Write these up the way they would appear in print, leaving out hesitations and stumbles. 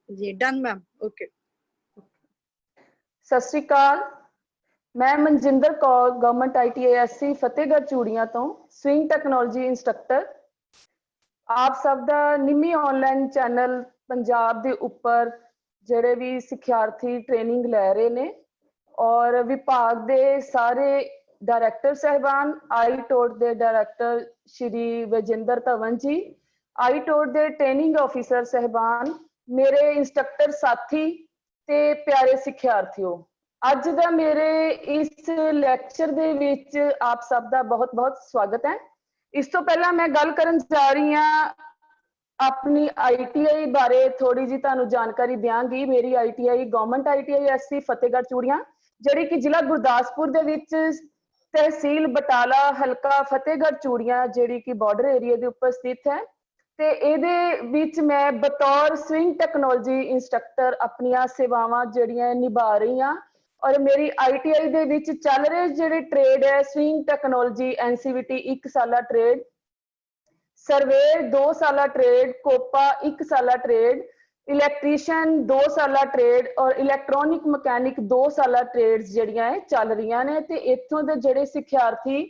जी done ma'am okay. सत श्री अकाल, मैं मनजिंदर कौर गवर्नमेंट ITISC फतेहगढ़ चूड़ियां तो स्विंग टैक्नोलॉजी इंस्ट्रक्टर। आप सब दा निमी ऑनलाइन चैनल पंजाब दे उपर ਜਿਹੜੇ भी सिक्ख्यार्थी ट्रेनिंग लै रहे ने और विभाग दे सारे डायरैक्टर साहिबान, आईटोट दे डायरैक्टर श्री विजेंद्र धवन जी, आईटोट दे ट्रेनिंग ऑफिसर साहिबान, मेरे इंस्ट्रक्टर साथी ते प्यारे सिक्ख्यार्थियों, अज दा मेरे इस लैक्चर दे विच आप सब दा बहुत बहुत स्वागत है। इस तो पहला मैं गल करन जा रही हाँ अपनी ITI बारे थोड़ी जी तुहानू जानकारी देंगी। मेरी ITI गवर्नमेंट ITISC फतेहगढ़ चूड़ियां जिहड़ी कि जिला गुरदासपुर दे विच तहसील बटाला हलका फतेहगढ़ चूड़ियां जिहड़ी कि बॉर्डर एरिया के उपर स्थित है। ते इहदे विच मैं बतौर स्विंग टैक्नोलॉजी इंस्ट्रक्टर अपनियां सेवावां जिहड़ियां निभा रही हाँ और मेरी ITI दे विच चल रहे जिहड़े ट्रेड है स्विंग टैक्नोलॉजी NCVT 1 साला ट्रेड, सर्वेयर 2 साला ट्रेड, कोपा 1 साला ट्रेड, इलैक्ट्रीशियन 2 साला ट्रेड और इलैक्ट्रॉनिक मकैनिक 2 साला ट्रेड्स जड़ियां चल रही ने। ते इत्थों दे जिहड़े सिक्ख्यार्थी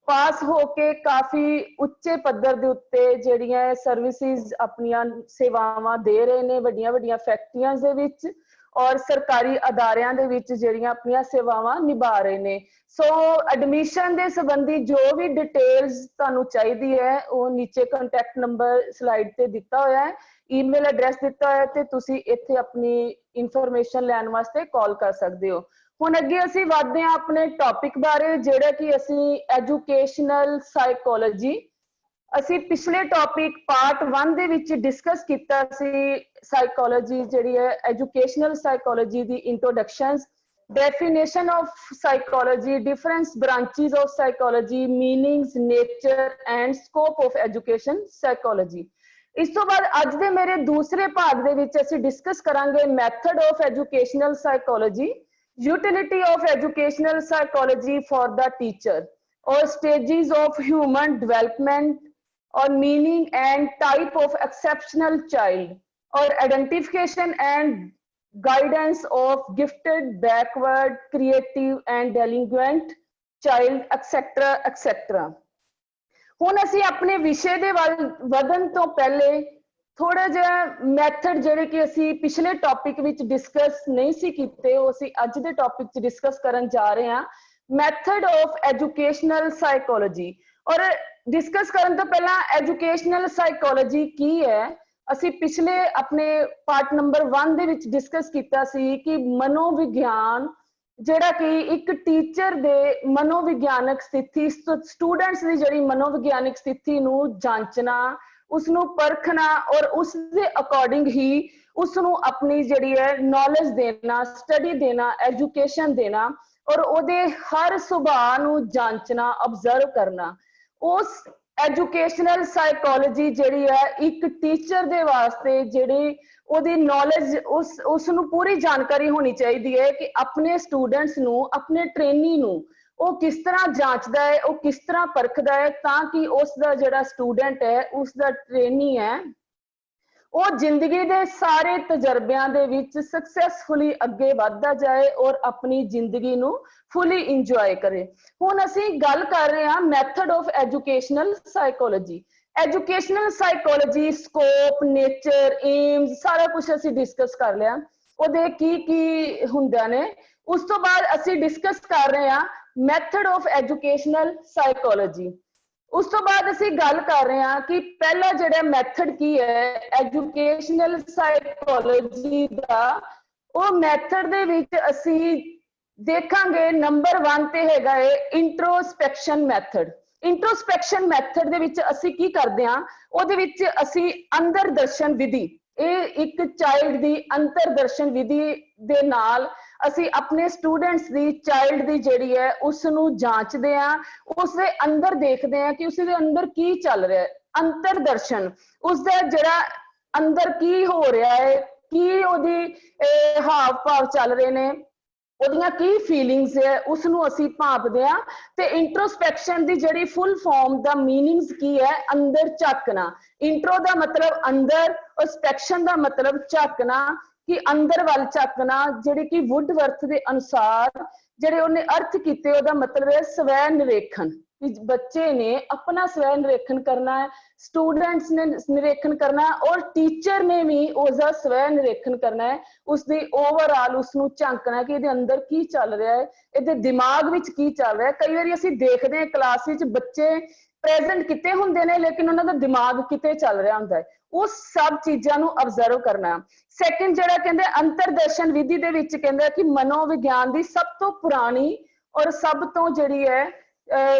पास होके काफ़ी उच्चे पद्धर दे उत्ते जिहड़ियां सर्विसिज अपनियां सेवावां दे रहे ने वड्डियां वड्डियां फैक्ट्रियां दे विच और सरकारी अदारियां दे विच जिहड़ियां अपनियां सेवावां निभा रहे ने। सो एडमिशन दे संबंधी जो भी डिटेल्स तुहानू चाहिदी है वो नीचे कंटैक्ट नंबर स्लाइड ते दिता होया है, ईमेल एड्रैस दिता है ते तुसी इत्थे अपनी इंफॉर्मेशन लैण वास्ते कॉल कर सकदे हो। हुण अगे असीं वधदे हां अपने टॉपिक बारे जिहड़ा कि असीं एजुकेशनल साइकोलॉजी। असीं पिछले टॉपिक पार्ट 1 दे विच डिस्कस कीता सी साइकोलॉजी जिहड़ी है educational psychology the introductions, definition of psychology, different branches of psychology, meanings, nature and scope of education psychology. इस तो बाद अज दे मेरे दूसरे भाग दे विच असीं डिस्कस करांगे method of educational psychology, utility of educational psychology for the teacher और स्टेजेस ऑफ ह्यूमन डेवलपमेंट और meaning and type of exceptional child और identification and guidance of gifted, backward, creative and delinquent child etcetera etcetera. हुण असीं अपने विषय दे वल वधन तो पहले थोड़ा जिहा मैथड जिहड़े कि असीं पिछले टॉपिक विच डिस्कस नहीं सी कीते वो असीं अज दे टॉपिक च डिस्कस करन जा रहे हां, मैथड ऑफ एजुकेशनल साइकोलॉजी। और डिस्कस करन तो पहला एजुकेशनल साइकोलॉजी की है असीं पिछले अपने पार्ट नंबर 1 दे विच डिस्कस कीता सी कि मनोविज्ञान जिहड़ा कि एक टीचर दे मनोविज्ञानक स्थिति स्टूडेंट्स दी जिहड़ी मनोविज्ञानिक स्थिति नूं जांचना, उसनूं परखना और उस दे अकॉर्डिंग ही उसनूं अपनी जिहड़ी है नॉलेज देना, स्टडी देना, एजुकेशन देना और ओदे हर सुभाਅ नूं जांचना, ऑब्जर्व करना। उस एजुकेशनल साइकोलॉजी जिहड़ी है एक टीचर दे वास्ते जिहड़ी ओदी नॉलेज उसनूं पूरी जानकारी होनी चाहिए है कि अपने स्टूडेंट्स नूं, अपने ट्रेनी नूं वो किस तरह जांचदा है, वो किस तरह परखदा है ताकि उसका जिहड़ा स्टूडेंट है, उसका ट्रेनी है वो जिंदगी दे सारे तजर्बियां दे विच सक्सैसफुली अगे वधदा जाए और अपनी जिंदगी नूं फुली इंजॉय करे। हुण असीं गल कर रहे हां method of educational psychology. Educational psychology scope, nature, AIIMS सारा कुछ असीं डिस्कस कर लिया, ओहदे की हुंदा ने। उस तो बाद असीं डिस्कस कर रहे हां मैथड ऑफ एजुकेशनल साइकोलॉजी। उस तो बाद असीं गल कर रहे हां कि पहला जिहड़ा मैथड की है एजुकेशनल साइकोलॉजी दा, वो मैथड दे विच असीं देखांगे नंबर 1 ते हैगा है इंट्रोस्पैक्शन मैथड। इंट्रोस्पैक्शन मैथड दे विच असीं की करदे हां, ओहदे विच असीं अंदर दर्शन विधि, ਇਹ एक चाइल्ड दी अंतर दर्शन विधि दे नाल असीं अपने स्टूडेंट्स दी चाइल्ड दी जिहड़ी है उसनूं जांचदे हां, उसदे अंदर देखदे हां कि उसदे अंदर की चल रहा है, अंतर दर्शन उसदा जिहड़ा अंदर की हो रहा है, की ओहदी हाव भाव चल रहे ने, ਉਹਦੀਆਂ ਕੀ ਫੀਲਿੰਗਸ ਹੈ ਉਸ ਨੂੰ ਅਸੀਂ ਭਾਂਪਦੇ ਹਾਂ। ਤੇ ਇੰਟਰੋਸਪੈਕਸ਼ਨ ਦੀ ਜਿਹੜੀ ਫੁੱਲ ਫਾਰਮ ਦਾ ਮੀਨਿੰਗਸ ਕੀ ਹੈ, ਅੰਦਰ ਝਾਕਣਾ। ਇੰਟਰੋ ਦਾ ਮਤਲਬ ਅੰਦਰ, ਔਰ ਸਪੈਕਸ਼ਨ ਦਾ ਮਤਲਬ ਝਾਕਣਾ, ਕਿ ਅੰਦਰ ਵੱਲ ਝਾਕਣਾ, ਜਿਹੜੇ ਕਿ ਵੁੱਡਵਰਥ ਦੇ ਅਨੁਸਾਰ ਜਿਹੜੇ ਉਹਨੇ ਅਰਥ ਕੀਤੇ, ਉਹਦਾ ਮਤਲਬ ਹੈ ਸਵੈ ਨਿਰੀਖਣ, ਕਿ ਬੱਚੇ ਨੇ ਆਪਣਾ ਸਵੈ ਨਿਰੀਖਣ ਕਰਨਾ ਹੈ, ਸਟੂਡੈਂਟਸ ਨੇ ਨਿਰੀਖਣ ਕਰਨਾ ਹੈ, ਔਰ ਟੀਚਰ ਨੇ ਵੀ ਉਸਦਾ ਸਵੈ ਨਿਰੀਖਣ ਕਰਨਾ ਹੈ, ਉਸਦੀ ਓਵਰਆਲ ਉਸਨੂੰ ਝਾਂਕਣਾ ਕਿ ਇਹਦੇ ਅੰਦਰ ਕੀ ਚੱਲ ਰਿਹਾ ਹੈ, ਇਹਦੇ ਦਿਮਾਗ ਵਿੱਚ ਕੀ ਚੱਲ ਰਿਹਾ ਹੈ। ਕਈ ਵਾਰੀ ਅਸੀਂ ਦੇਖਦੇ ਹਾਂ ਕਲਾਸ ਵਿੱਚ ਬੱਚੇ ਪ੍ਰੈਜ਼ੈਂਟ ਕਿਤੇ ਹੁੰਦੇ ਨੇ ਲੇਕਿਨ ਉਹਨਾਂ ਦਾ ਦਿਮਾਗ ਕਿਤੇ ਚੱਲ ਰਿਹਾ ਹੁੰਦਾ ਹੈ, ਉਹ ਸਭ ਚੀਜ਼ਾਂ ਨੂੰ ਅਬਜ਼ਰਵ ਕਰਨਾ। ਸੈਕਿੰਡ ਜਿਹੜਾ ਕਹਿੰਦੇ ਅੰਤਰਦਰਸ਼ਨ ਵਿਧੀ ਦੇ ਵਿੱਚ ਕਹਿੰਦਾ ਕਿ ਮਨੋਵਿਗਿਆਨ ਦੀ ਸਭ ਤੋਂ ਪੁਰਾਣੀ ਔਰ ਸਭ ਤੋਂ ਜਿਹੜੀ ਹੈ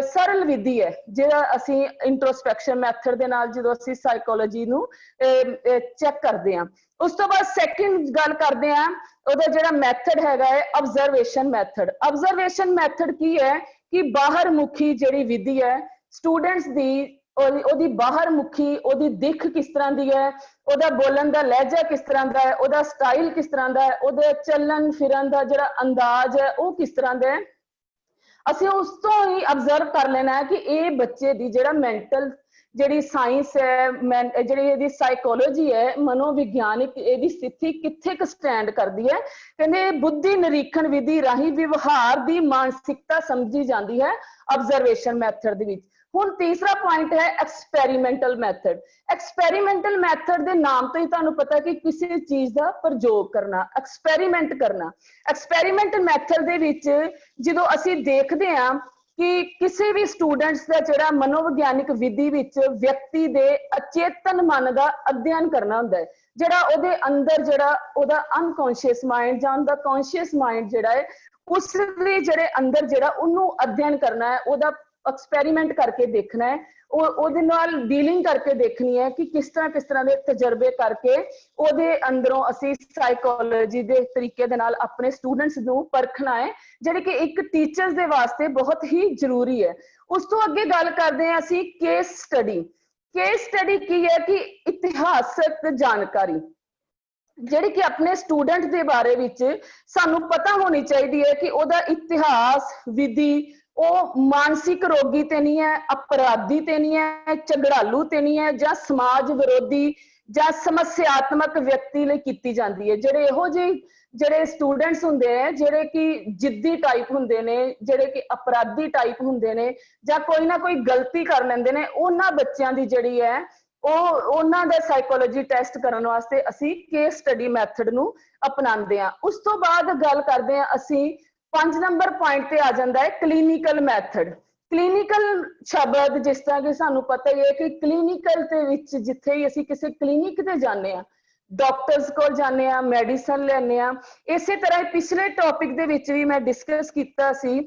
ਸਰਲ ਵਿਧੀ ਹੈ, ਜਿਹੜਾ ਅਸੀਂ ਇੰਟਰੋਸਪੈਕਸ਼ਨ ਮੈਥਡ ਦੇ ਨਾਲ ਜਦੋਂ ਅਸੀਂ ਸਾਈਕੋਲੋਜੀ ਨੂੰ ਚੈੱਕ ਕਰਦੇ ਹਾਂ। ਉਸ ਤੋਂ ਬਾਅਦ ਸੈਕਿੰਡ ਗੱਲ ਕਰਦੇ ਹਾਂ, ਉਹਦਾ ਜਿਹੜਾ ਮੈਥਡ ਹੈਗਾ ਹੈ ਆਬਜ਼ਰਵੇਸ਼ਨ ਮੈਥਡ। ਆਬਜ਼ਰਵੇਸ਼ਨ ਮੈਥਡ ਕੀ ਹੈ ਕਿ ਬਾਹਰ ਮੁਖੀ ਜਿਹੜੀ ਵਿਧੀ ਹੈ, ਸਟੂਡੈਂਟਸ ਦੀ ਉਹਦੀ ਬਾਹਰ ਮੁਖੀ, ਉਹਦੀ ਦਿੱਖ ਕਿਸ ਤਰ੍ਹਾਂ ਦੀ ਹੈ, ਉਹਦਾ ਬੋਲਣ ਦਾ ਲਹਿਜਾ ਕਿਸ ਤਰ੍ਹਾਂ ਦਾ ਹੈ, ਉਹਦਾ ਸਟਾਈਲ ਕਿਸ ਤਰ੍ਹਾਂ ਦਾ ਹੈ, ਉਹਦੇ ਚੱਲਣ ਫਿਰਨ ਦਾ ਜਿਹੜਾ ਅੰਦਾਜ਼ ਹੈ ਉਹ ਕਿਸ ਤਰ੍ਹਾਂ ਦਾ ਹੈ, ਅਸੀਂ ਉਸ ਤੋਂ ਹੀ ਅਬਜ਼ਰਵ ਕਰ ਲੈਣਾ ਹੈ ਕਿ ਇਹ ਬੱਚੇ ਦੀ ਜਿਹੜਾ ਮੈਂਟਲ ਜਿਹੜੀ ਸਾਇੰਸ ਹੈ, ਜਿਹੜੀ ਇਹਦੀ ਸਾਈਕੋਲੋਜੀ ਹੈ, ਮਨੋਵਿਗਿਆਨਿਕ ਇਹਦੀ ਸਥਿਤੀ ਕਿੱਥੇ ਕੁ ਸਟੈਂਡ ਕਰਦੀ ਹੈ। ਕਹਿੰਦੇ ਬੁੱਧੀ ਨਿਰੀਖਣ ਵਿਧੀ ਰਾਹੀਂ ਵਿਵਹਾਰ ਦੀ ਮਾਨਸਿਕਤਾ ਸਮਝੀ ਜਾਂਦੀ ਹੈ ਆਬਜ਼ਰਵੇਸ਼ਨ ਮੈਥਡ ਦੇ ਵਿੱਚ। ਹੁਣ ਤੀਸਰਾ ਪੁਆਇੰਟ ਹੈ ਐਕਸਪੈਰੀਮੈਂਟਲ ਮੈਥਡ। ਐਕਸਪੈਰੀਮੈਂਟਲ ਮੈਥਡ ਦੇ ਨਾਮ ਤੋਂ ਹੀ ਤੁਹਾਨੂੰ ਪਤਾ ਕਿ ਕਿਸੇ ਚੀਜ਼ ਦਾ ਪ੍ਰਯੋਗ ਕਰਨਾ, ਐਕਸਪੈਰੀਮੈਂਟ ਕਰਨਾ। ਐਕਸਪੈਰੀਮੈਂਟਲ ਮੈਥਡ ਦੇ ਵਿੱਚ ਜਦੋਂ ਅਸੀਂ ਦੇਖਦੇ ਹਾਂ ਕਿ ਕਿਸੇ ਵੀ ਸਟੂਡੈਂਟਸ ਦਾ ਜਿਹੜਾ ਮਨੋਵਿਗਿਆਨਿਕ ਵਿਧੀ ਵਿੱਚ ਵਿਅਕਤੀ ਦੇ ਅਚੇਤਨ ਮਨ ਦਾ ਅਧਿਐਨ ਕਰਨਾ ਹੁੰਦਾ ਹੈ, ਜਿਹੜਾ ਉਹਦੇ ਅੰਦਰ ਜਿਹੜਾ ਉਹਦਾ ਅਨਕੌਂਸ਼ੀਅਸ ਮਾਈਂਡ ਜਾਂ ਉਹਦਾ ਕੌਂਸ਼ੀਅਸ ਮਾਈਂਡ ਜਿਹੜਾ ਹੈ ਉਸ ਦੇ ਜਿਹੜੇ ਅੰਦਰ ਜਿਹੜਾ ਉਹਨੂੰ ਅਧਿਐਨ ਕਰਨਾ ਹੈ, ਉਹਦਾ ਐਕਸਪੈਰੀਮੈਂਟ ਕਰਕੇ ਦੇਖਣਾ ਹੈ, ਉਹਦੇ ਨਾਲ ਡੀਲਿੰਗ ਕਰਕੇ ਦੇਖਣੀ ਹੈ ਕਿ ਕਿਸ ਤਰ੍ਹਾਂ ਦੇ ਤਜਰਬੇ ਕਰਕੇ ਉਹਦੇ ਅੰਦਰੋਂ ਅਸੀਂ ਸਾਈਕੋਲੋਜੀ ਦੇ ਤਰੀਕੇ ਦੇ ਨਾਲ ਆਪਣੇ ਸਟੂਡੈਂਟਸ ਨੂੰ ਪਰਖਣਾ ਹੈ, ਜਿਹੜੇ ਕਿ ਇੱਕ ਟੀਚਰਸ ਦੇ ਵਾਸਤੇ ਬਹੁਤ ਹੀ ਜ਼ਰੂਰੀ ਹੈ। ਉਸ ਤੋਂ ਅੱਗੇ ਗੱਲ ਕਰਦੇ ਹਾਂ ਅਸੀਂ ਕੇਸ ਸਟੱਡੀ। ਕੇਸ ਸਟੱਡੀ ਕੀ ਹੈ ਕਿ ਇਤਿਹਾਸਕ ਜਾਣਕਾਰੀ, ਜਿਹੜੀ ਕਿ ਆਪਣੇ ਸਟੂਡੈਂਟ ਦੇ ਬਾਰੇ ਵਿੱਚ ਸਾਨੂੰ ਪਤਾ ਹੋਣੀ ਚਾਹੀਦੀ ਹੈ ਕਿ ਉਹਦਾ ਇਤਿਹਾਸ ਵਿਧੀ ਉਹ ਮਾਨਸਿਕ ਰੋਗੀ ਤੇ ਨਹੀਂ ਹੈ, ਅਪਰਾਧੀ ਤੇ ਨਹੀਂ ਹੈ, ਝਗੜਾਲੂ ਤੇ ਨਹੀਂ ਹੈ, ਜਾਂ ਸਮਾਜ ਵਿਰੋਧੀ ਜਾਂ ਸਮੱਸਿਆਤਮਕ ਵਿਅਕਤੀ ਲਈ ਕੀਤੀ ਜਾਂਦੀ ਹੈ। ਜਿਹੜੇ ਇਹੋ ਜਿਹੇ ਜਿਹੜੇ ਸਟੂਡੈਂਟਸ ਹੁੰਦੇ ਨੇ ਜਿਹੜੇ ਕਿ ਜਿੱਦੀ ਟਾਈਪ ਹੁੰਦੇ ਨੇ, ਜਿਹੜੇ ਕਿ ਅਪਰਾਧੀ ਟਾਈਪ ਹੁੰਦੇ ਨੇ, ਜਾਂ ਕੋਈ ਨਾ ਕੋਈ ਗਲਤੀ ਕਰ ਲੈਂਦੇ ਨੇ, ਉਹਨਾਂ ਬੱਚਿਆਂ ਦੀ ਜਿਹੜੀ ਹੈ ਉਹਨਾਂ ਦਾ ਸਾਈਕੋਲੋਜੀ ਟੈਸਟ ਕਰਨ ਵਾਸਤੇ ਅਸੀਂ ਕੇਸ ਸਟੱਡੀ ਮੈਥਡ ਨੂੰ ਅਪਣਾਉਂਦੇ ਹਾਂ। ਉਸ ਤੋਂ ਬਾਅਦ ਗੱਲ ਕਰਦੇ ਹਾਂ ਅਸੀਂ 5 ਨੰਬਰ ਪੁਆਇੰਟ ਤੇ ਆ ਜਾਂਦਾ ਹੈ ਕਲੀਨਿਕਲ ਮੈਥਡ। ਕਲੀਨਿਕਲ ਸ਼ਬਦ ਜਿਸ ਤਰ੍ਹਾਂ ਕਿ ਸਾਨੂੰ ਪਤਾ ਹੀ ਹੈ ਕਿ ਕਲੀਨਿਕਲ ਦੇ ਵਿੱਚ ਜਿੱਥੇ ਹੀ ਅਸੀਂ ਕਿਸੇ ਕਲੀਨਿਕ ਤੇ ਜਾਂਦੇ ਹਾਂ, ਡਾਕਟਰਸ ਕੋਲ ਜਾਂਦੇ ਹਾਂ, ਮੈਡੀਸਨ ਲੈਂਦੇ ਹਾਂ, ਇਸੇ ਤਰ੍ਹਾਂ ਪਿਛਲੇ ਟੌਪਿਕ ਦੇ ਵਿੱਚ ਵੀ ਮੈਂ ਡਿਸਕਸ ਕੀਤਾ ਸੀ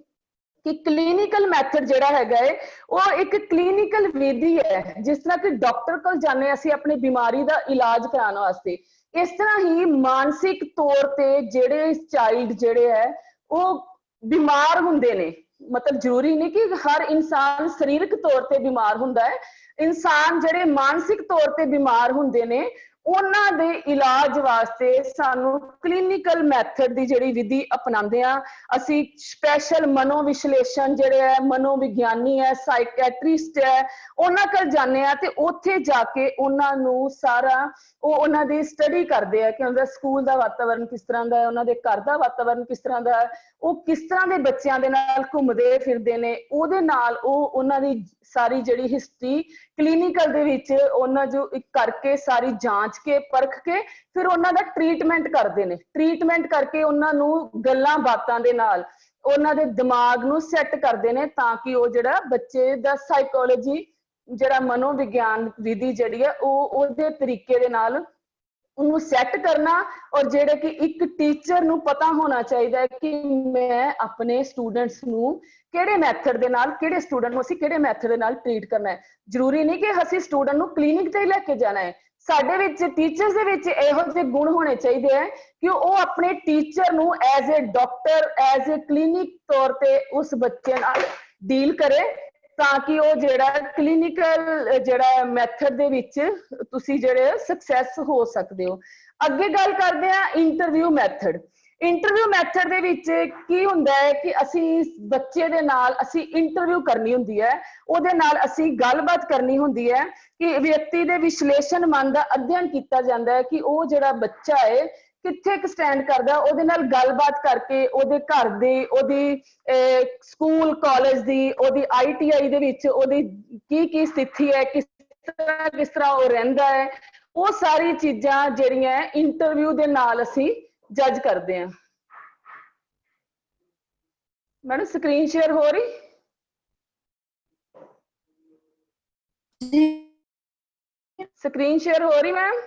ਕਿ ਕਲੀਨਿਕਲ ਮੈਥਡ ਜਿਹੜਾ ਹੈਗਾ ਹੈ ਉਹ ਇੱਕ ਕਲੀਨਿਕਲ ਵਿਧੀ ਹੈ। ਜਿਸ ਤਰ੍ਹਾਂ ਕਿ ਡਾਕਟਰ ਕੋਲ ਜਾਂਦੇ ਹਾਂ ਅਸੀਂ ਆਪਣੀ ਬਿਮਾਰੀ ਦਾ ਇਲਾਜ ਕਰਾਉਣ ਵਾਸਤੇ, ਇਸ ਤਰ੍ਹਾਂ ਹੀ ਮਾਨਸਿਕ ਤੌਰ ਤੇ ਜਿਹੜੇ ਚਾਈਲਡ ਜਿਹੜੇ ਹੈ ਉਹ ਬਿਮਾਰ ਹੁੰਦੇ ਨੇ, ਮਤਲਬ ਜ਼ਰੂਰੀ ਨਹੀਂ ਕਿ ਹਰ ਇਨਸਾਨ ਸਰੀਰਕ ਤੌਰ ਤੇ ਬਿਮਾਰ ਹੁੰਦਾ ਹੈ, ਇਨਸਾਨ ਜਿਹੜੇ ਮਾਨਸਿਕ ਤੌਰ ਤੇ ਬਿਮਾਰ ਹੁੰਦੇ ਨੇ ਉਹਨਾਂ ਦੇ ਇਲਾਜ ਵਾਸਤੇ ਸਾਨੂੰ ਕਲੀਨਿਕਲ ਮੈਥਡ ਦੀ ਜਿਹੜੀ ਵਿਧੀ ਅਪਣਾਉਂਦੇ ਆ ਅਸੀਂ। ਸਪੈਸ਼ਲ ਮਨੋਵਿਸ਼ਲੇਸ਼ਣ ਜਿਹੜੇ ਹੈ, ਮਨੋਵਿਗਿਆਨੀ ਹੈ, ਸਾਈਕੈਟਰਿਸਟ ਹੈ, ਉਹਨਾਂ ਕੋਲ ਜਾਂਦੇ ਆ ਤੇ ਉੱਥੇ ਜਾ ਕੇ ਉਹਨਾਂ ਨੂੰ ਸਾਰਾ ਉਹਨਾਂ ਦੀ ਸਟੱਡੀ ਕਰਦੇ ਆ ਕਿ ਉਹਨਾਂ ਦਾ ਸਕੂਲ ਦਾ ਵਾਤਾਵਰਨ ਕਿਸ ਤਰ੍ਹਾਂ ਦਾ ਹੈ, ਉਹਨਾਂ ਦੇ ਘਰ ਦਾ ਵਾਤਾਵਰਨ ਕਿਸ ਤਰ੍ਹਾਂ ਦਾ ਹੈ, ਉਹ ਕਿਸ ਤਰ੍ਹਾਂ ਦੇ ਬੱਚਿਆਂ ਦੇ ਨਾਲ ਘੁੰਮਦੇ ਫਿਰਦੇ ਨੇ, ਉਹਦੇ ਨਾਲ ਉਹਨਾਂ ਦੀ ਸਾਰੀ ਜਿਹੜੀ ਹਿਸਟਰੀ ਕਲੀਨਿਕਲ ਦੇ ਵਿੱਚ ਉਹਨਾਂ ਜੋ ਕਰਕੇ ਸਾਰੀ ਜਾਂਚ ਕੇ ਪਰਖ ਕੇ ਫਿਰ ਉਹਨਾਂ ਦਾ ਟ੍ਰੀਟਮੈਂਟ ਕਰਦੇ ਨੇ। ਟ੍ਰੀਟਮੈਂਟ ਕਰਕੇ ਉਹਨਾਂ ਨੂੰ ਗੱਲਾਂ ਬਾਤਾਂ ਦੇ ਨਾਲ ਉਹਨਾਂ ਦੇ ਦਿਮਾਗ ਨੂੰ ਸੈੱਟ ਕਰਦੇ ਨੇ ਤਾਂ ਕਿ ਉਹ ਜਿਹੜਾ ਬੱਚੇ ਦਾ ਸਾਈਕੋਲੋਜੀ ਜਿਹੜਾ ਮਨੋਵਿਗਿਆਨ ਵਿਧੀ ਜਿਹੜੀ ਹੈ ਉਹਦੇ ਤਰੀਕੇ ਦੇ ਨਾਲ ਉਹਨੂੰ ਸੈੱਟ ਕਰਨਾ। ਔਰ ਜਿਹੜੇ ਕਿ ਇੱਕ ਟੀਚਰ ਨੂੰ ਪਤਾ ਹੋਣਾ ਚਾਹੀਦਾ ਹੈ ਕਿ ਮੈਂ ਆਪਣੇ ਸਟੂਡੈਂਟਸ ਨੂੰ ਕਿਹੜੇ ਮੈਥਡ ਦੇ ਨਾਲ, ਕਿਹੜੇ ਸਟੂਡੈਂਟ ਨੂੰ ਅਸੀਂ ਕਿਹੜੇ ਮੈਥਡ ਦੇ ਨਾਲ ਟ੍ਰੀਟ ਕਰਨਾ ਹੈ। ਜ਼ਰੂਰੀ ਨਹੀਂ ਕਿ ਅਸੀਂ ਸਟੂਡੈਂਟ ਨੂੰ ਕਲੀਨਿਕ ਤੇ ਹੀ ਲੈ ਕੇ ਜਾਣਾ ਹੈ। ਸਾਡੇ ਵਿੱਚ ਟੀਚਰਸ ਦੇ ਵਿੱਚ ਇਹੋ ਜਿਹੇ ਗੁਣ ਹੋਣੇ ਚਾਹੀਦੇ ਹੈ ਕਿ ਉਹ ਆਪਣੇ ਟੀਚਰ ਨੂੰ as a doctor, as a clinic ਤੌਰ ਤੇ ਉਸ ਬੱਚੇ ਨਾਲ ਡੀਲ ਕਰੇ ਤਾਂ ਕਿ ਉਹ ਜਿਹੜਾ ਕਲੀਨਿਕਲ ਜਿਹੜਾ ਮੈਥਡ ਦੇ ਵਿੱਚ ਤੁਸੀਂ ਜਿਹੜੇ ਸਕਸੈਸ ਹੋ ਸਕਦੇ ਹੋ। ਅੱਗੇ ਗੱਲ ਕਰਦੇ ਆ ਇੰਟਰਵਿਊ ਮੈਥਡ। इंटरव्यू मैथड दे विच की हुंदा है कि असी बच्चे दे नाल असी इंटरव्यू करनी हुंदी है, उहदे नाल असी गलबात करनी हुंदी है कि व्यक्ति दे विश्लेषण मन दा अध्ययन कीता जांदा है कि वो जिहड़ा बच्चा है कित्थे क स्टैंड करदा, उहदे नाल गलबात करके उहदे घर दी, उहदी स्कूल कॉलेज दी, उहदी ITI दे विच उहदी की स्थिति है, किस तरह वो रहिंदा है, वो सारी चीज़ां जिहड़ियां इंटरव्यू दे नाल असी जज करते हैं। मैडम स्क्रीन शेयर हो रही? स्क्रीन शेयर हो रही मैम?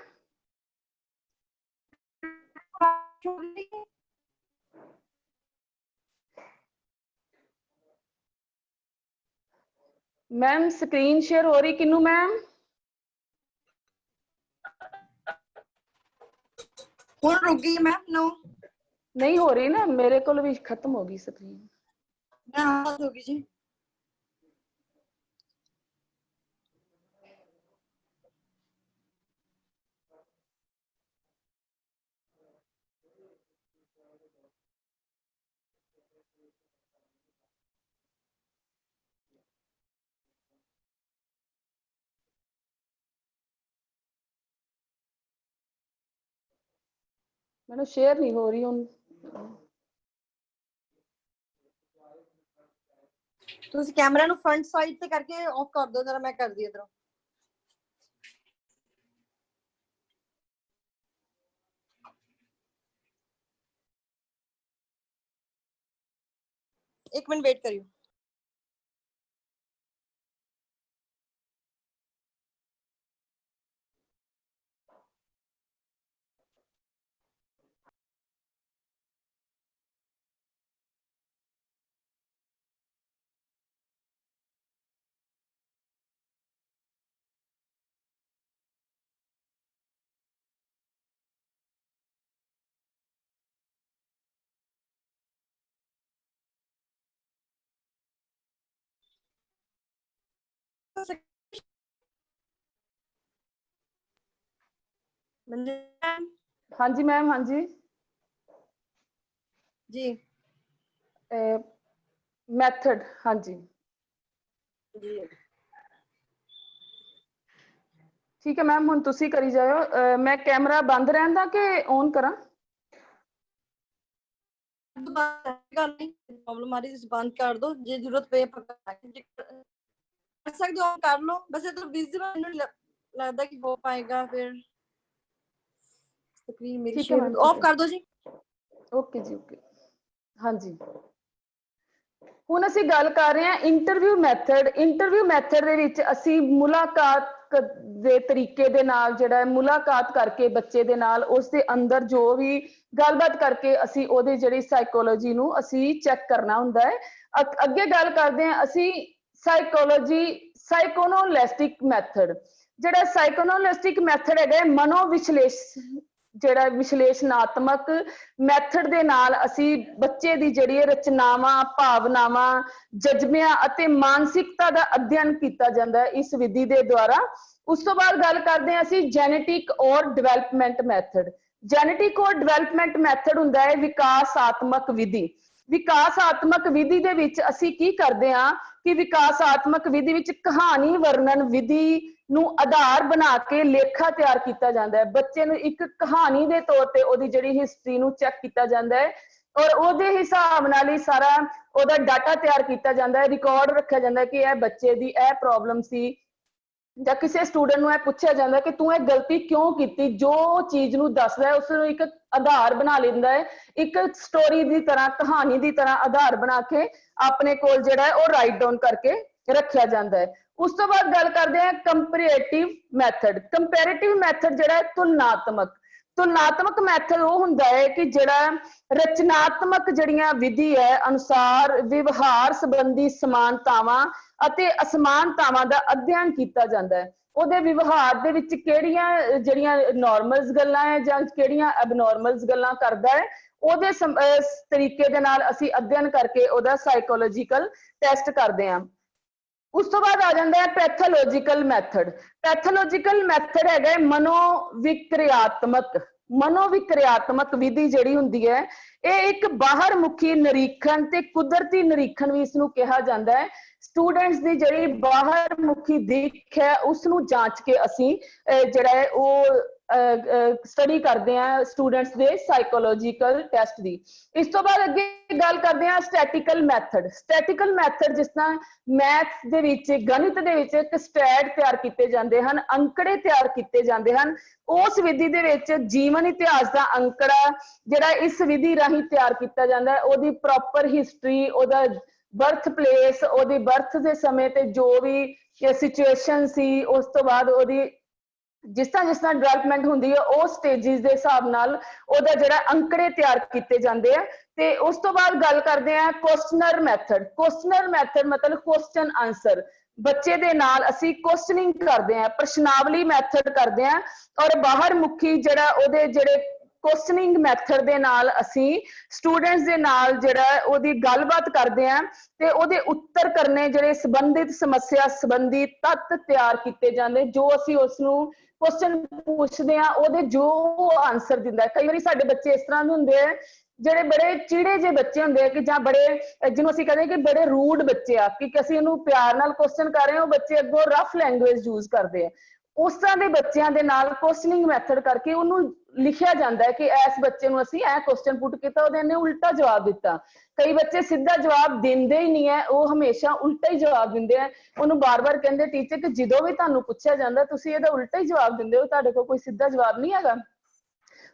मैम स्क्रीन शेयर हो रही किनू मैम? रुक गई मैम। नो नहीं हो रही ना, मेरे को भी खत्म हो गई स्क्रीन। होगी जी। मैडम शेयर नहीं हो रही हूँ। ਤੁਸੀਂ ਕੈਮਰਾ ਨੂੰ ਫਰੰਟ ਸਾਈਡ ਤੇ ਕਰਕੇ ਆਫ ਕਰ ਦਿਓ ਜਰਾ, ਮੈਂ ਕਰਦੀ ਇਧਰੋਂ। एक मिनट वेट करियो। हाँ जी मैम, हाँ जी जी। मैथड, हाँ जी जी ठीक है मैम, हुण तुसी करी जाओ। मैं कैमरा बंद रहंदा कि ऑन करा? प्रॉब्लम आ रही है, बंद कर दो, जे जरूरत पे कर सकते हो कर लो। बस तो विजिबल नहीं लगता कि हो पाएगा, फिर स्क्रीन मेरी शेयर ऑफ कर दो जी। ओके जी, ओके। हाँ जी, ਹੁਣ ਅਸੀਂ ਗੱਲ ਕਰ ਰਹੇ ਹਾਂ ਇੰਟਰਵਿਊ ਮੈਥਡ। ਇੰਟਰਵਿਊ ਮੈਥਡ ਦੇ ਵਿੱਚ ਅਸੀਂ ਮੁਲਾਕਾਤ ਦੇ ਤਰੀਕੇ ਦੇ ਨਾਲ ਜਿਹੜਾ ਮੁਲਾਕਾਤ ਕਰਕੇ ਬੱਚੇ ਦੇ ਨਾਲ ਉਸ ਦੇ ਅੰਦਰ ਜੋ ਵੀ ਗੱਲਬਾਤ ਕਰਕੇ ਅਸੀਂ ਉਹਦੀ ਜਿਹੜੀ ਸਾਈਕੋਲੋਜੀ ਨੂੰ ਅਸੀਂ ਚੈੱਕ ਕਰਨਾ ਹੁੰਦਾ ਹੈ। ਅੱਗੇ ਗੱਲ ਕਰਦੇ ਹਾਂ ਅਸੀਂ ਸਾਈਕੋਲੋਜੀ ਸਾਈਕੋਨੋਲੈਸਟਿਕ ਮੈਥਡ। ਜਿਹੜਾ ਸਾਈਕੋਨੋਲੈਸਟਿਕ ਮੈਥਡ ਹੈਗਾ ਮਨੋ ਜਿਹੜਾ ਵਿਸ਼ਲੇਸ਼ਣਾਤਮਕ ਮੈਥਡ ਦੇ ਨਾਲ ਅਸੀਂ ਬੱਚੇ ਦੀ ਜਿਹੜੀ ਰਚਨਾਵਾਂ, ਭਾਵਨਾਵਾਂ, ਜਜ਼ਬਿਆਂ ਅਤੇ ਮਾਨਸਿਕਤਾ ਦਾ ਅਧਿਐਨ ਕੀਤਾ ਜਾਂਦਾ ਹੈ ਇਸ ਵਿਧੀ ਦੇ ਦੁਆਰਾ। ਉਸ ਤੋਂ ਬਾਅਦ ਗੱਲ ਕਰਦੇ ਹਾਂ ਅਸੀਂ ਜੈਨੇਟਿਕ ਔਰ ਡਿਵੈਲਪਮੈਂਟ ਮੈਥਡ। ਜੈਨੇਟਿਕ ਔਰ ਡਿਵੈਲਪਮੈਂਟ ਮੈਥਡ ਹੁੰਦਾ ਹੈ ਵਿਕਾਸਾਤਮਕ ਵਿਧੀ। ਵਿਕਾਸਾਤਮਕ ਵਿਧੀ ਦੇ ਵਿੱਚ ਅਸੀਂ ਕੀ ਕਰਦੇ ਹਾਂ ਕਿ ਵਿਕਾਸਾਤਮਕ ਵਿਧੀ ਵਿੱਚ ਕਹਾਣੀ ਵਰਣਨ ਵਿਧੀ ਨੂੰ ਆਧਾਰ ਬਣਾ ਕੇ ਲੇਖਾ ਤਿਆਰ ਕੀਤਾ ਜਾਂਦਾ ਹੈ। ਬੱਚੇ ਨੂੰ ਇੱਕ ਕਹਾਣੀ ਦੇ ਤੌਰ ਤੇ ਉਹਦੀ ਜਿਹੜੀ ਹਿਸਟਰੀ ਨੂੰ ਚੈੱਕ ਕੀਤਾ ਜਾਂਦਾ ਹੈ ਔਰ ਉਹਦੇ ਹਿਸਾਬ ਨਾਲ ਹੀ ਸਾਰਾ ਉਹਦਾ ਡਾਟਾ ਤਿਆਰ ਕੀਤਾ ਜਾਂਦਾ ਹੈ, ਰਿਕਾਰਡ ਰੱਖਿਆ ਜਾਂਦਾ ਹੈ ਕਿ ਇਹ ਬੱਚੇ ਦੀ ਇਹ ਪ੍ਰੋਬਲਮ ਸੀ, ਜਾਂ ਕਿਸੇ ਸਟੂਡੈਂਟ ਨੂੰ ਇਹ ਪੁੱਛਿਆ ਜਾਂਦਾ ਕਿ ਤੂੰ ਇਹ ਗਲਤੀ ਕਿਉਂ ਕੀਤੀ, ਜੋ ਚੀਜ਼ ਨੂੰ ਦੱਸਦਾ ਹੈ ਉਸ ਨੂੰ ਇੱਕ ਆਧਾਰ ਬਣਾ ਲੈਂਦਾ ਹੈ, ਇੱਕ ਸਟੋਰੀ ਦੀ ਤਰ੍ਹਾਂ, ਕਹਾਣੀ ਦੀ ਤਰ੍ਹਾਂ ਆਧਾਰ ਬਣਾ ਕੇ ਆਪਣੇ ਕੋਲ ਜਿਹੜਾ ਹੈ ਉਹ ਰਾਈਟ ਡਾਊਨ ਕਰਕੇ ਰੱਖਿਆ ਜਾਂਦਾ ਹੈ। ਉਸ ਤੋਂ ਬਾਅਦ ਗੱਲ ਕਰਦੇ ਹਾਂ ਕੰਪੈਰੇਟਿਵ ਮੈਥਡ। ਕੰਪੈਰੇਟਿਵ ਮੈਥਡ ਜਿਹੜਾ ਹੈ ਤੁਲਨਾਤਮਕ ਮੈਥਡ ਉਹ ਹੁੰਦਾ ਹੈ ਕਿ ਜਿਹੜਾ ਰਚਨਾਤਮਕ ਜਿਹੜੀਆਂ ਵਿਧੀ ਹੈ ਅਨੁਸਾਰ ਵਿਵਹਾਰ ਸੰਬੰਧੀ ਸਮਾਨਤਾਵਾਂ ਅਤੇ ਅਸਮਾਨਤਾਵਾਂ ਦਾ ਅਧਿਐਨ ਕੀਤਾ ਜਾਂਦਾ ਹੈ। ਉਹਦੇ ਵਿਵਹਾਰ ਦੇ ਵਿੱਚ ਕਿਹੜੀਆਂ ਜਿਹੜੀਆਂ ਨਾਰਮਲਸ ਗੱਲਾਂ ਹੈ ਜਾਂ ਕਿਹੜੀਆਂ ਐਬਨੋਰਮਲਸ ਗੱਲਾਂ ਕਰਦਾ ਹੈ, ਉਹਦੇ ਤਰੀਕੇ ਦੇ ਨਾਲ ਅਸੀਂ ਅਧਿਐਨ ਕਰਕੇ ਉਹਦਾ ਸਾਈਕੋਲੋਜੀਕਲ ਟੈਸਟ ਕਰਦੇ ਹਾਂ। ਉਸ ਤੋਂ ਬਾਅਦ ਆ ਜਾਂਦਾ ਹੈ ਪੈਥੋਲੋਜੀਕਲ ਮੈਥਡ। ਪੈਥੋਲੋਜੀਕਲ ਮੈਥਡ ਹੈਗਾ ਮਨੋਵਿਕਰਿਆਤਮਕ ਮਨੋਵਿਕਿਰਿਆਤਮਕ ਵਿਧੀ ਜਿਹੜੀ ਹੁੰਦੀ ਹੈ, ਇਹ ਇੱਕ ਬਾਹਰ ਮੁਖੀ ਨਿਰੀਖਣ ਤੇ ਕੁਦਰਤੀ ਨਿਰੀਖਣ ਵੀ ਇਸ ਨੂੰ ਕਿਹਾ ਜਾਂਦਾ ਹੈ। ਸਟੂਡੈਂਟਸ ਦੀ ਜਿਹੜੀ ਬਾਹਰ ਮੁਖੀ ਦਿੱਖ ਹੈ ਉਸ ਨੂੰ ਜਾਂਚ ਕੇ ਅਸੀਂ ਜਿਹੜਾ ਹੈ ਉਹ ਸਟੱਡੀ ਕਰਦੇ ਆ ਸਟੂਡੈਂਟਸ ਦੇ ਸਾਈਕੋਲੋਜੀਕਲ ਟੈਸਟ ਦੀ। ਇਸ ਤੋਂ ਬਾਅਦ ਅੱਗੇ ਗੱਲ ਕਰਦੇ ਆ ਸਟੈਟਿਕਲ ਮੈਥਡ। ਸਟੈਟਿਕਲ ਮੈਥਡ ਜਿਸ ਤਰ੍ਹਾਂ ਮੈਥ ਦੇ ਵਿੱਚ, ਗਣਿਤ ਦੇ ਵਿੱਚ ਇੱਕ ਸਟੈਟ ਤਿਆਰ ਕੀਤੇ ਜਾਂਦੇ ਹਨ, ਅੰਕੜੇ ਤਿਆਰ ਕੀਤੇ ਜਾਂਦੇ ਹਨ। ਉਸ ਵਿਧੀ ਦੇ ਵਿੱਚ ਜੀਵਨ ਇਤਿਹਾਸ ਦਾ ਅੰਕੜਾ ਜਿਹੜਾ ਇਸ ਵਿਧੀ ਰਾਹੀਂ ਤਿਆਰ ਕੀਤਾ ਜਾਂਦਾ ਹੈ, ਉਹਦੀ ਪ੍ਰੋਪਰ ਹਿਸਟਰੀ, ਉਹਦਾ ਬਰਥ ਪਲੇਸ, ਉਹਦੀ ਬਰਥ ਦੇ ਸਮੇਂ ਤੇ ਜੋ ਵੀ ਸਿਚੁਏਸ਼ਨ ਸੀ, ਉਸ ਤੋਂ ਬਾਅਦ ਉਹਦੀ ਜਿਸ ਤਰ੍ਹਾਂ ਡਿਵੈਲਪਮੈਂਟ ਹੁੰਦੀ ਹੈ ਉਹ ਸਟੇजेस ਦੇ ਹਿਸਾਬ ਨਾਲ ਉਹਦਾ ਜਿਹੜਾ ਅੰਕੜੇ ਤਿਆਰ ਕੀਤੇ ਜਾਂਦੇ ਆ। ਤੇ ਉਸ ਤੋਂ ਬਾਅਦ ਗੱਲ ਕਰਦੇ ਆ ਕੁਐਸਚਨਰ ਮੈਥਡ। ਕੁਐਸਚਨਰ ਮੈਥਡ ਮਤਲਬ ਕੁਐਸਚਨ ਆਨਸਰ, ਬੱਚੇ ਦੇ ਨਾਲ ਅਸੀਂ ਕੁਐਸਚਨਿੰਗ ਕਰਦੇ ਆ, ਪ੍ਰਸ਼ਨਾਵਲੀ ਮੈਥਡ ਕਰਦੇ ਆ ਔਰ ਬਾਹਰ ਮੁਖੀ ਜਿਹੜਾ ਉਹਦੇ ਜਿਹੜੇ ਕੁਐਸਚਨਿੰਗ ਮੈਥਡ ਦੇ ਨਾਲ ਅਸੀਂ ਸਟੂਡੈਂਟਸ ਦੇ ਨਾਲ ਜਿਹੜਾ ਉਹਦੀ ਗੱਲਬਾਤ ਕਰਦੇ ਆ ਤੇ ਉਹਦੇ ਉੱਤਰ ਕਰਨੇ ਜਿਹੜੇ ਸੰਬੰਧਿਤ ਸਮੱਸਿਆ ਸੰਬੰਧੀ ਤੱਤ ਤਿਆਰ ਕੀਤੇ ਜਾਂਦੇ, ਜੋ ਅਸੀਂ ਉਸ ਨੂੰ ਕੁਐਸਚਨ ਪੁੱਛਦੇ ਆ ਉਹਦੇ ਜੋ ਆਨਸਰ ਦਿੰਦਾ। ਕਈ ਵਾਰੀ ਸਾਡੇ ਬੱਚੇ ਇਸ ਤਰ੍ਹਾਂ ਦੇ ਹੁੰਦੇ ਆ ਜਿਹੜੇ ਬੜੇ ਚਿੜੇ ਜਿਹੇ ਬੱਚੇ ਹੁੰਦੇ ਆ ਕਿ ਜਾਂ ਬੜੇ ਜਿਹਨੂੰ ਅਸੀਂ ਕਹਿੰਦੇ ਕਿ ਬੜੇ ਰੂਡ ਬੱਚੇ ਆ ਕਿ ਅਸੀਂ ਉਹਨੂੰ ਪਿਆਰ ਨਾਲ ਕੁਐਸਚਨ ਕਰ ਰਹੇ ਹਾਂ, ਉਹ ਬੱਚੇ ਅੱਗੋਂ ਰਫ ਲੈਂਗੁਏਜ ਯੂਜ਼ ਕਰਦੇ ਆ। ਉਸ ਤਰ੍ਹਾਂ ਦੇ ਬੱਚਿਆਂ ਦੇ ਨਾਲ ਕੁਐਸਚਨਿੰਗ ਮੈਥਡ ਕਰਕੇ ਉਹਨੂੰ ਲਿਖਿਆ ਜਾਂਦਾ ਹੈ ਕਿ ਇਸ ਬੱਚੇ ਨੂੰ ਅਸੀਂ ਇਹ ਕੁਐਸਚਨ ਪੁੱਟ ਕੀਤਾ, ਉਹਨੇ ਉਲਟਾ ਜਵਾਬ ਦਿੱਤਾ। ਕਈ ਬੱਚੇ ਸਿੱਧਾ ਜਵਾਬ ਦਿੰਦੇ ਹੀ ਨਹੀਂ ਹੈ, ਉਹ ਹਮੇਸ਼ਾ ਉਲਟਾ ਹੀ ਜਵਾਬ ਦਿੰਦੇ ਆ। ਉਹਨੂੰ ਬਾਰ-ਬਾਰ ਕਹਿੰਦੇ ਟੀਚਰ ਕਿ ਜਦੋਂ ਵੀ ਤੁਹਾਨੂੰ ਪੁੱਛਿਆ ਜਾਂਦਾ ਤੁਸੀਂ ਇਹਦਾ ਉਲਟਾ ਹੀ ਜਵਾਬ ਦਿੰਦੇ ਹੋ, ਤੁਹਾਡੇ ਕੋਲ ਕੋਈ ਸਿੱਧਾ ਜਵਾਬ ਨਹੀਂ ਹੈਗਾ।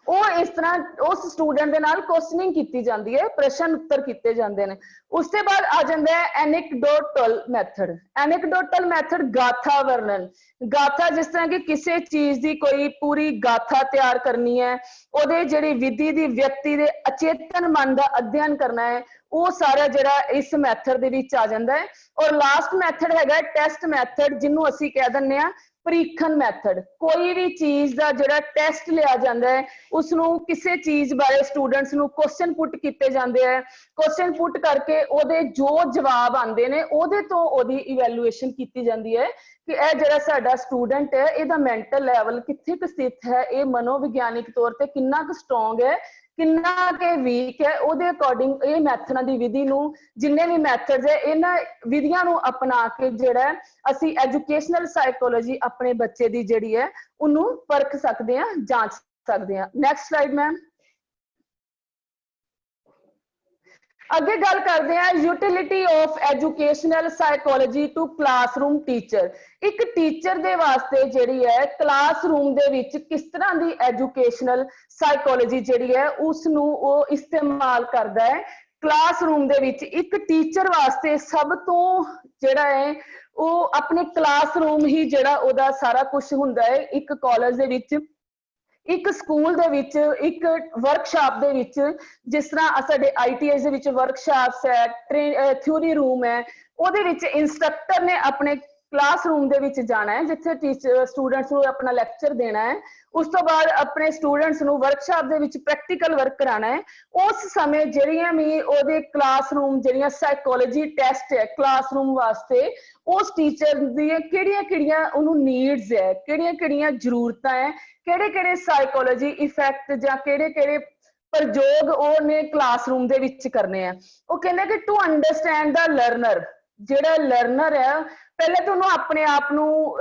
ਉਹ ਇਸ ਤਰ੍ਹਾਂ ਉਸ ਸਟੂਡੈਂਟ ਦੇ ਨਾਲ ਕੁਐਸਚਨਿੰਗ ਕੀਤੀ ਜਾਂਦੀ ਹੈ, ਪ੍ਰਸ਼ਨ ਉੱਤਰ ਕੀਤੇ ਜਾਂਦੇ ਨੇ। ਉਸ ਤੋਂ ਬਾਅਦ ਆ ਜਾਂਦਾ ਹੈ ਐਨੇਕਡੋਟਲ ਮੈਥਡ। ਐਨੇਕਡੋਟਲ ਮੈਥਡ ਗਾਥਾ ਵਰਣਨ। ਗਾਥਾ ਜਿਸ ਤਰ੍ਹਾਂ ਕਿ ਕਿਸੇ ਚੀਜ਼ ਦੀ ਕੋਈ ਪੂਰੀ ਗਾਥਾ ਤਿਆਰ ਕਰਨੀ ਹੈ, ਉਹਦੇ ਜਿਹੜੀ ਵਿਧੀ ਦੀ ਵਿਅਕਤੀ ਦੇ ਅਚੇਤਨ ਮਨ ਦਾ ਅਧਿਐਨ ਕਰਨਾ ਹੈ, ਉਹ ਸਾਰਾ ਜਿਹੜਾ ਇਸ ਮੈਥਡ ਦੇ ਵਿੱਚ ਆ ਜਾਂਦਾ ਹੈ। ਔਰ ਲਾਸਟ ਮੈਥਡ ਹੈਗਾ ਟੈਸਟ ਮੈਥਡ, ਜਿਹਨੂੰ ਅਸੀਂ ਕਹਿ ਦਿੰਦੇ ਆ ਪ੍ਰੀਖਣ ਮੈਥਡ। ਕੋਈ ਵੀ ਚੀਜ਼ ਦਾ ਜਿਹੜਾ ਟੈਸਟ ਲਿਆ ਜਾਂਦਾ ਹੈ, ਉਸਨੂੰ ਕਿਸੇ ਚੀਜ਼ ਬਾਰੇ ਸਟੂਡੈਂਟਸ ਨੂੰ ਕੁਐਸਚਨ ਪੁੱਟ ਕੀਤੇ ਜਾਂਦੇ ਆ। ਕੁਐਸਚਨ ਪੁੱਟ ਕਰਕੇ ਉਹਦੇ ਜੋ ਜਵਾਬ ਆਉਂਦੇ ਨੇ ਉਹਦੇ ਤੋਂ ਉਹਦੀ ਇਵੈਲੂਏਸ਼ਨ ਕੀਤੀ ਜਾਂਦੀ ਹੈ ਕਿ ਇਹ ਜਿਹੜਾ ਸਾਡਾ ਸਟੂਡੈਂਟ ਹੈ ਇਹਦਾ ਮੈਂਟਲ ਲੈਵਲ ਕਿੱਥੇ ਕੁ ਸਥਿਤ ਹੈ, ਇਹ ਮਨੋਵਿਗਿਆਨਿਕ ਤੌਰ ਤੇ ਕਿੰਨਾ ਕੁ ਸਟਰੋਂਗ ਹੈ, ਕਿੰਨਾ ਕੇ ਵੀਕ ਹੈ। ਉਹਦੇ ਅਕੋਰਡਿੰਗ ਇਹ ਮੈਥਡਾਂ ਦੀ ਵਿਧੀ ਨੂੰ, ਜਿੰਨੇ ਵੀ ਮੈਥਡਸ ਹੈ ਇਹਨਾਂ ਵਿਧੀਆਂ ਨੂੰ ਅਪਣਾ ਕੇ ਜਿਹੜਾ ਅਸੀਂ ਐਜੂਕੇਸ਼ਨਲ ਸਾਈਕੋਲੋਜੀ ਆਪਣੇ ਬੱਚੇ ਦੀ ਜਿਹੜੀ ਹੈ ਉਹਨੂੰ ਪਰਖ ਸਕਦੇ ਹਾਂ, ਜਾਂਚ ਸਕਦੇ ਹਾਂ। Next slide ma'am. ਅੱਗੇ ਗੱਲ ਕਰਦੇ ਹਾਂ utility of educational psychology to classroom teacher. ਇੱਕ ਟੀਚਰ ਦੇ ਵਾਸਤੇ ਜਿਹੜੀ ਹੈ ਕਲਾਸਰੂਮ ਦੇ ਵਿੱਚ ਕਿਸ ਤਰ੍ਹਾਂ ਦੀ ਐਜੂਕੇਸ਼ਨਲ ਸਾਈਕੋਲੋਜੀ ਜਿਹੜੀ ਹੈ ਉਸ ਨੂੰ ਉਹ ਇਸਤੇਮਾਲ ਕਰਦਾ ਹੈ। ਕਲਾਸਰੂਮ ਦੇ ਵਿੱਚ ਇੱਕ ਟੀਚਰ ਵਾਸਤੇ ਸਭ ਤੋਂ ਜਿਹੜਾ ਹੈ ਉਹ ਆਪਣੇ ਕਲਾਸਰੂਮ ਹੀ ਜਿਹੜਾ ਉਹਦਾ ਸਾਰਾ ਕੁਝ ਹੁੰਦਾ ਹੈ। ਇੱਕ ਕਾਲਜ ਦੇ ਵਿੱਚ, ਇੱਕ ਸਕੂਲ ਦੇ ਵਿੱਚ, ਇੱਕ ਵਰਕਸ਼ਾਪ ਦੇ ਵਿੱਚ, ਜਿਸ ਤਰ੍ਹਾਂ ਸਾਡੇ ITIs ਦੇ ਵਿੱਚ ਵਰਕਸ਼ਾਪਸ ਹੈ, ਥਿਊਰੀ ਰੂਮ ਹੈ, ਉਹਦੇ ਵਿੱਚ ਇੰਸਟ੍ਰਕਟਰ ਨੇ ਆਪਣੇ ਕਲਾਸਰੂਮ ਦੇ ਵਿੱਚ ਜਾਣਾ ਹੈ ਜਿੱਥੇ ਟੀਚਰ ਸਟੂਡੈਂਟਸ ਨੂੰ ਆਪਣਾ ਲੈਕਚਰ ਦੇਣਾ ਹੈ। ਉਸ ਤੋਂ ਬਾਅਦ ਆਪਣੇ ਸਟੂਡੈਂਟਸ ਨੂੰ ਵਰਕਸ਼ਾਪ ਦੇ ਵਿੱਚ ਪ੍ਰੈਕਟੀਕਲ ਵਰਕ ਕਰਾਉਣਾ ਹੈ। ਉਸ ਸਮੇਂ ਜਿਹੜੀਆਂ ਵੀ ਉਹਦੇ ਕਲਾਸਰੂਮ ਜਿਹੜੀਆਂ ਸਾਈਕੋਲੋਜੀ ਟੈਸਟ ਹੈ ਕਲਾਸਰੂਮ ਵਾਸਤੇ, ਉਸ ਟੀਚਰ ਦੀਆਂ ਕਿਹੜੀਆਂ ਉਹਨੂੰ ਨੀਡਸ ਹੈ, ਕਿਹੜੀਆਂ ਜ਼ਰੂਰਤਾਂ ਹੈ, ਕਿਹੜੇ ਸਾਈਕੋਲੋਜੀ ਇਫੈਕਟ ਜਾਂ ਕਿਹੜੇ ਪ੍ਰਯੋਗ ਉਹਨੇ ਕਲਾਸਰੂਮ ਦੇ ਵਿੱਚ ਕਰਨੇ ਆ। ਉਹ ਕਹਿੰਦੇ ਕਿ ਟੂ ਅੰਡਰਸਟੈਂਡ ਦਾ ਲਰਨਰ, ਜਿਹੜਾ ਲਰਨਰ ਹੈ ਪਹਿਲੇ ਤੁਹਾਨੂੰ ਆਪਣੇ ਆਪ ਨੂੰ,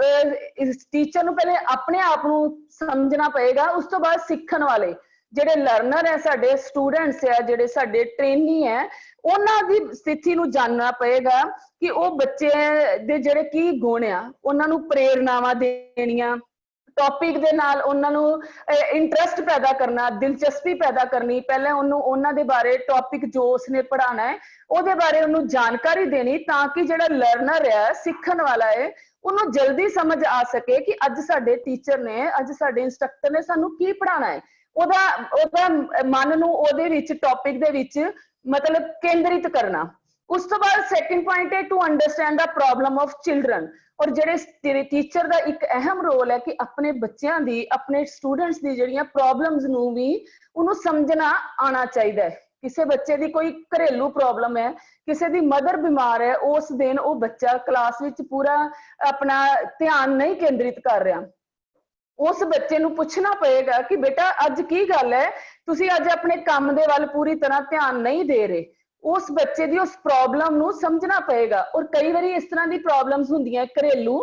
ਟੀਚਰ ਨੂੰ ਪਹਿਲੇ ਆਪਣੇ ਆਪ ਨੂੰ ਸਮਝਣਾ ਪਏਗਾ। ਉਸ ਤੋਂ ਬਾਅਦ ਸਿੱਖਣ ਵਾਲੇ ਜਿਹੜੇ ਲਰਨਰ ਹੈ, ਸਾਡੇ ਸਟੂਡੈਂਟਸ ਹੈ, ਜਿਹੜੇ ਸਾਡੇ ਟ੍ਰੇਨੀ ਹੈ, ਉਹਨਾਂ ਦੀ ਸਥਿਤੀ ਨੂੰ ਜਾਣਨਾ ਪਏਗਾ ਕਿ ਉਹ ਬੱਚੇ ਦੇ ਜਿਹੜੇ ਕੀ ਗੁਣ ਆ, ਉਹਨਾਂ ਨੂੰ ਪ੍ਰੇਰਨਾਵਾਂ ਦੇਣੀਆਂ, ਟੌਪਿਕ ਦੇ ਨਾਲ ਉਹਨਾਂ ਨੂੰ ਇੰਟਰਸਟ ਪੈਦਾ ਕਰਨਾ, ਦਿਲਚਸਪੀ ਪੈਦਾ ਕਰਨੀ। ਪਹਿਲਾਂ ਉਹਨੂੰ ਉਹਨਾਂ ਦੇ ਬਾਰੇ ਟੌਪਿਕ ਜੋ ਉਸਨੇ ਪੜ੍ਹਾਉਣਾ ਹੈ ਉਹਦੇ ਬਾਰੇ ਉਹਨੂੰ ਜਾਣਕਾਰੀ ਦੇਣੀ ਤਾਂ ਕਿ ਜਿਹੜਾ ਲਰਨਰ ਹੈ, ਸਿੱਖਣ ਵਾਲਾ ਹੈ, ਉਹਨੂੰ ਜਲਦੀ ਸਮਝ ਆ ਸਕੇ ਕਿ ਅੱਜ ਸਾਡੇ ਟੀਚਰ ਨੇ, ਅੱਜ ਸਾਡੇ ਇੰਸਟ੍ਰਕਟਰ ਨੇ ਸਾਨੂੰ ਕੀ ਪੜ੍ਹਾਉਣਾ ਹੈ। ਉਹਦਾ ਮਨ ਨੂੰ ਉਹਦੇ ਵਿੱਚ ਟੌਪਿਕ ਦੇ ਵਿੱਚ ਮਤਲਬ ਕੇਂਦਰਿਤ ਕਰਨਾ। ਉਸ ਤੋਂ ਬਾਅਦ ਸੈਕੰਡ ਪੁਆਇੰਟ ਹੈ ਟੂ ਅੰਡਰਸਟੈਂਡ ਦਾ ਪ੍ਰੋਬਲਮ ਆਫ ਚਿਲਡਰਨ। ਔਰ ਜਿਹੜੇ ਟੀਚਰ ਦਾ ਇੱਕ ਅਹਿਮ ਰੋਲ ਹੈ ਕਿ ਆਪਣੇ ਬੱਚਿਆਂ ਦੀ, ਆਪਣੇ ਸਟੂਡੈਂਟਸ ਦੀ ਜਿਹੜੀਆਂ ਪ੍ਰੋਬਲਮਸ ਨੂੰ ਵੀ ਉਹਨੂੰ ਸਮਝਣਾ ਆਉਣਾ ਚਾਹੀਦਾ ਹੈ। ਕਿਸੇ ਬੱਚੇ ਦੀ ਕੋਈ ਘਰੇਲੂ ਪ੍ਰੋਬਲਮ ਹੈ, ਕਿਸੇ ਦੀ ਮਦਰ ਬਿਮਾਰ ਹੈ, ਉਸ ਦਿਨ ਉਹ ਬੱਚਾ ਕਲਾਸ ਵਿੱਚ ਪੂਰਾ ਆਪਣਾ ਧਿਆਨ ਨਹੀਂ ਕੇਂਦਰਿਤ ਕਰ ਰਿਹਾ, उस बच्चे नूं पुछना पएगा कि बेटा अज की गल है, तुसी अज अपने काम दे वल पूरी तरह ध्यान नहीं दे रहे। उस बच्चे दी उस प्रॉब्लम नूं समझना पएगा। और कई बारी इस तरह दी प्रॉब्लम्स हुंदियां घरेलू,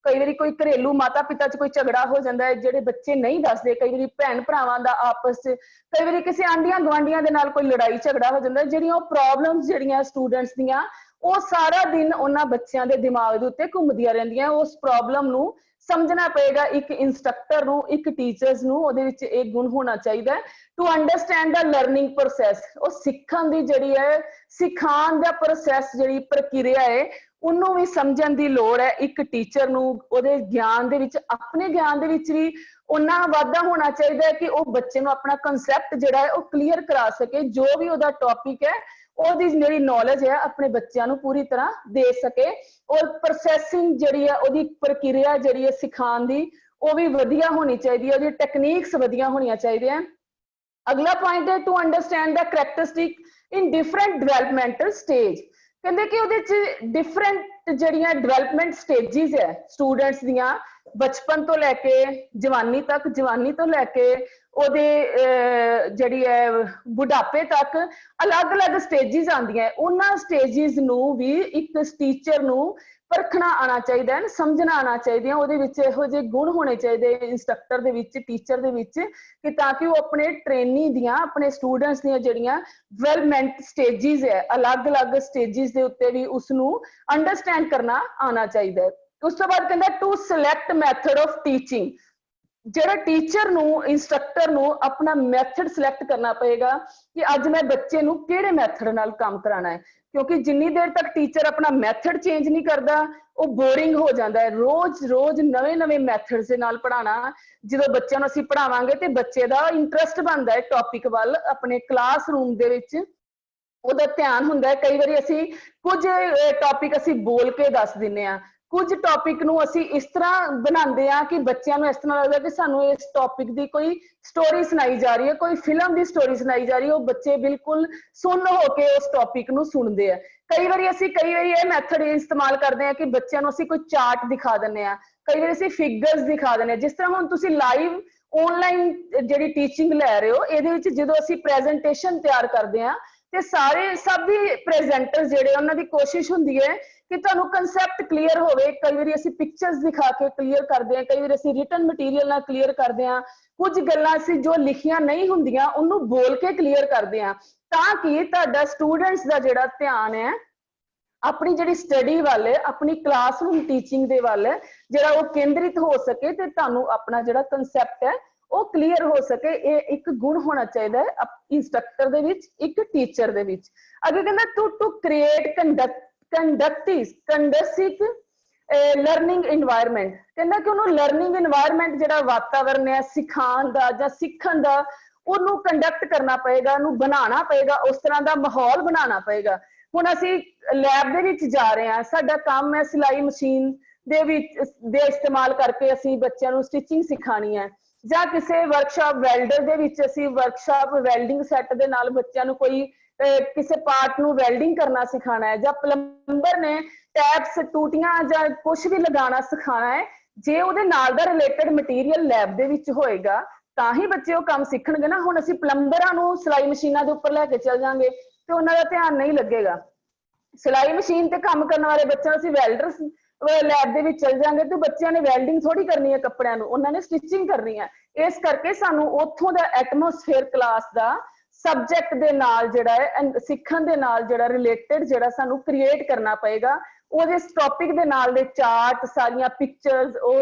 कई बारी कोई घरेलू माता पिता च कोई झगड़ा हो जाता है जेडे बच्चे नहीं दसदे, कई बारी भैन भरावां दा आपस च, कई बारी किसी आंडियां गवांडियां दे नाल कोई लड़ाई झगड़ा हो जाता है। जेहड़ियां प्रॉब्लम्स जेहड़ियां स्टूडेंट्स दियां वो सारा दिन उन्हां बच्चों के दिमाग दे उत्ते घुमदियां रहिंदियां। उस प्रॉब्लम नूं समझना पएगा। एक इंस्ट्रक्टर नूं, एक टीचर्स नूं उहदे विच एक गुण होना चाहिए to understand the learning process. वो सीखण दी जिहड़ी है, सिखाण दा प्रोसैस जिहड़ी प्रक्रिया है उन्होंने भी समझण दी लोड़ है। एक टीचर नूं उहदे ज्ञान दे विच, अपने ज्ञान दे विच भी उन्ना वाधा होना चाहिए कि वो बच्चे नूं अपना कंसैप्ट जिहड़ा है वो क्लीयर करा सके। जो भी उहदा टॉपिक है ਉਹਦੀ ਜਿਹੜੀ नॉलेज है अपने बच्चों ਨੂੰ पूरी तरह दे सके। और प्रोसैसिंग ਜਿਹੜੀ है ਉਹਦੀ प्रक्रिया ਜਿਹੜੀ है सिखाण ਦੀ ਉਹ भी ਵਧੀਆ होनी चाहिए, ਉਹਦੀ ਟੈਕਨੀਕਸ ਵਧੀਆ ਹੋਣੀਆਂ ਚਾਹੀਦੀਆਂ। अगला पॉइंट है to understand the characteristic in different developmental stage. कहते कि ਉਹਦੇ ਚ डिफरेंट ਜਿਹੜੀਆਂ डिवेलपमेंट स्टेजिस है स्टूडेंट्स दियां, बचपन तो लैके जवानी तक, जवानी तो लैके ਉਹਦੇ ਜਿਹੜੀ है बुढ़ापे तक अलग अलग स्टेजिस आंदियां। उन्हां स्टेजिस ਨੂੰ भी एक टीचर ਨੂੰ परखना आना चाहिए, समझना आना चाहिए। ਉਹਦੇ ਵਿੱਚ ਇਹੋ ਜਿਹੇ गुण होने चाहिए इंस्ट्रक्टर ਦੇ ਵਿੱਚ, टीचर ਦੇ ਵਿੱਚ, कि ताकि वो अपने ट्रेनी दियां, अपने स्टूडेंट्स दियां ਜਿਹੜੀਆਂ डेवलपमेंट स्टेजिस है, अलग अलग स्टेजिस ਦੇ ਉੱਤੇ भी उसਨੂੰ अंडरस्टैंड करना आना चाहिए। उस तो बाद कहंदा to select method of teaching. ਜਿਹੜਾ टीचर ਨੂੰ, इंस्ट्रक्टर ਨੂੰ अपना मैथड सिलेक्ट करना पएगा कि अज मैं बच्चे ਨੂੰ ਕਿਹੜੇ मैथड नाल काम कराना है। क्योंकि जिन्नी देर तक टीचर अपना मैथड चेंज नहीं करता वो बोरिंग हो जाता है। रोज रोज नवे नवे मैथड से नाल पढ़ाना, जो बच्चों असीं पढ़ावांगे तो बच्चे का इंटरस्ट बनता है टॉपिक वाल, अपने क्लासरूम दे विच ਉਹਦਾ ध्यान हुंदा है। कई बारी असीं कुछ टॉपिक असीं बोल के दस दिंदे आ, कुछ टॉपिक नूं असीं इस तरह बनाते हैं कि बच्चों को इस तरह लगता है कि सानू इस टॉपिक की कोई स्टोरी सुनाई जा रही है, कोई फिल्म की स्टोरी सुनाई जा रही है। वो बच्चे बिल्कुल सुन होके उस टॉपिक नूं सुनते हैं। कई बारी ये मैथड इस्तेमाल करते हैं कि बच्चों को असीं कोई चार्ट दिखा दिंदे आ, कई बारी असीं फिगर्स दिखा दिंदे आ। जिस तरह हुण तुसीं लाइव ऑनलाइन जिहड़ी टीचिंग लै रहे हो, इहदे विच जदों असीं प्रेजेंटेशन तैयार करते हैं ते सारे सभी प्रेजेंटर्स जिहड़े उन्हां दी कोशिश हुंदी है कि तुहानू कंसैप्ट क्लीयर होवे। कई बारी असीं पिक्चर्स दिखा के क्लीयर करते हैं, कई बारी असीं रिटन मटीरियल नाल क्लीयर करते हैं, कुछ गल्लां असीं जो लिखियां नहीं हुंदियां उन्नू बोल के क्लीयर करते हैं, ताकि तुहाडा स्टूडेंट्स दा जिहड़ा ध्यान है अपनी जिहड़ी स्टडी वाल, अपनी क्लासरूम टीचिंग दे वाल जिहड़ा वो केंद्रित हो सके ते तुहानू अपना जिहड़ा कंसैप्ट है वो क्लीयर हो सके। ये एक गुण होना चाहिए इंस्ट्रक्टर दे विच, एक टीचर दे विच। अगे कहंदा to create conductive learning environment. कहंदा कि उन्होंने लर्निंग इन्वायरमेंट जिहड़ा वातावरण है सिखाण दा जां सीखण दा उन्होंने कंडक्ट करना पएगा, उन्होंने बनाना पएगा, उस तरह का माहौल बनाना पएगा। हुण असीं लैब दे विच जा रहे हैं, साडा काम है सिलाई मशीन दे इस्तेमाल करके असीं बच्चों को स्टिचिंग सिखानी है, जां किसी वर्कशॉप वैल्डर दे विच असीं वर्कशॉप वैल्डिंग सैट दे नाल बच्चों को कोई किसी पार्ट नूं वैल्डिंग करना सिखाना है, जां प्लंबर ने टैप्स टूटियां जां कुछ भी लगाना सिखाना है। जे उहदे नाल दा रिलेटेड मटीरियल लैब दे विच होएगा तां ही बच्चे वो काम सीखणगे ना। हुण असीं प्लंबरां नूं सिलाई मशीनां दे उपर लैके चल जांगे ते उन्हां दा ध्यान नहीं लगेगा। सिलाई मशीन ते काम करने वाले बच्चों असीं वैल्डर्स लैब दे विच चल जांगे तो बच्चों ने वैल्डिंग थोड़ी करनी है कपड़ियां नूं, उन्होंने स्टिचिंग करनी है। इस करके सानू उत्थों दा एटमोसफेयर क्लास दा सबजैक्ट दे नाल जिहड़ा है सीखण दे नाल जिहड़ा रिलेटेड जिहड़ा सानू क्रिएट करना पएगा। ਉਹਦੇ टॉपिक ਦੇ ਨਾਲ ਦੇ चार्ट, सारियां पिक्चर्स,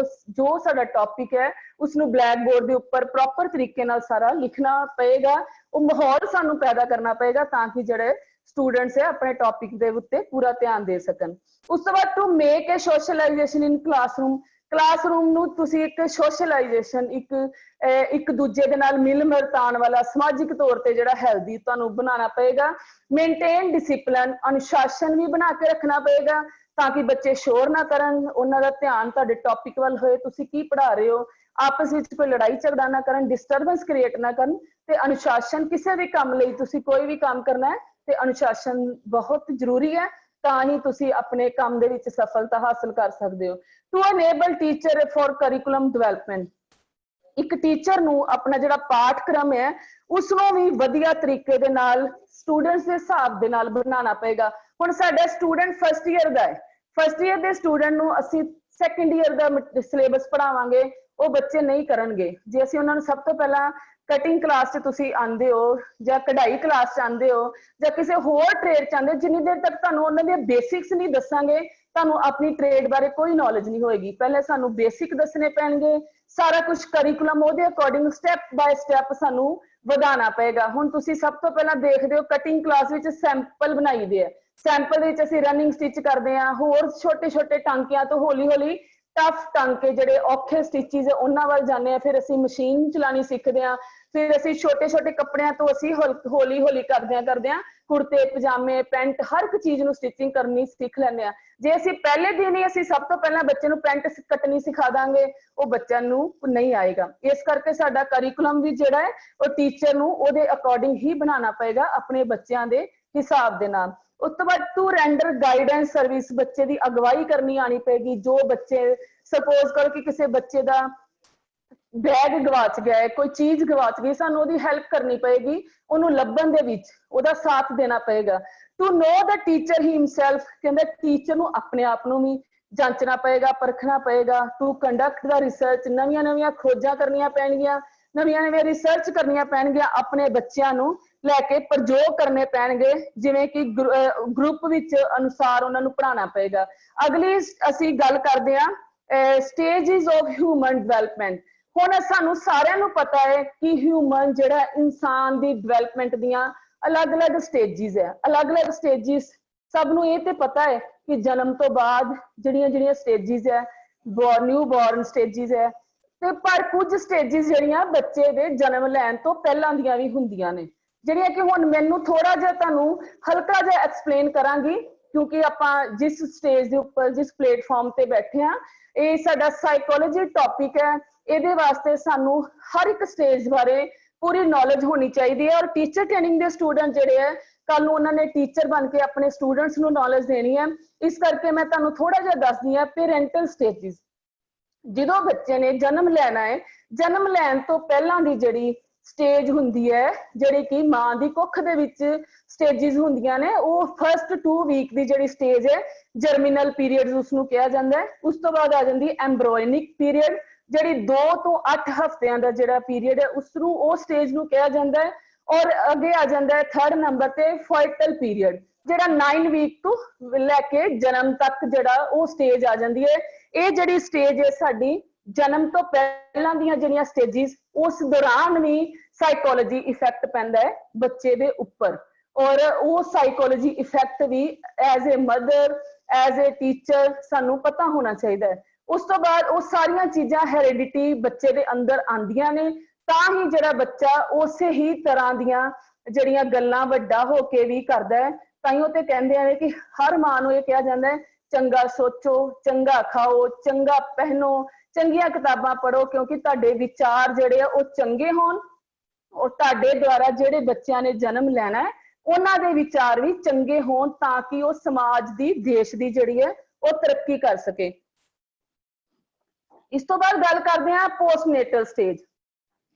जो साडा टॉपिक है उसनू ब्लैक बोर्ड के उपर प्रॉपर तरीके नाल सारा लिखना पएगा। वो माहौल सानू पैदा करना पएगा ताकि जिहड़े स्टूडेंट्स है अपने टॉपिक के उत्ते पूरा ध्यान दे सकन। उस तो बाद to make a socialization in classroom नू तुसी एक सोशलाइजेशन एक दूजे दे नाल मिल मिलतान वाला समाजिक तौर ते जिहड़ा हैल्दी तुहानू बनाना पएगा। मेनटेन डिसिपलिन, अनुशासन भी बना के रखना पएगा ताकि बच्चे शोर ना करन, उन्हां दा ध्यान तुहाडे टॉपिक वाल होए, तुसी की पढ़ा रहे हो, आपस विच कोई लड़ाई झगड़ा ना करन, डिस्टरबेंस क्रिएट ना करन। ते अनुशासन किसी भी काम लई तुसी कोई भी काम करना है ते अनुशासन बहुत जरूरी है, तां ही तुसी अपने काम दे विच सफलता हासिल कर सकदे हो। To enable teacher for curriculum development. ਇੱਕ ਟੀਚਰ ਨੂੰ ਆਪਣਾ ਜਿਹੜਾ ਪਾਠਕ੍ਰਮ ਹੈ ਉਸ ਨੂੰ ਵੀ ਵਧੀਆ ਤਰੀਕੇ ਦੇ ਨਾਲ ਸਟੂਡੈਂਟਸ ਦੇ ਹਿਸਾਬ ਦੇ ਨਾਲ ਬਣਾਉਣਾ ਪਏਗਾ। ਹੁਣ ਸਾਡਾ ਸਟੂਡੈਂਟ ਫਸਟ ਈਅਰ ਦਾ ਹੈ, ਫਸਟ ਈਅਰ ਦੇ ਸਟੂਡੈਂਟ ਨੂੰ ਅਸੀਂ ਸੈਕੰਡ ਈਅਰ ਦਾ ਸਿਲੇਬਸ ਪੜਾਵਾਂਗੇ, ਉਹ ਬੱਚੇ ਨਹੀਂ ਕਰਨਗੇ। ਜੇ ਅਸੀਂ ਉਹਨਾਂ ਨੂੰ ਸਭ ਤੋਂ ਪਹਿਲਾਂ ਕਟਿੰਗ ਕਲਾਸ 'ਚ ਤੁਸੀਂ ਆਉਂਦੇ ਹੋ ਜਾਂ ਕਢਾਈ ਕਲਾਸ 'ਚ ਆਉਂਦੇ ਹੋ ਜਾਂ ਕਿਸੇ ਹੋਰ ਟ੍ਰੇਡ 'ਚ ਆਉਂਦੇ ਹੋ, ਜਿੰਨੀ ਦੇਰ ਤੱਕ ਤੁਹਾਨੂੰ ਉਹਨਾਂ ਦੇ ਬੇਸਿਕਸ ਨਹੀਂ ਦੱਸਾਂਗੇ ਤੁਹਾਨੂੰ ਆਪਣੀ ਟ੍ਰੇਡ ਬਾਰੇ ਕੋਈ ਨੌਲੇਜ ਨਹੀਂ ਹੋਏਗੀ। ਪਹਿਲੇ ਸਾਨੂੰ ਬੇਸਿਕ ਦੱਸਣੇ ਪੈਣਗੇ, ਸਾਰਾ ਕੁਝ ਕਰਿਕੂਲਮ ਉਹਦੇ ਅਕੋਰਡਿੰਗ ਸਟੈਪ ਬਾय ਸਟੈਪ ਸਾਨੂੰ ਵਧਾਉਣਾ ਪਏਗਾ। ਹੁਣ ਤੁਸੀਂ ਸਭ ਤੋਂ ਪਹਿਲਾਂ ਦੇਖਦੇ ਹੋ ਕਟਿੰਗ ਕਲਾਸ ਵਿੱਚ ਸੈਂਪਲ ਬਣਾਈ ਦੇ ਆ, ਸੈਂਪਲ ਵਿੱਚ ਅਸੀਂ ਰਨਿੰਗ ਸਟਿਚ ਕਰਦੇ ਹਾਂ, ਹੋਰ ਛੋਟੇ ਛੋਟੇ ਟਾਂਕਿਆਂ ਤੋਂ ਹੌਲੀ ਹੌਲੀ ਟਫ ਟਾਂਕੇ ਜਿਹੜੇ ਔਖੇ ਸਟਿਚਿਸ ਹੈ ਉਹਨਾਂ ਵੱਲ ਜਾਂਦੇ ਆ, ਫਿਰ ਅਸੀਂ ਮਸ਼ੀਨ ਚਲਾਣੀ ਸਿੱਖਦੇ ਹਾਂ, ਫਿਰ ਅਸੀਂ ਛੋਟੇ ਛੋਟੇ ਕੱਪੜਿਆਂ ਤੋਂ ਅਸੀਂ ਹੌਲੀ ਹੌਲੀ ਕਰਦੇ ਹਾਂ ਕੁੜਤੇ ਪਜਾਮੇ ਪੈਂਟ ਹਰ ਇੱਕ ਚੀਜ਼ ਨੂੰ ਸਟਿਚਿੰਗ ਕਰਨੀ ਸਿੱਖ ਲੈਂਦੇ ਆ। ਜੇ ਅਸੀਂ ਪਹਿਲੇ ਦਿਨ ਹੀ ਅਸੀਂ ਸਭ ਤੋਂ ਪਹਿਲਾਂ ਬੱਚੇ ਨੂੰ ਪੈਂਟ ਕੱਟਣੀ ਸਿਖਾ ਦਾਂਗੇ, ਉਹ ਬੱਚਿਆਂ ਨੂੰ ਨਹੀਂ ਆਏਗਾ। ਇਸ ਕਰਕੇ ਸਾਡਾ ਕਰਿਕੂਲਮ ਵੀ ਜਿਹੜਾ ਹੈ ਉਹ ਟੀਚਰ ਨੂੰ ਉਹਦੇ ਅਕੋਰਡਿੰਗ ਹੀ ਬਣਾਉਣਾ ਪਏਗਾ, ਆਪਣੇ ਬੱਚਿਆਂ ਦੇ ਹਿਸਾਬ ਦੇ ਨਾਲ। ਉਸ ਤੋਂ ਬਾਅਦ ਟੂ ਰੈਂਡਰ ਗਾਈਡੈਂਸ ਸਰਵਿਸ, ਬੱਚੇ ਦੀ ਅਗਵਾਈ ਕਰਨੀ ਆਣੀ ਪਏਗੀ। ਜੋ ਬੱਚੇ ਸਪੋਜ਼ ਕਰੋ ਕਿ ਕਿਸੇ ਬੱਚੇ ਦਾ ਬੈਗ ਗਵਾਚ ਗਿਆ ਹੈ, ਕੋਈ ਚੀਜ਼ ਗਵਾਚ ਗਈ, ਸਾਨੂੰ ਉਹਦੀ ਹੈਲਪ ਕਰਨੀ ਪਏਗੀ, ਉਹਨੂੰ ਲੱਭਣ ਦੇ ਵਿੱਚ ਉਹਦਾ ਸਾਥ ਦੇਣਾ ਪਏਗਾ। To know the teacher himself, ਕਹਿੰਦਾ ਟੀਚਰ ਨੂੰ ਆਪਣੇ ਆਪ ਨੂੰ ਵੀ ਜਾਂਚਣਾ ਪਏਗਾ, ਪਰਖਣਾ ਪਏਗਾ। ਟੂ ਕੰਡਕਟ ਦਾ ਰਿਸਰਚ, ਨਵੀਆਂ ਨਵੀਆਂ ਖੋਜਾਂ ਕਰਨੀਆਂ ਪੈਣਗੀਆਂ, ਨਵੀਆਂ ਨਵੀਆਂ ਰਿਸਰਚ ਕਰਨੀਆਂ ਪੈਣਗੀਆਂ, ਆਪਣੇ ਬੱਚਿਆਂ ਨੂੰ ਲੈ ਕੇ ਪ੍ਰਯੋਗ ਕਰਨੇ ਪੈਣਗੇ, ਜਿਵੇਂ ਕਿ ਗਰੁੱਪ ਵਿੱਚ ਅਨੁਸਾਰ ਉਹਨਾਂ ਨੂੰ ਪੜ੍ਹਾਉਣਾ ਪਏਗਾ। ਅਗਲੀ ਅਸੀਂ ਗੱਲ ਕਰਦੇ ਹਾਂ ਸਟੇਜਿਸ ਆਫ ਹਿਊਮਨ ਡਿਵੈਲਪਮੈਂਟ। ਹੁਣ ਸਾਨੂੰ ਸਾਰਿਆਂ ਨੂੰ ਪਤਾ ਹੈ ਕਿ ਹਿਊਮਨ ਜਿਹੜਾ ਇਨਸਾਨ ਦੀ ਡਿਵੈਲਪਮੈਂਟ ਦੀਆਂ ਅਲੱਗ-ਅਲੱਗ ਸਟੇਜਿਸ ਹੈ, ਅਲੱਗ-ਅਲੱਗ ਸਟੇਜਿਸ ਸਭ ਨੂੰ ਇਹ ਤੇ ਪਤਾ ਹੈ ਕਿ ਜਨਮ ਤੋਂ ਬਾਅਦ ਜਿਹੜੀਆਂ ਸਟੇਜਿਸ ਹੈ, ਨਿਊ ਬੋਰਨ ਸਟੇਜਿਸ ਹੈ, ਤੇ ਪਰ ਕੁਝ ਸਟੇਜਿਸ ਜਿਹੜੀਆਂ ਬੱਚੇ ਦੇ ਜਨਮ ਲੈਣ ਤੋਂ ਪਹਿਲਾਂ ਦੀਆਂ ਵੀ ਹੁੰਦੀਆਂ ਨੇ, ਜਿਹੜੀਆਂ ਕਿ ਹੁਣ ਮੈਨੂੰ ਥੋੜਾ ਜਿਹਾ ਤੁਹਾਨੂੰ ਹਲਕਾ ਜਿਹਾ ਐਕਸਪਲੇਨ ਕਰਾਂਗੀ, ਕਿਉਂਕਿ ਆਪਾਂ ਜਿਸ ਸਟੇਜ ਦੇ ਉੱਪਰ ਜਿਸ ਪਲੇਟਫਾਰਮ ਤੇ ਬੈਠੇ ਹਾਂ ਇਹ ਸਾਡਾ ਸਾਈਕੋਲੋਜੀ ਟੌਪਿਕ ਹੈ। ਇਹਦੇ ਵਾਸਤੇ ਸਾਨੂੰ ਹਰ ਇੱਕ ਸਟੇਜ ਬਾਰੇ ਪੂਰੀ ਨੌਲੇਜ ਹੋਣੀ ਚਾਹੀਦੀ ਹੈ। ਔਰ ਟੀਚਰ ਟ੍ਰੇਨਿੰਗ ਦੇ ਸਟੂਡੈਂਟ ਜਿਹੜੇ ਹੈ ਕੱਲ ਨੂੰ ਉਹਨਾਂ ਨੇ ਟੀਚਰ ਬਣ ਕੇ ਆਪਣੇ ਸਟੂਡੈਂਟਸ ਨੂੰ ਨੌਲੇਜ ਦੇਣੀ ਹੈ। ਇਸ ਕਰਕੇ ਮੈਂ ਤੁਹਾਨੂੰ ਥੋੜਾ ਜਿਹਾ ਦੱਸਦੀ ਹਾਂ ਪੇਰੈਂਟਲ ਸਟੇਜਿਸ। ਜਦੋਂ ਬੱਚੇ ਨੇ ਜਨਮ ਲੈਣਾ ਹੈ, ਜਨਮ ਲੈਣ ਤੋਂ ਪਹਿਲਾਂ ਦੀ ਜਿਹੜੀ ਸਟੇਜ ਹੁੰਦੀ ਹੈ, ਜਿਹੜੀ ਕਿ ਮਾਂ ਦੀ ਕੁੱਖ ਦੇ ਵਿੱਚ ਸਟੇਜਿਸ ਹੁੰਦੀਆਂ ਨੇ, ਉਹ ਫਸਟ 2 ਵੀਕ ਦੀ ਜਿਹੜੀ ਸਟੇਜ ਹੈ ਜਰਮੀਨਲ ਪੀਰੀਅਡ ਉਸਨੂੰ ਕਿਹਾ ਜਾਂਦਾ ਹੈ। ਉਸ ਤੋਂ ਬਾਅਦ ਆ ਜਾਂਦੀ ਐਮਬ੍ਰੋਇਨਿਕ ਪੀਰੀਅਡ, ਜਿਹੜੀ 2 ਤੋਂ 8 ਹਫ਼ਤਿਆਂ ਦਾ ਜਿਹੜਾ ਪੀਰੀਅਡ ਹੈ ਉਸਨੂੰ ਉਹ ਸਟੇਜ ਨੂੰ ਕਿਹਾ ਜਾਂਦਾ ਹੈ। ਔਰ ਅੱਗੇ ਆ ਜਾਂਦਾ ਹੈ 3rd ਨੰਬਰ ਤੇ ਫੋਇਟਲ ਪੀਰੀਅਡ, ਜਿਹੜਾ 9 ਵੀਕ ਤੋਂ ਲੈ ਕੇ ਜਨਮ ਤੱਕ ਜਿਹੜਾ ਉਹ ਸਟੇਜ ਆ ਜਾਂਦੀ ਹੈ। ਇਹ ਜਿਹੜੀ ਸਟੇਜ ਹੈ ਸਾਡੀ ਜਨਮ ਤੋਂ ਪਹਿਲਾਂ ਦੀਆਂ ਜਿਹੜੀਆਂ ਸਟੇਜਿਸ, ਉਸ ਦੌਰਾਨ ਵੀ ਸਾਈਕੋਲੋਜੀ ਇਫੈਕਟ ਪੈਂਦਾ ਹੈ ਬੱਚੇ ਦੇ ਉੱਪਰ, ਔਰ ਉਹ ਸਾਈਕੋਲੋਜੀ ਇਫੈਕਟ ਵੀ as a mother as a teacher ਸਾਨੂੰ ਪਤਾ ਹੋਣਾ ਚਾਹੀਦਾ ਹੈ। ਉਸ ਤੋਂ ਬਾਅਦ ਉਹ ਸਾਰੀਆਂ ਚੀਜ਼ਾਂ ਹੈਰੀਡਿਟੀ ਬੱਚੇ ਦੇ ਅੰਦਰ ਆਉਂਦੀਆਂ ਨੇ, ਤਾਂ ਹੀ ਜਿਹੜਾ ਬੱਚਾ ਉਸੇ ਹੀ ਤਰ੍ਹਾਂ ਦੀਆਂ ਜਿਹੜੀਆਂ ਗੱਲਾਂ ਵੱਡਾ ਹੋ ਕੇ ਵੀ ਕਰਦਾ ਹੈ। ਤਾਈਓ ਤੇ ਕਹਿੰਦੇ ਆ ਕਿ ਹਰ ਮਾਂ ਨੂੰ ਇਹ ਕਿਹਾ ਜਾਂਦਾ ਹੈ ਚੰਗਾ ਸੋਚੋ, ਚੰਗਾ ਖਾਓ, ਚੰਗਾ ਪਹਿਨੋ, ਚੰਗੀਆਂ ਕਿਤਾਬਾਂ ਪੜ੍ਹੋ, ਕਿਉਂਕਿ ਤੁਹਾਡੇ ਵਿਚਾਰ ਜਿਹੜੇ ਆ ਉਹ ਚੰਗੇ ਹੋਣ, ਔਰ ਤੁਹਾਡੇ ਦੁਆਰਾ ਜਿਹੜੇ ਬੱਚਿਆਂ ਨੇ ਜਨਮ ਲੈਣਾ ਹੈ ਉਹਨਾਂ ਦੇ ਵਿਚਾਰ ਵੀ ਚੰਗੇ ਹੋਣ, ਤਾਂ ਕਿ ਉਹ ਸਮਾਜ ਦੀ ਦੇਸ਼ ਦੀ ਜਿਹੜੀ ਹੈ ਉਹ ਤਰੱਕੀ ਕਰ ਸਕੇ। ਇਸ ਤੋਂ ਬਾਅਦ ਗੱਲ ਕਰਦੇ ਹਾਂ ਪੋਸਟਨੇਟਲ ਸਟੇਜ,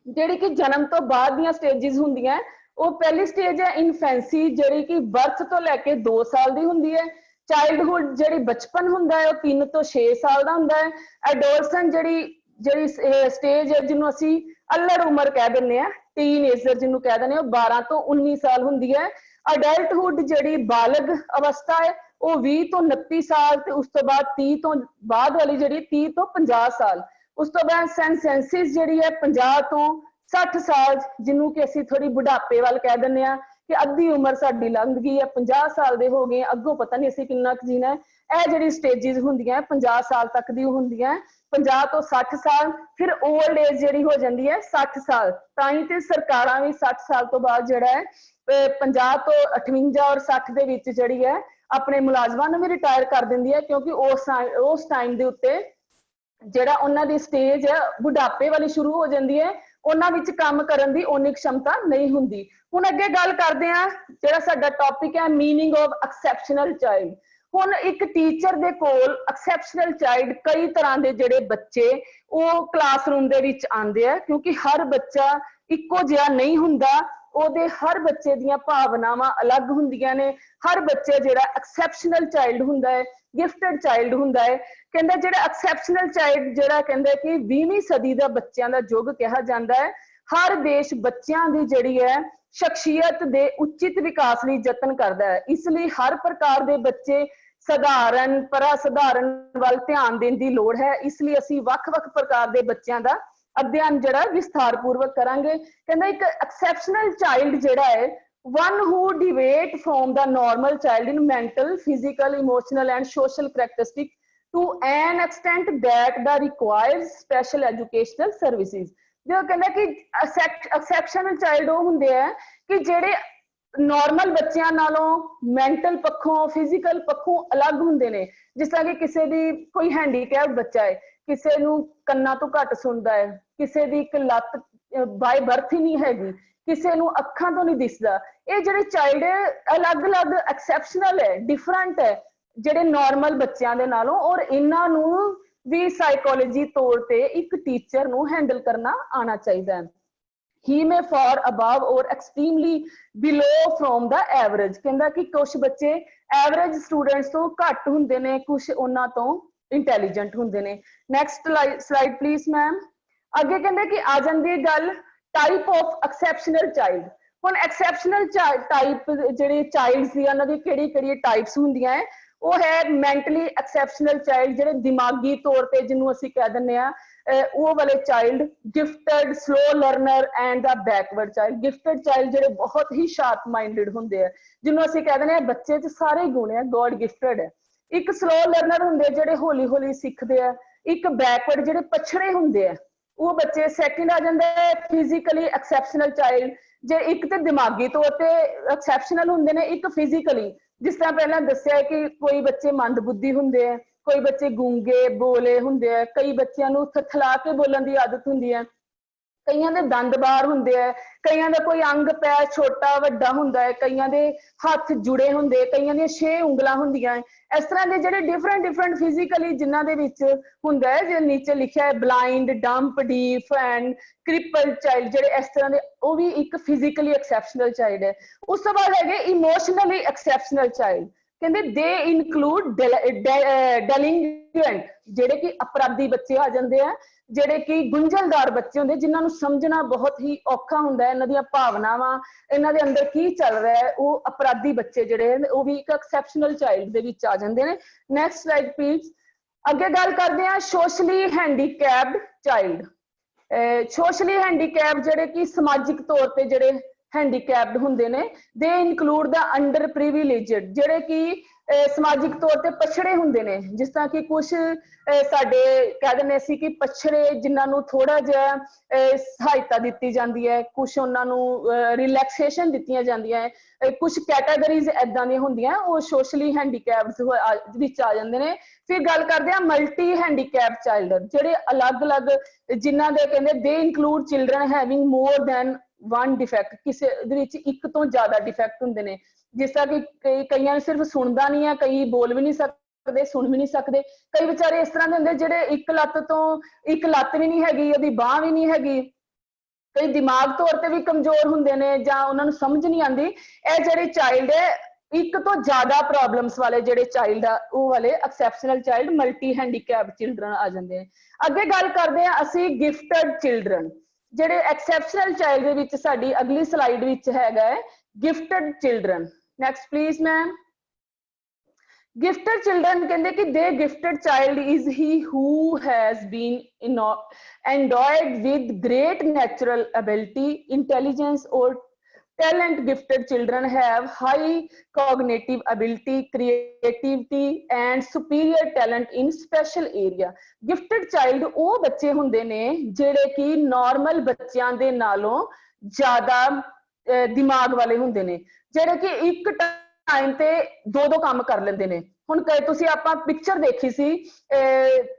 ਜਿਹੜੀ ਕਿ ਜਨਮ ਤੋਂ ਬਾਅਦ ਦੀਆਂ ਸਟੇਜਿਸ ਹੁੰਦੀਆਂ। ਉਹ ਪਹਿਲੀ ਸਟੇਜ ਹੈ ਇਨਫੈਂਸੀ, ਜਿਹੜੀ ਕਿ ਬਰਥ ਤੋਂ ਲੈ ਕੇ 2 ਸਾਲ ਦੀ ਹੁੰਦੀ ਹੈ। ਚਾਈਲਡਹੁੱਡ ਜਿਹੜੀ ਬਚਪਨ ਹੁੰਦਾ ਹੈ ਉਹ 3 ਤੋਂ 6 ਸਾਲ ਦਾ ਹੁੰਦਾ ਹੈ। ਐਡੋਲਸੈਂਟ ਜਿਹੜੀ ਸਟੇਜ ਹੈ ਜਿਹਨੂੰ ਅਸੀਂ ਅਲੜ ਉਮਰ ਕਹਿ ਦਿੰਦੇ ਹਾਂ, ਟੀਨਏਜਰ ਜਿਹਨੂੰ ਕਹਿ ਦਿੰਦੇ ਹਾਂ, ਉਹ 12 ਤੋਂ 19 ਸਾਲ ਹੁੰਦੀ ਹੈ। ਅਡਲਟਹੁੱਡ ਜਿਹੜੀ ਬਾਲਗ ਅਵਸਥਾ ਹੈ ਉਹ 20 ਤੋਂ 29 ਸਾਲ, ਤੇ ਉਸ ਤੋਂ ਬਾਅਦ 30 ਤੋਂ ਬਾਅਦ ਵਾਲੀ ਜਿਹੜੀ 30 ਤੋਂ 50 ਸਾਲ। ਉਸ ਤੋਂ ਬਾਅਦ ਸੈਂਸੈਂਸਿਸ ਜਿਹੜੀ ਹੈ 50 ਤੋਂ 60 ਸਾਲ, ਜਿਹਨੂੰ ਕਿ ਅਸੀਂ ਥੋੜੀ ਬੁਢਾਪੇ ਵੱਲ ਕਹਿ ਦਿੰਦੇ ਹਾਂ ਕਿ ਅੱਧੀ ਉਮਰ ਸਾਡੀ ਲੰਘ ਗਈ ਹੈ, 50 ਸਾਲ ਦੇ ਹੋ ਗਏ, ਅੱਗੋਂ ਪਤਾ ਨਹੀਂ ਅਸੀਂ ਕਿੰਨਾ ਕੁ ਜੀਣਾ ਹੈ। ਇਹ ਜਿਹੜੀ ਸਟੇਜਿਸ ਹੁੰਦੀਆਂ 50 ਸਾਲ ਤੱਕ ਦੀ ਹੁੰਦੀਆਂ, 50 ਤੋਂ 60 ਸਾਲ। ਫਿਰ 올ਡ ਏਜ ਜਿਹੜੀ ਹੋ ਜਾਂਦੀ ਹੈ 60 ਸਾਲ, ਤਾਂ ਹੀ ਤੇ ਸਰਕਾਰਾਂ ਵੀ 60 ਸਾਲ ਤੋਂ ਬਾਅਦ ਜਿਹੜਾ ਹੈ 50 ਤੋਂ 58 ਔਰ 60 ਦੇ ਵਿੱਚ ਜਿਹੜੀ ਹੈ ਆਪਣੇ ਮੁਲਾਜ਼ਮਾਂ ਨੂੰ ਵੀ ਰਿਟਾਇਰ ਕਰ ਦਿੰਦੀ ਹੈ, ਕਿਉਂਕਿ ਉਸ ਟਾਈਮ ਦੇ ਉੱਤੇ ਜਿਹੜਾ ਉਹਨਾਂ ਦੀ ਸਟੇਜ ਹੈ ਬੁਢਾਪੇ ਵਾਲੀ ਸ਼ੁਰੂ ਹੋ ਜਾਂਦੀ ਹੈ, ਉਹਨਾਂ ਵਿੱਚ ਕੰਮ ਕਰਨ ਦੀ ਓਨੀ क्षमता ਨਹੀਂ ਹੁੰਦੀ। ਹੁਣ ਅੱਗੇ ਗੱਲ ਕਰਦੇ ਹਾਂ, ਜਿਹੜਾ ਸਾਡਾ ਟੌਪਿਕ ਹੈ ਮੀਨਿੰਗ ਆਫ ਐਕਸੈਪਸ਼ਨਲ ਚਾਈਲਡ। ਹੁਣ ਇੱਕ ਟੀਚਰ ਦੇ ਕੋਲ ਐਕਸੈਪਸ਼ਨਲ ਚਾਈਲਡ ਕਈ ਤਰ੍ਹਾਂ ਦੇ ਜਿਹੜੇ ਬੱਚੇ ਉਹ ਕਲਾਸਰੂਮ ਦੇ ਵਿੱਚ ਆਉਂਦੇ ਆ, ਕਿਉਂਕਿ ਹਰ ਬੱਚਾ ਇੱਕੋ ਜਿਹਾ ਨਹੀਂ ਹੁੰਦਾ, ਉਹਦੇ ਹਰ ਬੱਚੇ ਦੀਆਂ ਭਾਵਨਾਵਾਂ ਅਲੱਗ ਹੁੰਦੀਆਂ ਨੇ। ਹਰ ਬੱਚਾ ਜਿਹੜਾ ਐਕਸੈਪਸ਼ਨਲ ਚਾਈਲਡ ਹੁੰਦਾ ਹੈ, ਗਿਫਟਡ ਚਾਈਲਡ ਹੁੰਦਾ ਹੈ। ਕਹਿੰਦਾ ਜਿਹੜਾ ਐਕਸੈਪਸ਼ਨਲ ਚਾਈਲਡ ਜਿਹੜਾ ਕਹਿੰਦਾ ਕਿ 20ਵੀਂ ਸਦੀ ਦਾ ਬੱਚਿਆਂ ਦਾ ਯੁੱਗ ਕਿਹਾ ਜਾਂਦਾ ਹੈ। ਹਰ ਦੇਸ਼ ਬੱਚਿਆਂ ਦੀ ਜਿਹੜੀ ਹੈ ਸ਼ਖਸੀਅਤ ਦੇ ਉਚਿਤ ਵਿਕਾਸ ਲਈ ਯਤਨ ਕਰਦਾ ਹੈ, ਇਸ ਲਈ ਹਰ ਪ੍ਰਕਾਰ ਦੇ ਬੱਚੇ ਸਧਾਰਨ ਪਰ ਅਸਧਾਰਨ ਵੱਲ ਧਿਆਨ ਦੇਣ ਦੀ ਲੋੜ ਹੈ। ਇਸ ਲਈ ਅਸੀਂ ਵੱਖ-ਵੱਖ ਪ੍ਰਕਾਰ ਦੇ ਬੱਚਿਆਂ ਦਾ ਅਧਿਐਨ ਜਿਹੜਾ ਵਿਸਥਾਰਪੂਰਵਕ ਕਰਾਂਗੇ। ਕਹਿੰਦਾ ਇੱਕ ਐਕਸੈਪਸ਼ਨਲ ਚਾਈਲਡ ਜਿਹੜਾ ਹੈ one who deviate from the normal child in mental, physical, emotional and social characteristic to an extent that the requires special educational services। जो कहना कि exceptional child वो हुंदे है कि जेड़े नॉर्मल बच्चों नालों मैंटल पक्षों फिजिकल पक्षों अलग हुंदे ने। जिस तरह कि किसी दी कोई हैंडीकैप बच्चा है, किसी नूं कन्नां तो घट सुनदा है, किसी दी इक लत बाय बर्थ ही नहीं हैगी, किसी नूं अखां तो नहीं दिसदा। ये जेड़े चाइल्ड है अलग अलग एक्सैप्शनल है, डिफरेंट है जेड़े नॉर्मल बच्चों दे नालों, और इन्हां नूं भी साइकोलॉजी तौर पे एक टीचर नूं हैंडल करना आना चाहिए। He may far above or extremely below from the average। कहंदा कि कुछ बच्चे एवरेज स्टूडेंट्स तो घट हुंदे ने, कुछ उन्हां तो इंटैलीजेंट हुंदे ने। Next slide please ma'am. अगे कहंदे कि आ जांदी है गल टाइप ऑफ एक्सैप्शनल चाइल्ड। हुण एक्सैप्शनल टाइप जिहड़े चाइल्ड्स दी उन्हां दी किहड़ी-किहड़ी टाइप्स हुंदियां है, वो है मैंटली एक्सैप्शनल चाइल्ड जिहड़े दिमागी तौर पे जिन्हों असीं कह दिंदे आ वो वाले child, gifted slow learner and the backward child. Gifted child जिहड़े बहुत ही शार्प माइंडेड हुंदे आ, जिन्हों असीं कह दिंदे आ बच्चे च सारे गुण है, गॉड गिफ्टेड है। एक स्लो लर्नर हुंदे जिहड़े हौली हौली सिखदे आ, एक बैकवर्ड जिहड़े पछड़े हुंदे आ वो बच्चे। सैकेंड आ जांदा है फिजिकली एक्सैप्शनल चाइल्ड, जे एक ते दिमागी तौर ते एक्सैप्शनल हुंदे ने, एक फिजिकली। जिस तरह पहले दस्सिया कि कोई बच्चे मंदबुद्धि हुंदे है, कोई बच्चे गूंगे बोले हुंदे है, कई बच्चों नूं थथला के बोलण दी आदत हुंदी है, कईयां दे दंद बाहर हुंदे है, कईयां दा कोई अंग पैर छोटा वड्डा हुंदा है, कईयां दे हत्थ जुड़े हुंदे, कईयां दी 6 उंगलां हुंदियां है। इस तरह के जिहड़े डिफरेंट डिफरेंट फिजिकली जिन्हां दे विच हुंदा है, जे नीचे लिखिया है blind, dump, deaf and cripple child, जिहड़े इस तरह दे वो भी एक फिजिकली एक्सैप्शनल चाइल्ड है। उस तो बाद है इमोशनली एक्सैप्शनल चाइल्ड। कहते दे इनकलूड डेलिंगुएंट, जिहड़े कि अपराधी बच्चे आ जाते हैं, जिहड़े कि गुंझलदार बच्चे होंदे जिन्हां नूं समझना बहुत ही औखा हुंदा है, इन्हां दीयां भावनावां इन्हां दे अंदर की चल रहा है, वो अपराधी बच्चे जिहड़े हैं वो भी एक एक्सैप्शनल चाइल्ड दे विच आ जांदे ने। Next slide please. अगे गल करदे हां socially handicapped child. Socially handicap जिहड़े कि समाजिक तौर पे जिहड़े हैंडीकैप्ड हुंदे ने, दे इनकलूड द अंडर प्रिविलेजड, जिहड़े कि समाजिक तौर पे पछड़े हुंदे ने। जिस तरह कि कुछ साडे कह दिंदे सी कि पछड़े जिन्हां नूं थोड़ा जिहा सहायता दित्ती जांदी है, कुछ उन्हां नूं रिलैक्सेशन दित्तियां जांदियां है, कुछ कैटागरीज इदां दी हुंदियां वो सोशली हैंडीकैप्ड विच आ जांदे ने। फिर गल करदे हां मल्टी हैंडीकैप चाइल्ड, जिहड़े अलग अलग जिन्हां दे कहंदे दे include children having more than one defect, किसी दे विच एक तो ज्यादा डिफैक्ट हुंदे ने। जिस तरह कि कईयां सिर्फ सुनदा नहीं है, कई बोल भी नहीं सकते, सुन भी नहीं सकते, कई बेचारे इस तरह के हुंदे जिहड़े एक लत्त तो एक लत्त भी नहीं हैगी, ओहदी बांह भी नहीं हैगी, कई दिमाग तौर पे भी कमजोर हुंदे ने जां उन्हां नूं समझ नहीं आंदी। ये जिहड़े चाइल्ड है एक तो ज्यादा प्रॉब्लम्स वाले जिहड़े चाइल्ड आ वो वाले एक्सैप्शनल चाइल्ड मल्टी हैंडीकैप चिल्ड्रन आ जांदे हैं। अगे गल करदे हां असीं गिफ्टेड चिल्ड्रन, जिहड़े एक्सैप्शनल चाइल्ड दे विच साडी अगली स्लाइड विच हैगा है gifted children. Next please ma'am. Gifted children कहते कि the gifted child is he who has been endowed with great natural ability, intelligence और talent। Gifted children have high cognitive ability, creativity and superior talent in special area। Gifted child वो बच्चे हुंदे ने जिहड़े कि normal बच्चों दे नालों ज्यादा दिमाग वाले हुंदे ने, जिहड़े कि एक टाइम ते दो दो काम कर लेंदे ने। हुण तुसीं आपां पिक्चर देखी सी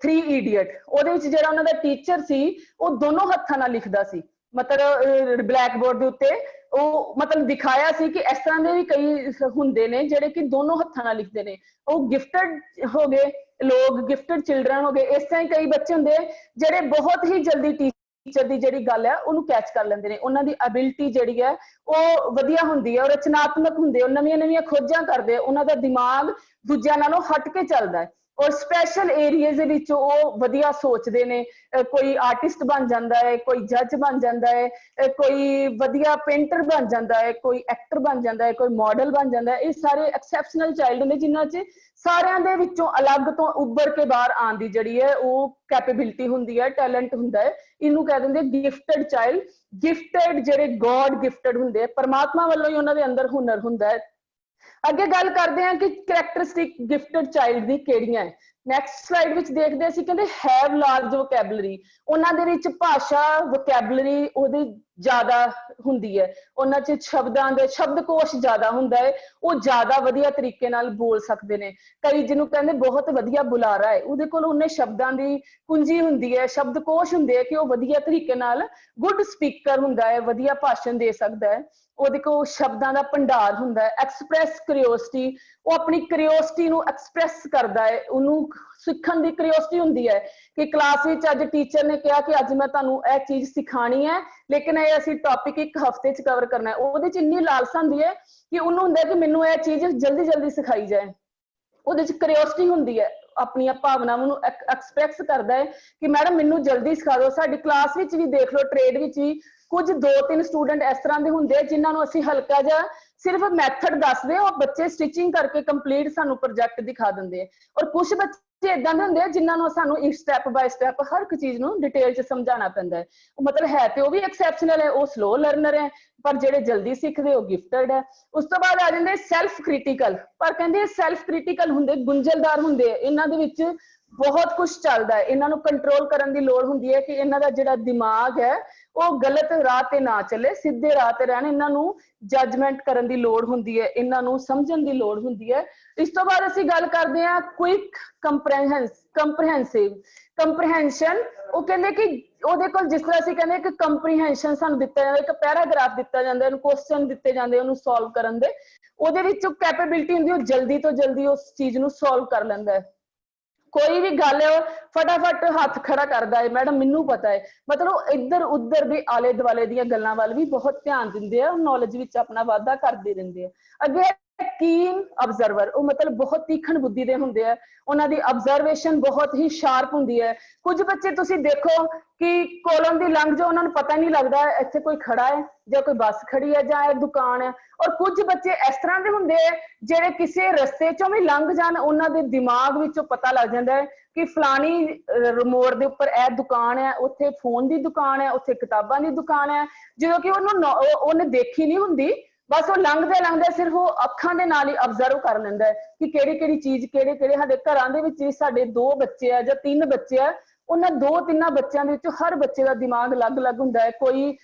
3 इडियट, ਉਹਦੇ ਵਿੱਚ ਜਿਹੜਾ ਉਹਨਾਂ ਦਾ ਟੀਚਰ ਸੀ ਉਹ ਦੋਨੋਂ ਹੱਥਾਂ ਨਾਲ ਲਿਖਦਾ ਸੀ, मतलब ब्लैक बोर्ड ਦੇ ਉੱਤੇ ਉਹ ਮਤਲਬ ਦਿਖਾਇਆ ਸੀ ਕਿ ਇਸ ਤਰ੍ਹਾਂ ਦੇ ਵੀ ਕਈ ਹੁੰਦੇ ਨੇ ਜਿਹੜੇ ਕਿ ਦੋਨੋਂ ਹੱਥਾਂ ਨਾਲ ਲਿਖਦੇ ਨੇ। ਉਹ ਗਿਫਟਡ ਹੋ ਗਏ ਲੋਕ, ਗਿਫਟਡ ਚਿਲਡਰਨ ਹੋ ਗਏ। ਇਸ ਤਰ੍ਹਾਂ ਹੀ ਕਈ ਬੱਚੇ ਹੁੰਦੇ ਜਿਹੜੇ ਬਹੁਤ ਹੀ ਜਲਦੀ ਟੀਚਰ ਦੀ ਜਿਹੜੀ ਗੱਲ ਹੈ ਉਹਨੂੰ ਕੈਚ ਕਰ ਲੈਂਦੇ ਨੇ। ਉਹਨਾਂ ਦੀ ਐਬਿਲਿਟੀ ਜਿਹੜੀ ਹੈ ਉਹ ਵਧੀਆ ਹੁੰਦੀ ਹੈ, ਉਹ ਰਚਨਾਤਮਕ ਹੁੰਦੇ, ਉਹ ਨਵੀਆਂ ਨਵੀਆਂ ਖੋਜਾਂ ਕਰਦੇ, ਉਹਨਾਂ ਦਾ ਦਿਮਾਗ ਦੂਜਿਆਂ ਨਾਲੋਂ ਹਟ ਕੇ ਚੱਲਦਾ ਹੈ। ਔਰ ਸਪੈਸ਼ਲ ਏਰੀਆਜ਼ ਦੇ ਵਿੱਚ ਉਹ ਵਧੀਆ ਸੋਚਦੇ ਨੇ। ਕੋਈ ਆਰਟਿਸਟ ਬਣ ਜਾਂਦਾ ਹੈ, ਕੋਈ ਜੱਜ ਬਣ ਜਾਂਦਾ ਹੈ, ਕੋਈ ਵਧੀਆ ਪੇਂਟਰ ਬਣ ਜਾਂਦਾ ਹੈ, ਕੋਈ ਐਕਟਰ ਬਣ ਜਾਂਦਾ ਹੈ, ਕੋਈ ਮਾਡਲ ਬਣ ਜਾਂਦਾ ਹੈ। ਇਹ ਸਾਰੇ ਐਕਸੈਪਸ਼ਨਲ ਚਾਈਲਡ ਨੇ ਜਿਨ੍ਹਾਂ 'ਚ ਸਾਰਿਆਂ ਦੇ ਵਿੱਚੋਂ ਅਲੱਗ ਤੋਂ ਉੱਭਰ ਕੇ ਬਾਹਰ ਆਉਣ ਦੀ ਜਿਹੜੀ ਹੈ ਉਹ ਕੈਪੇਬਿਲਿਟੀ ਹੁੰਦੀ ਹੈ, ਟੈਲੈਂਟ ਹੁੰਦਾ ਹੈ। ਇਹਨੂੰ ਕਹਿ ਦਿੰਦੇ ਗਿਫਟਡ ਚਾਈਲਡ। ਗਿਫਟਡ ਜਿਹੜੇ ਗੋਡ ਗਿਫਟਡ ਹੁੰਦੇ ਆ, ਪਰਮਾਤਮਾ ਵੱਲੋਂ ਹੀ ਉਹਨਾਂ ਦੇ ਅੰਦਰ ਹੁਨਰ ਹੁੰਦਾ ਹੈ। ਅੱਗੇ ਗੱਲ ਕਰਦੇ ਹਾਂ ਕਿ ਕਰੈਕਟਰਿਸਟਿਕ ਗਿਫਟਡ ਚਾਈਲਡ ਦੀ ਕਿਹੜੀਆਂ ਹੈ। ਨੈਕਸਟ ਸਲਾਈਡ ਵਿੱਚ ਦੇਖਦੇ ਅਸੀਂ ਕਹਿੰਦੇ ਹੈਵ ਲਾਰਜ ਵੋਕੈਬਲਰੀ। ਉਹਨਾਂ ਦੇ ਵਿੱਚ ਭਾਸ਼ਾ ਵੋਕੈਬਲਰੀ ਉਹਦੀ ਜ਼ਿਆਦਾ ਹੁੰਦੀ ਹੈ, ਉਹਨਾਂ 'ਚ ਸ਼ਬਦਾਂ ਦੇ ਸ਼ਬਦਕੋਸ਼ ਜ਼ਿਆਦਾ ਹੁੰਦਾ ਹੈ, ਉਹ ਜ਼ਿਆਦਾ ਵਧੀਆ ਤਰੀਕੇ ਨਾਲ ਬੋਲ ਸਕਦੇ ਨੇ। ਕਈ ਜਿਹਨੂੰ ਕਹਿੰਦੇ ਬਹੁਤ ਵਧੀਆ ਬੁਲਾਰਾ ਹੈ, ਉਹਦੇ ਕੋਲ ਉਹਨੇ ਸ਼ਬਦਾਂ ਦੀ ਕੁੰਜੀ ਹੁੰਦੀ ਹੈ, ਸ਼ਬਦਕੋਸ਼ ਹੁੰਦੇ ਹੈ ਕਿ ਉਹ ਵਧੀਆ ਤਰੀਕੇ ਨਾਲ ਗੁੱਡ ਸਪੀਕਰ ਹੁੰਦਾ ਹੈ, ਵਧੀਆ ਭਾਸ਼ਣ ਦੇ ਸਕਦਾ ਹੈ। ਉਹਦੇ ਕੋਲ ਸ਼ਬਦਾਂ ਦਾ ਭੰਡਾਰ ਹੁੰਦਾ ਹੈ। ਐਕਸਪ੍ਰੈਸ ਕਰਿਓਸਿਟੀ, ਉਹ ਆਪਣੀ ਕਰਿਓਸਿਟੀ ਨੂੰ ਐਕਸਪ੍ਰੈਸ ਕਰਦਾ ਹੈ, ਉਹਨੂੰ ਸਿੱਖਣ ਦੀ ਕਰਿਓਸਿਟੀ ਹੁੰਦੀ ਹੈ ਕਿ ਕਲਾਸ ਵਿੱਚ ਅੱਜ ਟੀਚਰ ਨੇ ਕਿਹਾ ਕਿ ਅੱਜ ਮੈਂ ਤੁਹਾਨੂੰ ਇਹ ਚੀਜ਼ ਸਿਖਾਣੀ ਹੈ, ਲੇਕਿਨ ਇਹ ਅਸੀਂ ਟੌਪਿਕ ਇੱਕ ਹਫ਼ਤੇ 'ਚ ਕਵਰ ਕਰਨਾ ਹੈ। ਉਹਦੇ 'ਚ ਇੰਨੀ ਲਾਲਸਾ ਹੁੰਦੀ ਹੈ ਕਿ ਉਹਨੂੰ ਹੁੰਦਾ ਕਿ ਮੈਨੂੰ ਇਹ ਚੀਜ਼ ਜਲਦੀ ਜਲਦੀ ਸਿਖਾਈ ਜਾਏ। ਉਹਦੇ 'ਚ ਕਰਿਓਸਿਟੀ ਹੁੰਦੀ ਹੈ, ਆਪਣੀਆਂ ਭਾਵਨਾਵਾਂ ਨੂੰ ਐਕਸਪ੍ਰੈਸ ਕਰਦਾ ਹੈ ਕਿ ਮੈਡਮ ਮੈਨੂੰ ਜਲਦੀ ਸਿਖਾ ਦਿਓ। ਸਾਡੀ ਕਲਾਸ ਵਿੱਚ ਵੀ ਦੇਖ ਲਓ, ਟ੍ਰੇਡ ਵਿੱਚ ਵੀ ਕੁਝ 2-3 ਸਟੂਡੈਂਟ ਇਸ ਤਰ੍ਹਾਂ ਦੇ ਹੁੰਦੇ ਆ ਜਿਨ੍ਹਾਂ ਨੂੰ ਅਸੀਂ ਹਲਕਾ ਜਿਹਾ ਸਿਰਫ ਮੈਥਡ ਦੱਸਦੇ, ਉਹ ਬੱਚੇ ਸਟਿਚਿੰਗ ਕਰਕੇ ਕੰਪਲੀਟ ਸਾਨੂੰ ਪ੍ਰੋਜੈਕਟ ਦਿਖਾ ਦਿੰਦੇ ਆ। ਔਰ ਕੁਝ ਬੱਚੇ ਇਦਾਂ ਦੇ ਹੁੰਦੇ ਆ ਜਿਨ੍ਹਾਂ ਨੂੰ ਸਾਨੂੰ ਸਟੈਪ ਬਾਏ ਸਟੈਪ ਹਰ ਇੱਕ ਚੀਜ਼ ਨੂੰ ਡਿਟੇਲ 'ਚ ਸਮਝਾਉਣਾ ਪੈਂਦਾ ਹੈ। ਮਤਲਬ ਹੈ ਤੇ ਉਹ ਵੀ ਐਕਸੈਪਸ਼ਨਲ ਹੈ, ਉਹ ਸਲੋ ਲਰਨਰ ਹੈ, ਪਰ ਜਿਹੜੇ ਜਲਦੀ ਸਿੱਖਦੇ ਉਹ ਗਿਫਟਡ ਹੈ। ਉਸ ਤੋਂ ਬਾਅਦ ਆ ਜਾਂਦੇ ਸੈਲਫ ਕ੍ਰਿਟੀਕਲ, ਪਰ ਕਹਿੰਦੇ ਸੈਲਫ ਕ੍ਰਿਟੀਕਲ ਹੁੰਦੇ ਗੁੰਝਲਦਾਰ ਹੁੰਦੇ ਆ। ਇਹਨਾਂ ਦੇ ਵਿੱਚ ਬਹੁਤ ਕੁਝ ਚੱਲਦਾ ਹੈ, ਇਹਨਾਂ ਨੂੰ ਕੰਟਰੋਲ ਕਰਨ ਦੀ ਲੋੜ ਹੁੰਦੀ ਹੈ ਕਿ ਇਹਨਾਂ ਦਾ ਜਿਹੜਾ ਦਿਮਾਗ ਹੈ ਉਹ ਗਲਤ ਰਾਹ ਤੇ ਨਾ ਚੱਲੇ, ਸਿੱਧੇ ਰਾਹ ਤੇ ਰਹਿਣ। ਇਹਨਾਂ ਨੂੰ ਜੱਜਮੈਂਟ ਕਰਨ ਦੀ ਲੋੜ ਹੁੰਦੀ ਹੈ, ਇਹਨਾਂ ਨੂੰ ਸਮਝਣ ਦੀ ਲੋੜ ਹੁੰਦੀ ਹੈ। ਇਸ ਤੋਂ ਬਾਅਦ ਅਸੀਂ ਗੱਲ ਕਰਦੇ ਹਾਂ ਕੁਇਕ ਕੰਪ੍ਰੈਹੈਂਸ਼ਨ। ਉਹ ਕਹਿੰਦੇ ਕਿ ਉਹਦੇ ਕੋਲ ਜਿਸ ਤਰ੍ਹਾਂ ਅਸੀਂ ਕਹਿੰਦੇ ਕਿ ਕੰਪ੍ਰੀਹੈਂਸ਼ਨ ਸਾਨੂੰ ਦਿੱਤਾ ਜਾਂਦਾ, ਇੱਕ ਪੈਰਾਗ੍ਰਾਫ ਦਿੱਤਾ ਜਾਂਦਾ, ਉਹਨੂੰ ਕੁਐਸਚਨ ਦਿੱਤੇ ਜਾਂਦੇ ਉਹਨੂੰ ਸੋਲਵ ਕਰਨ ਦੇ, ਉਹਦੇ ਵਿੱਚ ਉਹ ਕੈਪੇਬਿਲਿਟੀ ਹੁੰਦੀ, ਉਹ ਜਲਦੀ ਤੋਂ ਜਲਦੀ ਉਸ ਚੀਜ਼ ਨੂੰ ਸੋਲਵ ਕਰ ਲੈਂਦਾ ਹੈ। ਕੋਈ ਵੀ ਗੱਲ ਹੈ ਉਹ ਫਟਾਫਟ ਹੱਥ ਖੜਾ ਕਰਦਾ ਹੈ, ਮੈਡਮ ਮੈਨੂੰ ਪਤਾ ਹੈ। ਮਤਲਬ ਇੱਧਰ ਉੱਧਰ ਦੇ ਆਲੇ ਦੁਆਲੇ ਦੀਆਂ ਗੱਲਾਂ ਵੱਲ ਵੀ ਬਹੁਤ ਧਿਆਨ ਦਿੰਦੇ ਆ, ਨੌਲੇਜ ਵਿੱਚ ਆਪਣਾ ਵਾਧਾ ਕਰਦੇ ਰਹਿੰਦੇ ਆ। ਅੱਗੇ ਕੀਨ ਅਬਜ਼ਰਵਰ, ਉਹ ਮਤਲਬ ਬਹੁਤ ਤੀਖਣ ਬੁੱਧੀ ਦੇ ਹੁੰਦੇ ਆ, ਉਹਨਾਂ ਦੀ ਅਬਜ਼ਰਵੇਸ਼ਨ ਬਹੁਤ ਹੀ ਸ਼ਾਰਪ ਹੁੰਦੀ ਹੈ। ਕੁਝ ਬੱਚੇ ਤੁਸੀਂ ਦੇਖੋ ਕਿ ਕੋਲੋਂ ਦੀ ਲੰਘ ਜਾਓ, ਉਹਨਾਂ ਨੂੰ ਪਤਾ ਨਹੀਂ ਲੱਗਦਾ ਇੱਥੇ ਕੋਈ ਖੜਾ ਹੈ ਜਾਂ ਕੋਈ ਬੱਸ ਖੜੀ ਹੈ ਜਾਂ ਇਹ ਦੁਕਾਨ ਹੈ। ਔਰ ਕੁਝ ਬੱਚੇ ਇਸ ਤਰ੍ਹਾਂ ਦੇ ਹੁੰਦੇ ਆ ਜਿਹੜੇ ਕਿਸੇ ਰਸਤੇ ਚੋਂ ਵੀ ਲੰਘ ਜਾਣ, ਉਹਨਾਂ ਦੇ ਦਿਮਾਗ ਵਿੱਚੋਂ ਪਤਾ ਲੱਗ ਜਾਂਦਾ ਹੈ ਕਿ ਫਲਾਣੀ ਮੋੜ ਦੇ ਉੱਪਰ ਇਹ ਦੁਕਾਨ ਹੈ, ਉੱਥੇ ਫੋਨ ਦੀ ਦੁਕਾਨ ਹੈ, ਉੱਥੇ ਕਿਤਾਬਾਂ ਦੀ ਦੁਕਾਨ ਹੈ, ਜਦੋਂ ਕਿ ਉਹਨੇ ਦੇਖੀ ਨਹੀਂ ਹੁੰਦੀ। ਬਸ ਉਹ ਲੰਘਦੇ ਲੰਘਦੇ ਸਿਰਫ ਉਹ ਅੱਖਾਂ ਦੇ ਨਾਲ ਹੀ ਅਬਜ਼ਰਵ ਕਰ ਲੈਂਦਾ ਹੈ ਕਿ ਕਿਹੜੀ ਕਿਹੜੀ ਚੀਜ਼ ਕਿਹੜੇ ਕਿਹੜੇ। ਸਾਡੇ ਘਰਾਂ ਦੇ ਵਿੱਚ ਸਾਡੇ 2 ਬੱਚੇ ਆ ਜਾਂ 3 ਬੱਚੇ ਆ, ਉਹਨਾਂ 2-3 ਬੱਚਿਆਂ ਦੇ ਵਿੱਚੋਂ ਹਰ ਬੱਚੇ ਦਾ ਦਿਮਾਗ ਅਲੱਗ-ਅਲੱਗ ਹੁੰਦਾ ਹੈ। ਕੋਈ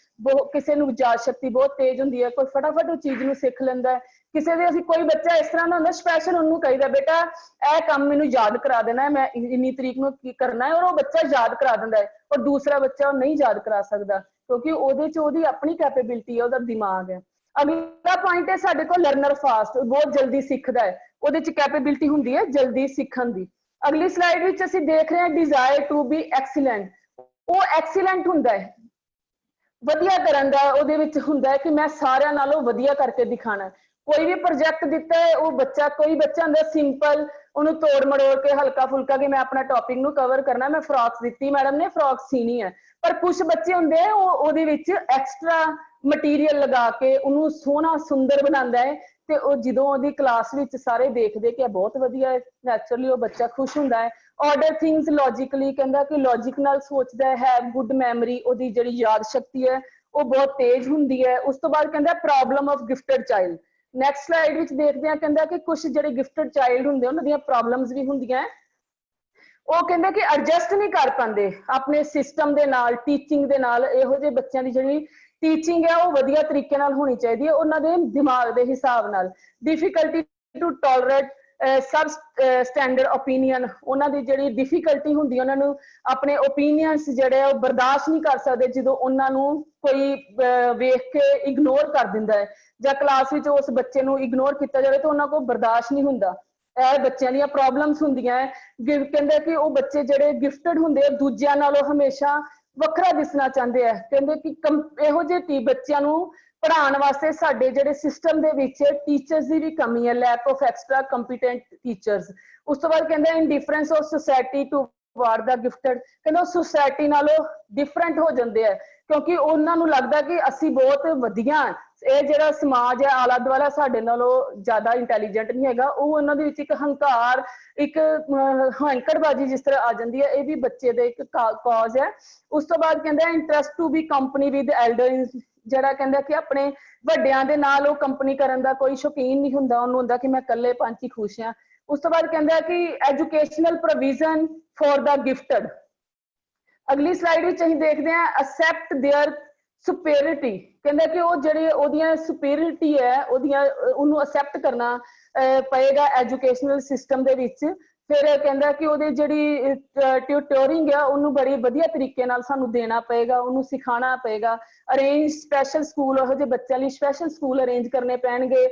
ਕਿਸੇ ਨੂੰ ਯਾਦ ਸ਼ਕਤੀ ਬਹੁਤ ਤੇਜ਼ ਹੁੰਦੀ ਹੈ, ਕੋਈ ਫਟਾਫਟ ਉਹ ਚੀਜ਼ ਨੂੰ ਸਿੱਖ ਲੈਂਦਾ ਹੈ। ਕਿਸੇ ਦੇ ਅਸੀਂ ਕੋਈ ਬੱਚਾ ਇਸ ਤਰ੍ਹਾਂ ਦਾ ਹੁੰਦਾ ਸਪੈਸ਼ਲ ਉਹਨੂੰ ਕਹੀਦਾ ਬੇਟਾ ਇਹ ਕੰਮ ਮੈਨੂੰ ਯਾਦ ਕਰਾ ਦੇਣਾ ਹੈ, ਮੈਂ ਇੰਨੀ ਤਰੀਕ ਨੂੰ ਕੀ ਕਰਨਾ ਹੈ, ਔਰ ਉਹ ਬੱਚਾ ਯਾਦ ਕਰਾ ਦਿੰਦਾ ਹੈ। ਔਰ ਦੂਸਰਾ ਬੱਚਾ ਉਹ ਨਹੀਂ ਯਾਦ ਕਰਾ ਸਕਦਾ ਕਿਉਂਕਿ ਉਹਦੇ 'ਚ ਉਹਦੀ ਆਪਣੀ ਕੈਪੇਬਿਲਿਟੀ ਹੈ, ਉਹਦਾ ਦਿਮਾਗ ਹੈ। ਅਗਲਾ ਪੁਆਇੰਟ ਹੈ ਸਾਡੇ ਕੋਲ ਲਰਨਰ ਫਾਸਟ, ਬਹੁਤ ਜਲਦੀ ਸਿੱਖਦਾ ਹੈ, ਉਹਦੇ 'ਚ ਕੈਪੇਬਿਲਿਟੀ ਹੁੰਦੀ ਹੈ ਜਲਦੀ ਸਿੱਖਣ ਦੀ। ਅਗਲੀ ਸਲਾਈਡ ਵਿੱਚ ਅਸੀਂ ਦੇਖ ਰਹੇ ਹਾਂ ਡਿਜ਼ਾਇਰ ਟੂ ਬੀ ਐਕਸੀਲੈਂਟ। ਉਹ ਐਕਸੀਲੈਂਟ ਹੁੰਦਾ ਹੈ, ਵਧੀਆ ਕਰਨ ਦਾ ਉਹਦੇ ਵਿੱਚ ਹੁੰਦਾ ਹੈ ਕਿ ਮੈਂ ਸਾਰਿਆਂ ਨਾਲੋਂ ਵਧੀਆ ਕਰਕੇ ਦਿਖਾਣਾ। ਕੋਈ ਵੀ ਪ੍ਰੋਜੈਕਟ ਦਿੱਤਾ ਹੈ ਉਹ ਬੱਚਾ, ਕੋਈ ਬੱਚਾ ਹੁੰਦਾ ਸਿੰਪਲ, ਉਹਨੂੰ ਤੋੜ ਮੜੋੜ ਕੇ ਹਲਕਾ ਫੁਲਕਾ ਕਿ ਮੈਂ ਆਪਣਾ ਟੌਪਿਕ ਨੂੰ ਕਵਰ ਕਰਨਾ, ਮੈਂ ਫਰॉक्स ਦਿੱਤੀ ਮੈਡਮ ਨੇ ਫਰॉक्स ਸੀਣੀ ਹੈ। ਪਰ ਕੁਝ ਬੱਚੇ ਹੁੰਦੇ ਆ ਉਹ ਉਹਦੇ ਵਿੱਚ ਐਕਸਟਰਾ ਮਟੀਰੀਅਲ ਲਗਾ ਕੇ ਉਹਨੂੰ ਸੋਹਣਾ ਸੁੰਦਰ ਬਣਾਉਂਦਾ ਹੈ ਤੇ ਉਹ ਜਦੋਂ ਉਹਦੀ ਕਲਾਸ ਵਿੱਚ ਸਾਰੇ ਦੇਖਦੇ ਕਿ ਇਹ ਬਹੁਤ ਵਧੀਆ ਹੈ, ਨੈਚੁਰਲੀ ਉਹ ਬੱਚਾ ਖੁਸ਼ ਹੁੰਦਾ ਹੈ। ਆਰਡਰ ਥਿੰਗਸ ਲੌਜੀਕਲੀ, ਕਹਿੰਦਾ ਕਿ ਲੌਜਿਕ ਨਾਲ ਸੋਚਦਾ ਹੈ, ਗੁੱਡ ਮੈਮਰੀ, ਉਹਦੀ ਜਿਹੜੀ ਯਾਦ ਸ਼ਕਤੀ ਹੈ ਉਹ ਬਹੁਤ ਤੇਜ਼ ਹੁੰਦੀ ਹੈ। ਉਸ ਤੋਂ ਬਾਅਦ ਕਹਿੰਦਾ problem of gifted child. Next slide ਵਿੱਚ ਦੇਖਦੇ ਹਾਂ, ਕਹਿੰਦਾ ਕਿ ਕੁਝ ਜਿਹੜੇ ਗਿਫਟਡ ਚਾਈਲਡ ਹੁੰਦੇ ਉਹਨਾਂ ਦੀਆਂ ਪ੍ਰੋਬਲਮਸ ਵੀ ਹੁੰਦੀਆਂ। ਉਹ ਕਹਿੰਦੇ ਕਿ ਐਡਜਸਟ ਨਹੀਂ ਕਰ ਪਾਉਂਦੇ ਆਪਣੇ ਸਿਸਟਮ ਦੇ ਨਾਲ, ਟੀਚਿੰਗ ਦੇ ਨਾਲ। ਇਹੋ ਜਿਹੇ ਬੱਚਿਆਂ ਦੀ ਜਿਹੜੀ ਟੀਚਿੰਗ ਹੈ ਉਹ ਵਧੀਆ ਤਰੀਕੇ ਨਾਲ ਹੋਣੀ ਚਾਹੀਦੀ ਹੈ ਉਹਨਾਂ ਦੇ ਦਿਮਾਗ ਦੇ ਹਿਸਾਬ ਨਾਲ। Difficulty to tolerate sub standard opinion, ਉਹਨਾਂ ਦੀ ਜਿਹੜੀ ਡਿਫਿਕਲਟੀ ਹੁੰਦੀ ਹੈ, ਉਹਨਾਂ ਨੂੰ ਆਪਣੇ ਓਪੀਨੀਅਨਸ ਜਿਹੜੇ ਉਹ ਬਰਦਾਸ਼ਤ ਨਹੀਂ ਕਰ ਸਕਦੇ ਜਦੋਂ ਉਹਨਾਂ ਨੂੰ ਕੋਈ ਵੇਖ ਕੇ ਇਗਨੋਰ ਕਰ ਦਿੰਦਾ ਹੈ ਜਾਂ ਕਲਾਸ ਵਿੱਚ ਉਸ ਬੱਚੇ ਨੂੰ ਇਗਨੋਰ ਕੀਤਾ ਜਾਵੇ ਤਾਂ ਉਹਨਾਂ ਕੋਲ ਬਰਦਾਸ਼ਤ ਨਹੀਂ ਹੁੰਦਾ। ਇਹ ਬੱਚਿਆਂ ਦੀਆਂ ਪ੍ਰੋਬਲਮਸ ਹੁੰਦੀਆਂ ਹੈ। ਕਹਿੰਦੇ ਕਿ ਉਹ ਬੱਚੇ ਜਿਹੜੇ ਗਿਫਟਡ ਹੁੰਦੇ ਆ ਦੂਜਿਆਂ ਨਾਲੋਂ ਹਮੇਸ਼ਾ ਵੱਖਰਾ ਦਿਸਣਾ ਚਾਹੁੰਦੇ ਆ। ਕਹਿੰਦੇ ਕਿ ਇਹੋ ਜਿਹੇ ਬੱਚਿਆਂ ਨੂੰ ਪੜ੍ਹਾਉਣ ਵਾਸਤੇ ਸਾਡੇ ਜਿਹੜੇ ਸਿਸਟਮ ਦੇ ਵਿੱਚ ਟੀਚਰਸ ਦੀ ਵੀ ਕਮੀ ਹੈ, lack of extra competent teachers. ਉਸ ਤੋਂ ਬਾਅਦ ਕਹਿੰਦੇ indifference of society toward the gifted, ਕਹਿੰਦੇ ਉਹ ਸੁਸਾਇਟੀ ਨਾਲੋਂ ਡਿਫਰੈਂਟ ਹੋ ਜਾਂਦੇ ਆ ਕਿਉਂਕਿ ਉਹਨਾਂ ਨੂੰ ਲੱਗਦਾ ਕਿ ਅਸੀਂ ਬਹੁਤ ਵਧੀਆ, ਇਹ ਜਿਹੜਾ ਸਮਾਜ ਹੈ ਆਲਾ ਦੁਆਲਾ ਸਾਡੇ ਨਾਲੋਂ ਜ਼ਿਆਦਾ ਇੰਟੈਲੀਜੈਂਟ ਨਹੀਂ ਹੈਗਾ। ਉਹ ਉਹਨਾਂ ਦੇ ਵਿੱਚ ਇੱਕ ਹੰਕਾਰ, ਇੱਕ ਹੰਕੜਬਾਜ਼ੀ ਜਿਸ ਤਰ੍ਹਾਂ ਆ ਜਾਂਦੀ ਹੈ, ਇਹ ਵੀ ਬੱਚੇ ਦੇ ਇੱਕ ਕਾਜ਼ ਹੈ। ਉਸ ਤੋਂ ਬਾਅਦ ਕਹਿੰਦੇ interest to be company with elder, ਜਿਹੜਾ ਕਹਿੰਦਾ ਕਿ ਆਪਣੇ ਵੱਡਿਆਂ ਦੇ ਨਾਲ ਉਹ ਕੰਪਨੀ ਕਰਨ ਦਾ ਕੋਈ ਸ਼ੌਕੀਨ ਨਹੀਂ ਹੁੰਦਾ, ਉਹਨੂੰ ਹੁੰਦਾ ਕਿ ਮੈਂ ਇਕੱਲੇ ਪੰਛ ਹੀ ਖੁਸ਼ ਹਾਂ। ਉਸ ਤੋਂ ਬਾਅਦ ਕਹਿੰਦਾ ਕਿ educational provision for the gifted. ਅਗਲੀ ਸਲਾਈਡ ਵਿੱਚ ਅਸੀਂ ਦੇਖਦੇ ਹਾਂ ਅਸੈਪਟ देयर ਸੁਪੀਰੀਅਰਿਟੀ, ਕਹਿੰਦਾ ਕਿ ਉਹ ਜਿਹੜੇ ਉਹਦੀਆਂ ਸੁਪੀਰੀਅਰਿਟੀ ਹੈ ਉਹਨੂੰ ਅਸੈਪਟ ਕਰਨਾ ਪਏਗਾ ਐਜੂਕੇਸ਼ਨਲ ਸਿਸਟਮ ਦੇ ਵਿੱਚ। ਫਿਰ ਕਹਿੰਦਾ ਕਿ ਉਹਦੇ ਜਿਹੜੀ ਟਿਊਟੋਰਿੰਗ ਹੈ ਉਹਨੂੰ ਬੜੀ ਵਧੀਆ ਤਰੀਕੇ ਨਾਲ ਸਾਨੂੰ ਦੇਣਾ ਪਏਗਾ, ਉਹਨੂੰ ਸਿਖਾਉਣਾ ਪਏਗਾ। ਅਰੇਂਜ ਸਪੈਸ਼ਲ ਸਕੂਲ, ਉਹੋ ਜਿਹੇ ਬੱਚਿਆਂ ਲਈ ਸਪੈਸ਼ਲ ਸਕੂਲ ਅਰੇਂਜ ਕਰਨੇ ਪੈਣਗੇ।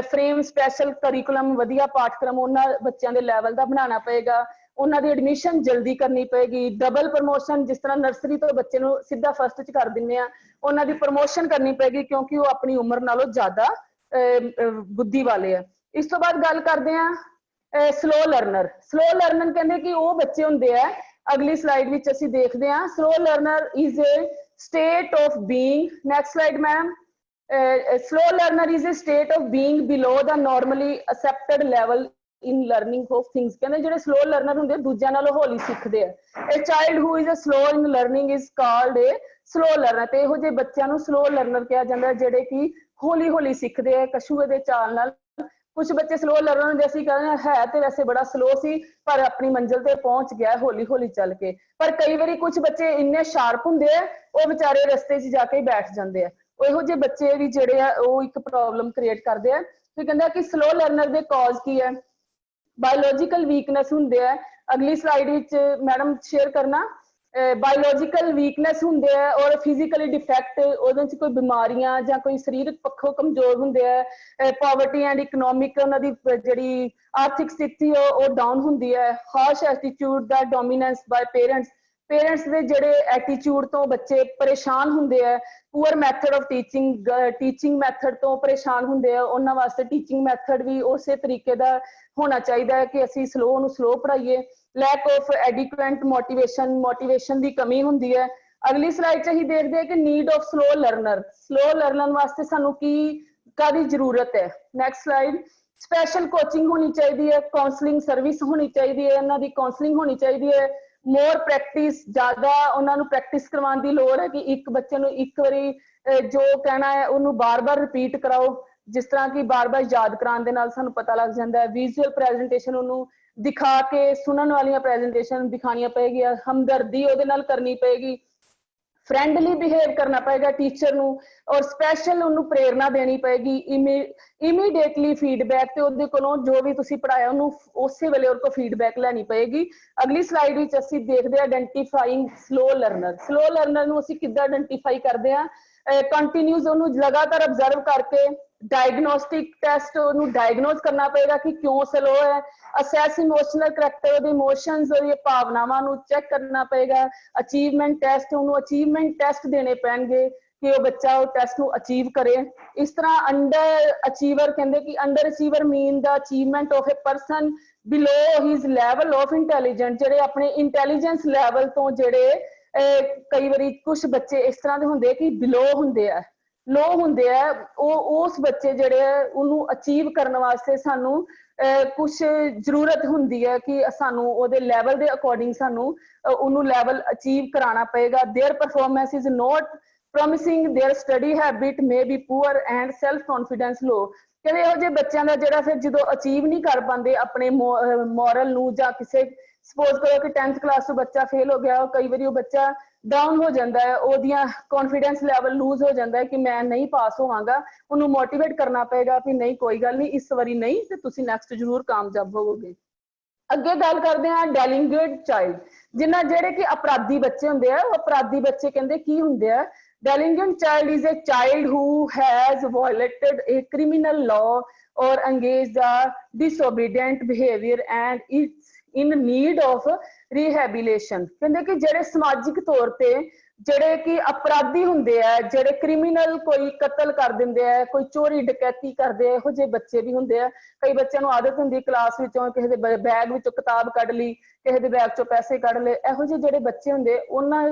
ਫਰੇਮ ਸਪੈਸ਼ਲ ਕਰਿਕੂਲਮ, ਵਧੀਆ ਪਾਠਕ੍ਰਮ ਉਹਨਾਂ ਬੱਚਿਆਂ ਦੇ ਲੈਵਲ ਦਾ ਬਣਾਉਣਾ ਪਏਗਾ। ਉਹਨਾਂ ਦੀ ਐਡਮਿਸ਼ਨ ਜਲਦੀ ਕਰਨੀ ਪਏਗੀ। ਡਬਲ ਪ੍ਰਮੋਸ਼ਨ, ਜਿਸ ਤਰ੍ਹਾਂ ਨਰਸਰੀ ਤੋਂ ਬੱਚੇ ਨੂੰ ਸਿੱਧਾ ਫਸਟ 'ਚ ਕਰ ਦਿੰਦੇ ਆ, ਉਹਨਾਂ ਦੀ ਪ੍ਰਮੋਸ਼ਨ ਕਰਨੀ ਪਏਗੀ ਕਿਉਂਕਿ ਉਹ ਆਪਣੀ ਉਮਰ ਨਾਲੋਂ ਜ਼ਿਆਦਾ ਬੁੱਧੀ ਵਾਲੇ ਆ। ਇਸ ਤੋਂ ਬਾਅਦ ਗੱਲ ਕਰਦੇ ਆ ਸਲੋ ਲਰਨਰ। ਸਲੋ ਲਰਨਰ ਕਹਿੰਦੇ ਕਿ ਉਹ ਬੱਚੇ ਹੁੰਦੇ ਆ, ਅਗਲੀ ਸਲਾਈਡ ਵਿੱਚ ਅਸੀਂ ਦੇਖਦੇ ਹਾਂ, slow learner is a state of being, next slide ma'am, slow learner is a state of being below the normally accepted level in learning of things। ਕਹਿੰਦੇ ਜਿਹੜੇ slow learner ਹੁੰਦੇ ਦੂਜਿਆਂ ਨਾਲੋਂ ਹੌਲੀ ਸਿੱਖਦੇ ਆ। a child who is a slow in learning is called a slow learner। ਤੇ ਇਹੋ ਜਿਹੇ ਬੱਚਿਆਂ ਨੂੰ slow learner ਕਿਹਾ ਜਾਂਦਾ ਜਿਹੜੇ ਕਿ ਹੌਲੀ ਹੌਲੀ ਸਿੱਖਦੇ ਆ ਕਛੂਏ ਦੇ ਚਾਲ ਨਾਲ। ਕੁਝ ਬੱਚੇ ਸਲੋ ਲਰਨਰ ਹੁੰਦੇ, ਅਸੀਂ ਕਹਿੰਦੇ ਹੈ ਤੇ ਵੈਸੇ ਬੜਾ ਸਲੋ ਸੀ ਪਰ ਆਪਣੀ ਮੰਜ਼ਿਲ ਤੇ ਪਹੁੰਚ ਗਿਆ ਹੌਲੀ ਹੌਲੀ ਚੱਲ ਕੇ। ਪਰ ਕਈ ਵਾਰੀ ਕੁਝ ਬੱਚੇ ਇੰਨੇ ਸ਼ਾਰਪ ਹੁੰਦੇ ਆ ਉਹ ਵਿਚਾਰੇ ਰਸਤੇ 'ਚ ਜਾ ਕੇ ਬੈਠ ਜਾਂਦੇ ਆ। ਇਹੋ ਜਿਹੇ ਬੱਚੇ ਵੀ ਜਿਹੜੇ ਆ ਉਹ ਇੱਕ ਪ੍ਰੋਬਲਮ ਕ੍ਰੀਏਟ ਕਰਦੇ ਆ। ਤੇ ਕਹਿੰਦਾ ਕਿ ਸਲੋ ਲਰਨਰ ਦੇ ਕਾਜ਼ ਕੀ ਹੈ? ਬਾਇਓਲੋਜੀਕਲ ਵੀਕਨੈਸ ਹੁੰਦੇ ਆ। ਅਗਲੀ ਸਲਾਈਡ ਵਿੱਚ ਮੈਡਮ ਸ਼ੇਅਰ ਕਰਨਾ। ਬਾਇਓਲੋਜੀਕਲ ਵੀਕਨੈਸ ਹੁੰਦੇ ਆ ਔਰ ਫਿਜ਼ੀਕਲੀ ਡਿਫੈਕਟ, ਉਹਦੇ 'ਚ ਕੋਈ ਬਿਮਾਰੀਆਂ ਜਾਂ ਕੋਈ ਸਰੀਰਕ ਪੱਖੋਂ ਕਮਜ਼ੋਰ ਹੁੰਦੇ ਆ। ਪਾਵਰਟੀ ਐਂਡ ਇਕਨੋਮਿਕ, ਉਹਨਾਂ ਦੀ ਜਿਹੜੀ ਆਰਥਿਕ ਸਥਿਤੀ ਉਹ ਡਾਊਨ ਹੁੰਦੀ ਹੈ। ਹਾਰਸ਼ ਐਟੀਟਿਊਡ ਦਾ ਡੋਮੀਨੈਂਸ ਬਾਏ ਪੇਰੈਂਟਸ, ਪੇਰੈਂਟਸ ਦੇ ਜਿਹੜੇ ਐਟੀਟਿਊਡ ਤੋਂ ਬੱਚੇ ਪਰੇਸ਼ਾਨ ਹੁੰਦੇ ਆ। Poor method of teaching, teaching method ਤੋਂ ਪਰੇਸ਼ਾਨ ਹੁੰਦੇ ਆ। ਉਹਨਾਂ ਵਾਸਤੇ ਟੀਚਿੰਗ ਮੈਥਡ ਵੀ ਉਸੇ ਤਰੀਕੇ ਦਾ ਹੋਣਾ ਚਾਹੀਦਾ ਹੈ ਕਿ ਅਸੀਂ ਸਲੋ ਨੂੰ ਸਲੋ ਪੜ੍ਹਾਈਏ। Lack of adequate motivation, motivation ਦੀ ਕਮੀ ਹੁੰਦੀ ਹੈ। ਅਗਲੀ ਸਲਾਈਡ 'ਚ ਅਸੀਂ ਦੇਖਦੇ ਹਾਂ ਕਿ need of slow learner, slow learner ਵਾਸਤੇ ਸਾਨੂੰ ਕਾਹਦੀ ਜ਼ਰੂਰਤ ਹੈ? Next slide. ਸਪੈਸ਼ਲ ਕੋਚਿੰਗ ਹੋਣੀ ਚਾਹੀਦੀ ਹੈ, ਕਾਉਂਸਲਿੰਗ ਸਰਵਿਸ ਹੋਣੀ ਚਾਹੀਦੀ ਹੈ, ਇਹਨਾਂ ਦੀ ਕਾਉਂਸਲਿੰਗ ਹੋਣੀ ਚਾਹੀਦੀ ਹੈ। ਮੋਰ ਪ੍ਰੈਕਟਿਸ, ਜ਼ਿਆਦਾ ਉਹਨਾਂ ਨੂੰ ਪ੍ਰੈਕਟਿਸ ਕਰਵਾਉਣ ਦੀ ਲੋੜ ਹੈ ਕਿ ਇੱਕ ਬੱਚੇ ਨੂੰ ਇੱਕ ਵਾਰੀ ਜੋ ਕਹਿਣਾ ਹੈ ਉਹਨੂੰ ਬਾਰ-ਬਾਰ ਰਿਪੀਟ ਕਰਾਓ, ਜਿਸ ਤਰ੍ਹਾਂ ਕਿ ਬਾਰ-ਬਾਰ ਯਾਦ ਕਰਾਉਣ ਦੇ ਨਾਲ ਸਾਨੂੰ ਪਤਾ ਲੱਗ ਜਾਂਦਾ ਹੈ। ਵਿਜ਼ੂਅਲ ਪ੍ਰੈਜੈਂਟੇਸ਼ਨ, ਉਹਨੂੰ ਦਿਖਾ ਕੇ ਸੁਣਨ ਵਾਲੀਆਂ ਪ੍ਰੈਜੈਂਟੇਸ਼ਨ ਦਿਖਾਣੀਆਂ ਪਏਗੀਆਂ। ਹਮਦਰਦੀ ਉਹਦੇ ਨਾਲ ਕਰਨੀ ਪਏਗੀ। ਫਰੈਂਡਲੀ ਬਿਹੇਵ ਕਰਨਾ ਪਏਗਾ ਟੀਚਰ ਨੂੰ ਔਰ ਸਪੈਸ਼ਲ ਉਹਨੂੰ ਪ੍ਰੇਰਨਾ ਦੇਣੀ ਪਏਗੀ। ਇਮੀਡੀਏਟਲੀ ਫੀਡਬੈਕ, ਤੇ ਉਹਦੇ ਕੋਲੋਂ ਜੋ ਵੀ ਤੁਸੀਂ ਪੜ੍ਹਾਇਆ ਉਹਨੂੰ ਉਸੇ ਵੇਲੇ ਉਹਦੇ ਕੋਲ ਫੀਡਬੈਕ ਲੈਣੀ ਪਏਗੀ। ਅਗਲੀ ਸਲਾਈਡ ਵਿੱਚ ਅਸੀਂ ਦੇਖਦੇ ਹਾਂ ਆਇਡੈਂਟੀਫਾਈਂਗ ਸਲੋ ਲਰਨਰ। ਸਲੋ ਲਰਨਰ ਨੂੰ ਅਸੀਂ ਕਿੱਦਾਂ ਆਇਡੈਂਟੀਫਾਈ ਕਰਦੇ ਹਾਂ? ਕੰਟੀਨਿਊਸ ਉਹਨੂੰ ਲਗਾਤਾਰ ਅਬਜ਼ਰਵ ਕਰਕੇ ਡਾਇਗਨੋਸਟਿਕ ਟੈਸਟ, ਉਹਨੂੰ ਡਾਇਗਨੋਸ ਕਰਨਾ ਪਏਗਾ ਕਿ ਕਿਉਂ ਸਲੋ ਹੈ। ਅਸੈਸ ਇਮੋਸ਼ਨਲ ਕਰੈਕਟਰ, ਉਹਦੇ ਇਮੋਸ਼ਨਸ, ਉਹਦੀਆਂ ਭਾਵਨਾਵਾਂ ਨੂੰ ਚੈੱਕ ਕਰਨਾ ਪਏਗਾ। ਅਚੀਵਮੈਂਟ ਟੈਸਟ, ਉਹਨੂੰ ਅਚੀਵਮੈਂਟ ਟੈਸਟ ਦੇਣੇ ਪੈਣਗੇ ਕਿ ਉਹ ਬੱਚਾ ਉਹ ਟੈਸਟ ਨੂੰ ਅਚੀਵ ਕਰੇ। ਇਸ ਤਰ੍ਹਾਂ ਅੰਡਰ ਅਚੀਵਰ, ਕਹਿੰਦੇ ਕਿ under achiever mean the achievement of A person below his level of intelligence, ਜਿਹੜੇ ਆਪਣੇ ਇੰਟੈਲੀਜੈਂਸ ਲੈਵਲ ਤੋਂ ਜਿਹੜੇ ਕਈ ਵਾਰੀ ਕੁਝ ਬੱਚੇ ਇਸ ਤਰ੍ਹਾਂ ਦੇ ਹੁੰਦੇ ਕਿ ਬਿਲੋ ਹੁੰਦੇ ਆ, ਲੋ ਹੁੰਦੇ ਆ। ਉਹ ਉਸ ਬੱਚੇ ਜਿਹੜੇ ਆ ਉਹਨੂੰ ਅਚੀਵ ਕਰਨ ਵਾਸਤੇ ਸਾਨੂੰ ਕੁਝ ਜ਼ਰੂਰਤ ਹੁੰਦੀ ਹੈ ਕਿ ਸਾਨੂੰ ਉਹਦੇ ਲੈਵਲ ਦੇ ਅਕੋਰਡਿੰਗ ਸਾਨੂੰ ਉਹਨੂੰ ਲੈਵਲ ਅਚੀਵ ਕਰਾਉਣਾ ਪਏਗਾ। Their performance is not promising, their study habit may be poor and self confidence low. ਕਹਿੰਦੇ ਇਹੋ ਜਿਹੇ ਬੱਚਿਆਂ ਦਾ ਜਿਹੜਾ ਫਿਰ ਜਦੋਂ ਅਚੀਵ ਨਹੀਂ ਕਰ ਪਾਉਂਦੇ ਆਪਣੇ ਮੋਰਲ ਨੂੰ ਜਾਂ ਕਿਸੇ ਸਪੋਜ਼ ਕਰੋ ਕਿ 10th ਕਲਾਸ ਤੋਂ ਬੱਚਾ ਫੇਲ ਹੋ ਗਿਆ, ਕਈ ਵਾਰੀ ਉਹ ਬੱਚਾ ਡਾਊਨ ਹੋ ਜਾਂਦਾ ਹੈ, ਉਹਦੀਆਂ ਕੌਨਫੀਡੈਂਸ ਲੈਵਲ ਲੂਜ਼ ਹੋ ਜਾਂਦਾ ਹੈ ਕਿ ਮੈਂ ਨਹੀਂ ਪਾਸ ਹੋਵਾਂਗਾ। ਉਹਨੂੰ ਮੋਟੀਵੇਟ ਕਰਨਾ ਪਏਗਾ ਕਿ ਨਹੀਂ ਕੋਈ ਗੱਲ ਨਹੀਂ, ਇਸ ਵਾਰੀ ਨਹੀਂ ਤੇ ਤੁਸੀਂ ਨੈਕਸਟ ਜ਼ਰੂਰ ਕਾਮਯਾਬ ਹੋਵੋਗੇ। ਅੱਗੇ ਗੱਲ ਕਰਦੇ ਹਾਂ ਡੈਲਿੰਗੁਏਟ ਚਾਈਲਡ, ਜਿਨ੍ਹਾਂ ਜਿਹੜੇ ਕਿ ਅਪਰਾਧੀ ਬੱਚੇ ਹੁੰਦੇ ਆ। ਉਹ ਅਪਰਾਧੀ ਬੱਚੇ ਕਹਿੰਦੇ ਕੀ ਹੁੰਦੇ ਆ? Delinquent child is a child who has violated a criminal law or engaged in disobedient behavior and is in need of rehabilitation। ਕਹਿੰਦੇ ਕਿ ਜਿਹੜੇ ਸਮਾਜਿਕ ਤੌਰ ਤੇ ਜਿਹੜੇ ਕਿ ਅਪਰਾਧੀ ਹੁੰਦੇ ਆ, ਜਿਹੜੇ ਕ੍ਰਿਮੀਨਲ, ਕੋਈ ਕਤਲ ਕਰ ਦਿੰਦੇ ਆ, ਕੋਈ ਚੋਰੀ ਡਕੈਤੀ ਕਰਦੇ ਆ, ਇਹੋ ਜਿਹੇ ਬੱਚੇ ਵੀ ਹੁੰਦੇ ਆ। ਕਈ ਬੱਚਿਆਂ ਨੂੰ ਆਦਤ ਹੁੰਦੀ ਕਲਾਸ ਵਿੱਚੋਂ ਕਿਸੇ ਦੇ ਬੈਗ ਵਿੱਚੋਂ ਕਿਤਾਬ ਕੱਢ ਲਈ, ਕਿਸੇ ਦੇ ਬੈਗ ਚੋਂ ਪੈਸੇ ਕੱਢ ਲਏ। ਇਹੋ ਜਿਹੇ ਜਿਹੜੇ ਬੱਚੇ ਹੁੰਦੇ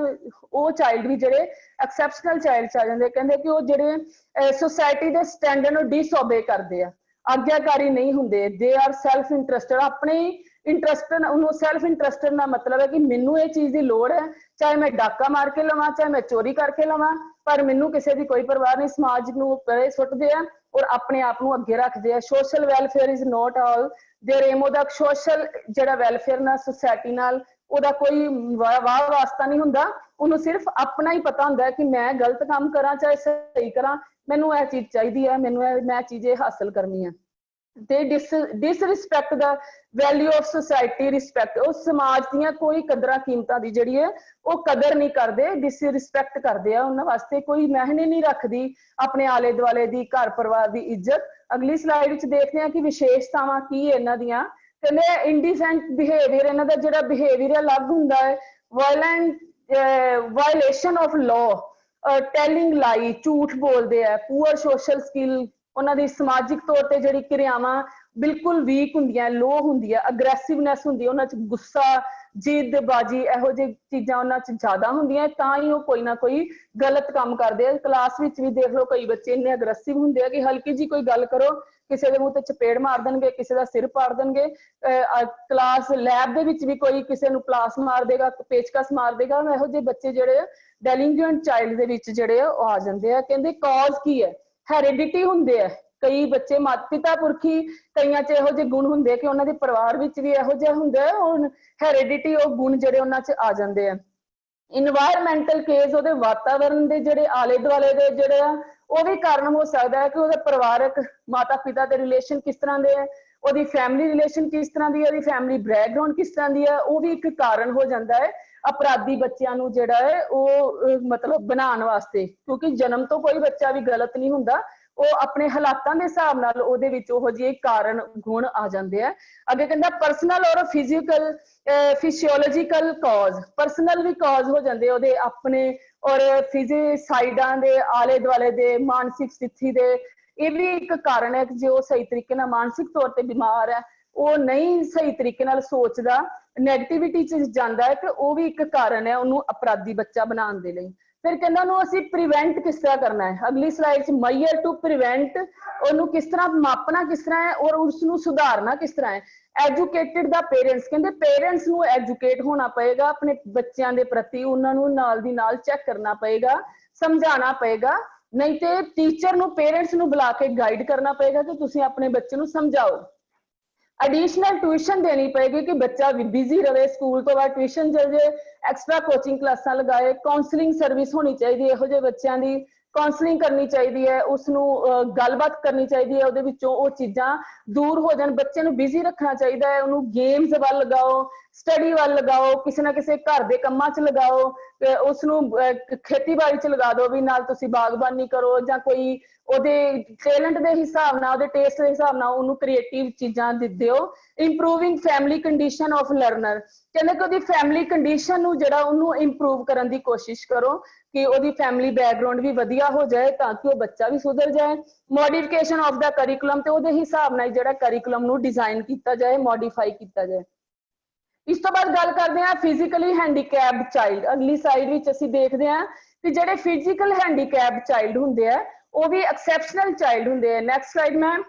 ਉਹ ਚਾਈਲਡ ਵੀ ਜਿਹੜੇ ਐਕਸੈਪਸ਼ਨਲ ਚਾਈਲਡ ਚ ਆ ਜਾਂਦੇ। ਕਹਿੰਦੇ ਕਿ ਉਹ ਜਿਹੜੇ ਸੋਸਾਇਟੀ ਦੇ ਸਟੈਂਡਰਡ ਨੂੰ ਡਿਸਓਬੇ ਕਰਦੇ ਆ, ਆਗਿਆਕਾਰੀ ਨਹੀਂ ਹੁੰਦੇ। ਦੇ ਆਰ ਸੈਲਫ ਇੰਟਰਸਟਡ, ਆਪਣੇ ਇੰਟਰਸਟਡ। ਉਹਨੂੰ ਸੈਲਫ ਇੰਟਰਸਟਡ ਦਾ ਮਤਲਬ ਹੈ ਕਿ ਮੈਨੂੰ ਇਹ ਚੀਜ਼ ਦੀ ਲੋੜ ਹੈ, ਚਾਹੇ ਮੈਂ ਡਾਕਾ ਮਾਰ ਕੇ ਲਵਾਂ, ਚਾਹੇ ਮੈਂ ਚੋਰੀ ਕਰਕੇ ਲਵਾਂ, ਪਰ ਮੈਨੂੰ ਕਿਸੇ ਦੀ ਕੋਈ ਪਰਵਾਹ ਨਹੀਂ। ਸਮਾਜ ਨੂੰ ਪਰੇ ਸੁੱਟਦੇ ਆ ਔਰ ਆਪਣੇ ਆਪ ਨੂੰ ਅੱਗੇ ਰੱਖਦੇ ਆ। Social welfare is not all their aim. ਉਹਦਾ ਸੋਸ਼ਲ ਜਿਹੜਾ ਵੈਲਫੇਅਰ ਨਾਲ, ਸੋਸਾਇਟੀ ਨਾਲ ਉਹਦਾ ਕੋਈ ਵਾਹ ਵਾਸਤਾ ਨਹੀਂ ਹੁੰਦਾ। ਉਹਨੂੰ ਸਿਰਫ ਆਪਣਾ ਹੀ ਪਤਾ ਹੁੰਦਾ ਕਿ ਮੈਂ ਗਲਤ ਕੰਮ ਕਰਾਂ ਚਾਹੇ ਸਹੀ ਕਰਾਂ, ਮੈਨੂੰ ਇਹ ਚੀਜ਼ ਚਾਹੀਦੀ ਹੈ, ਮੈਂ ਚੀਜ਼ ਇਹ ਹਾਸਲ ਕਰਨੀ ਹੈ। ਤੇ disrespect the value of society respect, ਉਹ ਸਮਾਜ ਦੀਆਂ ਕੋਈ ਕਦਰਾਂ ਕੀਮਤਾਂ ਦੀ ਜਿਹੜੀ ਹੈ ਉਹ ਕਦਰ ਨਹੀਂ ਕਰਦੇ, ਡਿਸਰਿਸਪੈਕਟ ਕਰਦੇ ਆ। ਉਹਨਾਂ ਵਾਸਤੇ ਕੋਈ ਮਾਇਨੇ ਨਹੀਂ ਰੱਖਦੀ ਆਪਣੇ ਆਲੇ ਦੁਆਲੇ ਦੀ, ਘਰ ਪਰਿਵਾਰ ਦੀ ਇੱਜ਼ਤ। ਅਗਲੀ ਸਲਾਈਡ ਵਿੱਚ ਦੇਖਦੇ ਹਾਂ ਕਿ ਵਿਸ਼ੇਸ਼ਤਾਵਾਂ ਕੀ ਹੈ ਇਹਨਾਂ ਦੀਆਂ। ਕਹਿੰਦੇ ਇੰਡੀਸੈਂਟ ਬਿਹੇਵੀਅਰ, ਇਹਨਾਂ ਦਾ ਜਿਹੜਾ ਬਿਹੇਵੀਅਰ ਅਲੱਗ ਹੁੰਦਾ ਹੈ। Violent violation of law, telling ਲਾਈ, ਝੂਠ ਬੋਲਦੇ ਆ। ਪੂਅਰ ਸੋਸ਼ਲ ਸਕਿੱਲ, ਉਹਨਾਂ ਦੀ ਸਮਾਜਿਕ ਤੌਰ ਤੇ ਜਿਹੜੀ ਕਿਰਿਆਵਾਂ ਬਿਲਕੁਲ ਵੀਕ ਹੁੰਦੀਆਂ, ਲੋ ਹੁੰਦੀਆਂ। ਅਗਰੈਸਿਵਨੈਸ ਹੁੰਦੀ, ਉਹਨਾਂ ਚ ਗੁੱਸਾ, ਜਿੱਦ ਬਾਜੀ, ਇਹੋ ਜਿਹੀ ਚੀਜ਼ਾਂ ਉਹਨਾਂ ਚ ਜ਼ਿਆਦਾ ਹੁੰਦੀਆਂ, ਤਾਂ ਹੀ ਉਹ ਕੋਈ ਨਾ ਕੋਈ ਗਲਤ ਕੰਮ ਕਰਦੇ ਆ। ਕਲਾਸ ਵਿੱਚ ਵੀ ਦੇਖ ਲਓ, ਕਈ ਬੱਚੇ ਇੰਨੇ ਅਗਰੈਸਿਵ ਹੁੰਦੇ ਆ ਕਿ ਹਲਕੀ ਜੀ ਕੋਈ ਗੱਲ ਕਰੋ, ਕਿਸੇ ਦੇ ਮੂੰਹ ਤੇ ਚਪੇੜ ਮਾਰ ਦੇਣਗੇ, ਕਿਸੇ ਦਾ ਸਿਰ ਪਾੜ ਦੇਣਗੇ। ਕਲਾਸ ਲੈਬ ਦੇ ਵਿੱਚ ਵੀ ਕੋਈ ਕਿਸੇ ਨੂੰ ਪਲਾਸ ਮਾਰ ਦੇਗਾ, ਪੇਚਕਸ ਮਾਰ ਦੇਗਾ। ਇਹੋ ਜਿਹੇ ਬੱਚੇ ਜਿਹੜੇ ਡੈਲਿੰਗੁਏਂਟ ਚਾਈਲਡ ਦੇ ਵਿੱਚ ਜਿਹੜੇ ਉਹ ਆ ਜਾਂਦੇ ਆ। ਕਹਿੰਦੇ ਕਾਜ਼ ਕੀ ਹੈ? ਹੈਰੀਡਿਟੀ ਹੁੰਦੇ ਆ। ਕਈ ਬੱਚੇ ਪਿਤਾ ਪੁਰਖੀ, ਕਈਆਂ ਚ ਇਹੋ ਜਿਹੇ ਗੁਣ ਹੁੰਦੇ ਕਿ ਉਹਨਾਂ ਦੇ ਪਰਿਵਾਰ ਵਿੱਚ ਵੀ ਇਹੋ ਜਿਹਾ ਹੁੰਦਾ, ਉਹ ਹੈਰੀਡਿਟੀ, ਉਹ ਗੁਣ ਜਿਹੜੇ ਉਹਨਾਂ ਚ ਆ ਜਾਂਦੇ ਆ। ਇਨਵਾਇਰਮੈਂਟਲ ਕੇਸ, ਉਹਦੇ ਵਾਤਾਵਰਣ ਦੇ ਜਿਹੜੇ ਆਲੇ ਦੁਆਲੇ ਦੇ ਜਿਹੜੇ ਆ ਉਹ ਵੀ ਕਾਰਨ ਹੋ ਸਕਦਾ ਹੈ ਕਿ ਉਹਦੇ ਪਰਿਵਾਰਕ ਮਾਤਾ ਪਿਤਾ ਦੇ ਰਿਲੇਸ਼ਨ ਕਿਸ ਤਰ੍ਹਾਂ ਦੇ ਹੈ, ਉਹਦੀ ਫੈਮਿਲੀ ਰਿਲੇਸ਼ਨ ਕਿਸ ਤਰ੍ਹਾਂ ਦੀ ਹੈ, ਉਹਦੀ ਫੈਮਿਲੀ ਬੈਕਗ੍ਰਾਉਂਡ ਕਿਸ ਤਰ੍ਹਾਂ ਦੀ ਹੈ, ਉਹ ਵੀ ਇੱਕ ਕਾਰਨ ਹੋ ਜਾਂਦਾ ਹੈ ਅਪਰਾਧੀ ਬੱਚਿਆਂ ਨੂੰ ਜਿਹੜਾ ਹੈ ਉਹ ਮਤਲਬ ਬਣਾਉਣ ਵਾਸਤੇ। ਕਿਉਂਕਿ ਜਨਮ ਤੋਂ ਕੋਈ ਬੱਚਾ ਵੀ ਗਲਤ ਨਹੀਂ ਹੁੰਦਾ, ਉਹ ਆਪਣੇ ਹਾਲਾਤਾਂ ਦੇ ਹਿਸਾਬ ਨਾਲ ਉਹਦੇ ਵਿੱਚ ਉਹੋ ਜਿਹੇ ਕਾਰਨ ਗੁਣ ਆ ਜਾਂਦੇ ਆ। ਅੱਗੇ ਕਹਿੰਦਾ ਪਰਸਨਲ ਔਰ ਫਿਜ਼ੀਕਲ ਫਿਜ਼ੀਓਲੋਜੀਕਲ ਕਾਜ਼, ਪਰਸਨਲ ਵੀ ਕਾਜ਼ ਹੋ ਜਾਂਦੇ ਉਹਦੇ ਆਪਣੇ, ਔਰ ਸਾਈਡਾਂ ਦੇ ਆਲੇ ਦੁਆਲੇ ਦੇ ਮਾਨਸਿਕ ਸਥਿਤੀ ਦੇ। ਇਹ ਵੀ ਇੱਕ ਕਾਰਨ ਹੈ ਕਿ ਜੇ ਉਹ ਸਹੀ ਤਰੀਕੇ ਨਾਲ ਮਾਨਸਿਕ ਤੌਰ ਤੇ ਬਿਮਾਰ ਹੈ, ਉਹ ਨਹੀਂ ਸਹੀ ਤਰੀਕੇ ਨਾਲ ਸੋਚਦਾ, ਨੈਗੇਟਿਵਿਟੀ ਚ ਜਾਂਦਾ ਹੈ, ਕਿ ਉਹ ਵੀ ਇੱਕ ਕਾਰਨ ਹੈ ਉਹਨੂੰ ਅਪਰਾਧੀ ਬੱਚਾ ਬਣਾਉਣ ਦੇ ਲਈ। ਫਿਰ ਕਹਿੰਦਾ ਉਹਨੂੰ ਅਸੀਂ ਪ੍ਰੀਵੈਂਟ ਕਿਸ ਤਰ੍ਹਾਂ ਕਰਨਾ ਹੈ। ਅਗਲੀ ਸਲਾਈਡ 'ਚ ਮਾਈਅਰ ਟੂ ਪ੍ਰੀਵੈਂਟ, ਉਹਨੂੰ ਕਿਸ ਤਰ੍ਹਾਂ ਮਾਪਣਾ ਕਿਸ ਤਰ੍ਹਾਂ ਹੈ ਔਰ ਉਸ ਨੂੰ ਸੁਧਾਰਨਾ ਕਿਸ ਤਰ੍ਹਾਂ ਹੈ। ਐਜੂਕੇਟਿਡ ਦਾ ਪੇਰੈਂਟਸ, ਕਹਿੰਦੇ ਪੇਰੈਂਟਸ ਨੂੰ ਐਜੂਕੇਟ ਹੋਣਾ ਪਏਗਾ ਆਪਣੇ ਬੱਚਿਆਂ ਦੇ ਪ੍ਰਤੀ, ਉਹਨਾਂ ਨੂੰ ਨਾਲ ਦੀ ਨਾਲ ਚੈੱਕ ਕਰਨਾ ਪਏਗਾ, ਸਮਝਾਉਣਾ ਪਏਗਾ। ਨਹੀਂ ਤੇ ਟੀਚਰ ਨੂੰ, ਪੇਰੈਂਟਸ ਨੂੰ ਬੁਲਾ ਕੇ ਗਾਈਡ ਕਰਨਾ ਪਏਗਾ ਕਿ ਤੁਸੀਂ ਆਪਣੇ ਬੱਚੇ ਨੂੰ ਸਮਝਾਓ। ਐਡੀਸ਼ਨਲ ਟਿਊਸ਼ਨ ਦੇਣੀ ਪਏਗੀ ਕਿ ਬੱਚਾ ਬਿਜ਼ੀ ਰਵੇ, ਸਕੂਲ ਤੋਂ ਬਾਅਦ ਟਿਊਸ਼ਨ ਚਲ ਜਾਏ, ਐਕਸਟਰਾ ਕੋਚਿੰਗ ਕਲਾਸਾਂ ਲਗਾਏ। ਕਾਉਂਸਲਿੰਗ ਸਰਵਿਸ ਹੋਣੀ ਚਾਹੀਦੀ ਹੈ ਇਹੋ ਜਿਹੇ ਬੱਚਿਆਂ ਦੀ, ਕਾਉਂਸਲਿੰਗ ਕਰਨੀ ਚਾਹੀਦੀ ਹੈ, ਉਸਨੂੰ ਗੱਲਬਾਤ ਕਰਨੀ ਚਾਹੀਦੀ ਹੈ, ਉਹਦੇ ਵਿੱਚੋਂ ਉਹ ਚੀਜ਼ਾਂ ਦੂਰ ਹੋ ਜਾਣ। ਬੱਚੇ ਨੂੰ ਬਿਜ਼ੀ ਰੱਖਣਾ ਚਾਹੀਦਾ ਹੈ, ਉਹਨੂੰ ਗੇਮਸ ਵੱਲ ਲਗਾਓ, ਸਟੱਡੀ ਵੱਲ ਲਗਾਓ, ਕਿਸੇ ਨਾ ਕਿਸੇ ਘਰ ਦੇ ਕੰਮਾਂ 'ਚ ਲਗਾਓ, ਤੇ ਉਸਨੂੰ ਖੇਤੀਬਾੜੀ 'ਚ ਲਗਾ ਦਿਓ ਵੀ ਨਾਲ ਤੁਸੀਂ ਬਾਗਬਾਨੀ ਕਰੋ, ਜਾਂ ਕੋਈ ਉਹਦੇ ਟੈਲੈਂਟ ਦੇ ਹਿਸਾਬ ਨਾਲ, ਉਹਦੇ ਟੇਸਟ ਦੇ ਹਿਸਾਬ ਨਾਲ ਉਹਨੂੰ ਕ੍ਰੀਏਟਿਵ ਚੀਜ਼ਾਂ ਦਿਓ। Improving family condition of learner, ਕਹਿੰਦੇ ਕਿ ਉਹਦੀ ਫੈਮਿਲੀ ਕੰਡੀਸ਼ਨ ਨੂੰ ਜਿਹੜਾ ਉਹਨੂੰ ਇੰਪਰੂਵ ਕਰਨ ਦੀ ਕੋਸ਼ਿਸ਼ ਕਰੋ ਕਿ ਉਹਦੀ ਫੈਮਿਲੀ ਬੈਕਗ੍ਰਾਉਂਡ ਵੀ ਵਧੀਆ ਹੋ ਜਾਏ ਤਾਂ ਕਿ ਉਹ ਬੱਚਾ ਵੀ ਸੁਧਰ ਜਾਏ। ਮੋਡੀਫਿਕੇਸ਼ਨ ਆਫ ਦਾ ਕਰਿਕੂਲਮ, ਤੇ ਉਹਦੇ ਹਿਸਾਬ ਨਾਲ ਜਿਹੜਾ ਕਰਿਕੂਲਮ ਨੂੰ ਡਿਜ਼ਾਈਨ ਕੀਤਾ ਜਾਏ, ਮੋਡੀਫਾਈ ਕੀਤਾ ਜਾਏ। ਇਸ ਤੋਂ ਬਾਅਦ ਗੱਲ ਕਰਦੇ ਹਾਂ ਫਿਜ਼ੀਕਲੀ ਹੈਂਡੀਕੈਪਡ ਚਾਈਲਡ। ਅਗਲੀ ਸਾਈਡ ਵਿੱਚ ਅਸੀਂ ਦੇਖਦੇ ਹਾਂ ਕਿ ਜਿਹੜੇ ਫਿਜ਼ੀਕਲ ਹੈਂਡੀਕੈਪਡ ਚਾਈਲਡ ਹੁੰਦੇ ਆ ਉਹ ਵੀ ਐਕਸੈਪਸ਼ਨਲ ਚਾਈਲਡ ਹੁੰਦੇ ਆ। Next slide ma'am.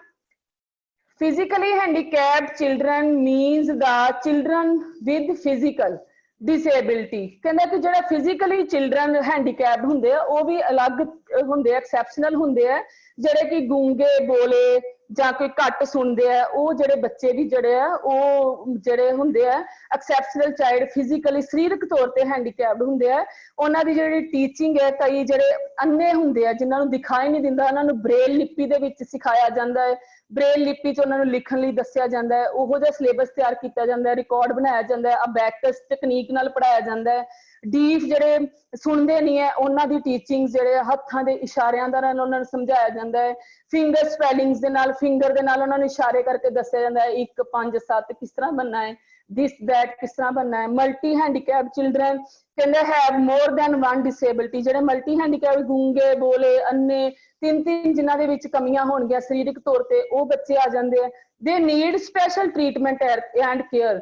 Physically handicapped children means the children with physical disability, ਕਹਿੰਦਾ ਕਿ ਜਿਹੜਾ ਫਿਜ਼ੀਕਲੀ ਚਿਲਡਰਨ ਹੈਂਡੀਕੈਪਡ ਹੁੰਦੇ ਆ ਉਹ ਵੀ ਅਲੱਗ ਹੁੰਦੇ ਆ, ਐਕਸੈਪਸ਼ਨਲ ਹੁੰਦੇ ਆ। ਜਿਹੜੇ ਕਿ ਗੂੰਗੇ, ਬੋਲੇ, ਜਾਂ ਕੋਈ ਘੱਟ ਸੁਣਦੇ ਆ, ਉਹ ਜਿਹੜੇ ਬੱਚੇ ਵੀ ਜਿਹੜੇ ਆ ਉਹ ਜਿਹੜੇ ਹੁੰਦੇ ਆ ਐਕਸੈਪਸ਼ਨਲ ਚਾਈਲਡ, ਫਿਜ਼ੀਕਲੀ ਸਰੀਰਕ ਤੌਰ ਤੇ ਹੈਂਡੀਕੈਪਡ ਹੁੰਦੇ ਆ, ਉਹਨਾਂ ਦੀ ਜਿਹੜੀ ਟੀਚਿੰਗ ਹੈ, ਕਈ ਜਿਹੜੇ ਅੰਨੇ ਹੁੰਦੇ ਆ ਜਿਨ੍ਹਾਂ ਨੂੰ ਦਿਖਾਈ ਨਹੀਂ ਦਿੰਦਾ, ਉਹਨਾਂ ਨੂੰ ਬ੍ਰੇਲ ਲਿਪੀ ਦੇ ਵਿੱਚ ਸਿਖਾਇਆ ਜਾਂਦਾ ਹੈ, ਬ੍ਰੇਲ ਲਿਪੀ 'ਚ ਉਹਨਾਂ ਨੂੰ ਲਿਖਣ ਲਈ ਦੱਸਿਆ ਜਾਂਦਾ ਹੈ, ਉਹੋ ਜਿਹਾ ਸਿਲੇਬਸ ਤਿਆਰ ਕੀਤਾ ਜਾਂਦਾ ਹੈ, ਰਿਕਾਰਡ ਬਣਾਇਆ ਜਾਂਦਾ ਹੈ, ਅਬੈਕਸ ਟੈਕਨੀਕ ਨਾਲ ਪੜ੍ਹਾਇਆ ਜਾਂਦਾ ਹੈ। ਡੀਫ ਜਿਹੜੇ ਸੁਣਦੇ ਨਹੀਂ ਹੈ ਉਹਨਾਂ ਦੀ ਟੀਚਿੰਗ ਜਿਹੜੇ ਹੱਥਾਂ ਦੇ ਇਸ਼ਾਰਿਆਂ ਦਾ ਨਾਲ ਉਹਨਾਂ ਨੂੰ ਸਮਝਾਇਆ ਜਾਂਦਾ ਹੈ, ਫਿੰਗਰ ਸਪੈਲਿੰਗਸ ਦੇ ਨਾਲ, ਫਿੰਗਰ ਦੇ ਨਾਲ ਉਹਨਾਂ ਨੂੰ ਇਸ਼ਾਰੇ ਕਰਕੇ ਦੱਸਿਆ ਜਾਂਦਾ ਹੈ 1 5 7 ਕਿਸ ਤਰ੍ਹਾਂ ਬਣਨਾ ਹੈ, ਦਿਸ ਦੈਟ ਕਿਸ ਤਰ੍ਹਾਂ ਬਣਨਾ ਹੈ। ਮਲਟੀ ਹੈਂਡੀਕੈਪ ਚਿਲਡਰਨ ਕਹਿੰਦੇ have more than one disability, ਜਿਹੜੇ ਮਲਟੀ ਹੈਂਡੀਕੈਪ ਗੂੰਗੇ ਬੋਲੇ ਅੰਨੇ ਤਿੰਨ ਜਿਨ੍ਹਾਂ ਦੇ ਵਿੱਚ ਕਮੀਆਂ ਹੋਣਗੀਆਂ ਸਰੀਰਕ ਤੌਰ ਤੇ, ਉਹ ਬੱਚੇ ਆ ਜਾਂਦੇ ਆ। ਦੇ need special treatment and care,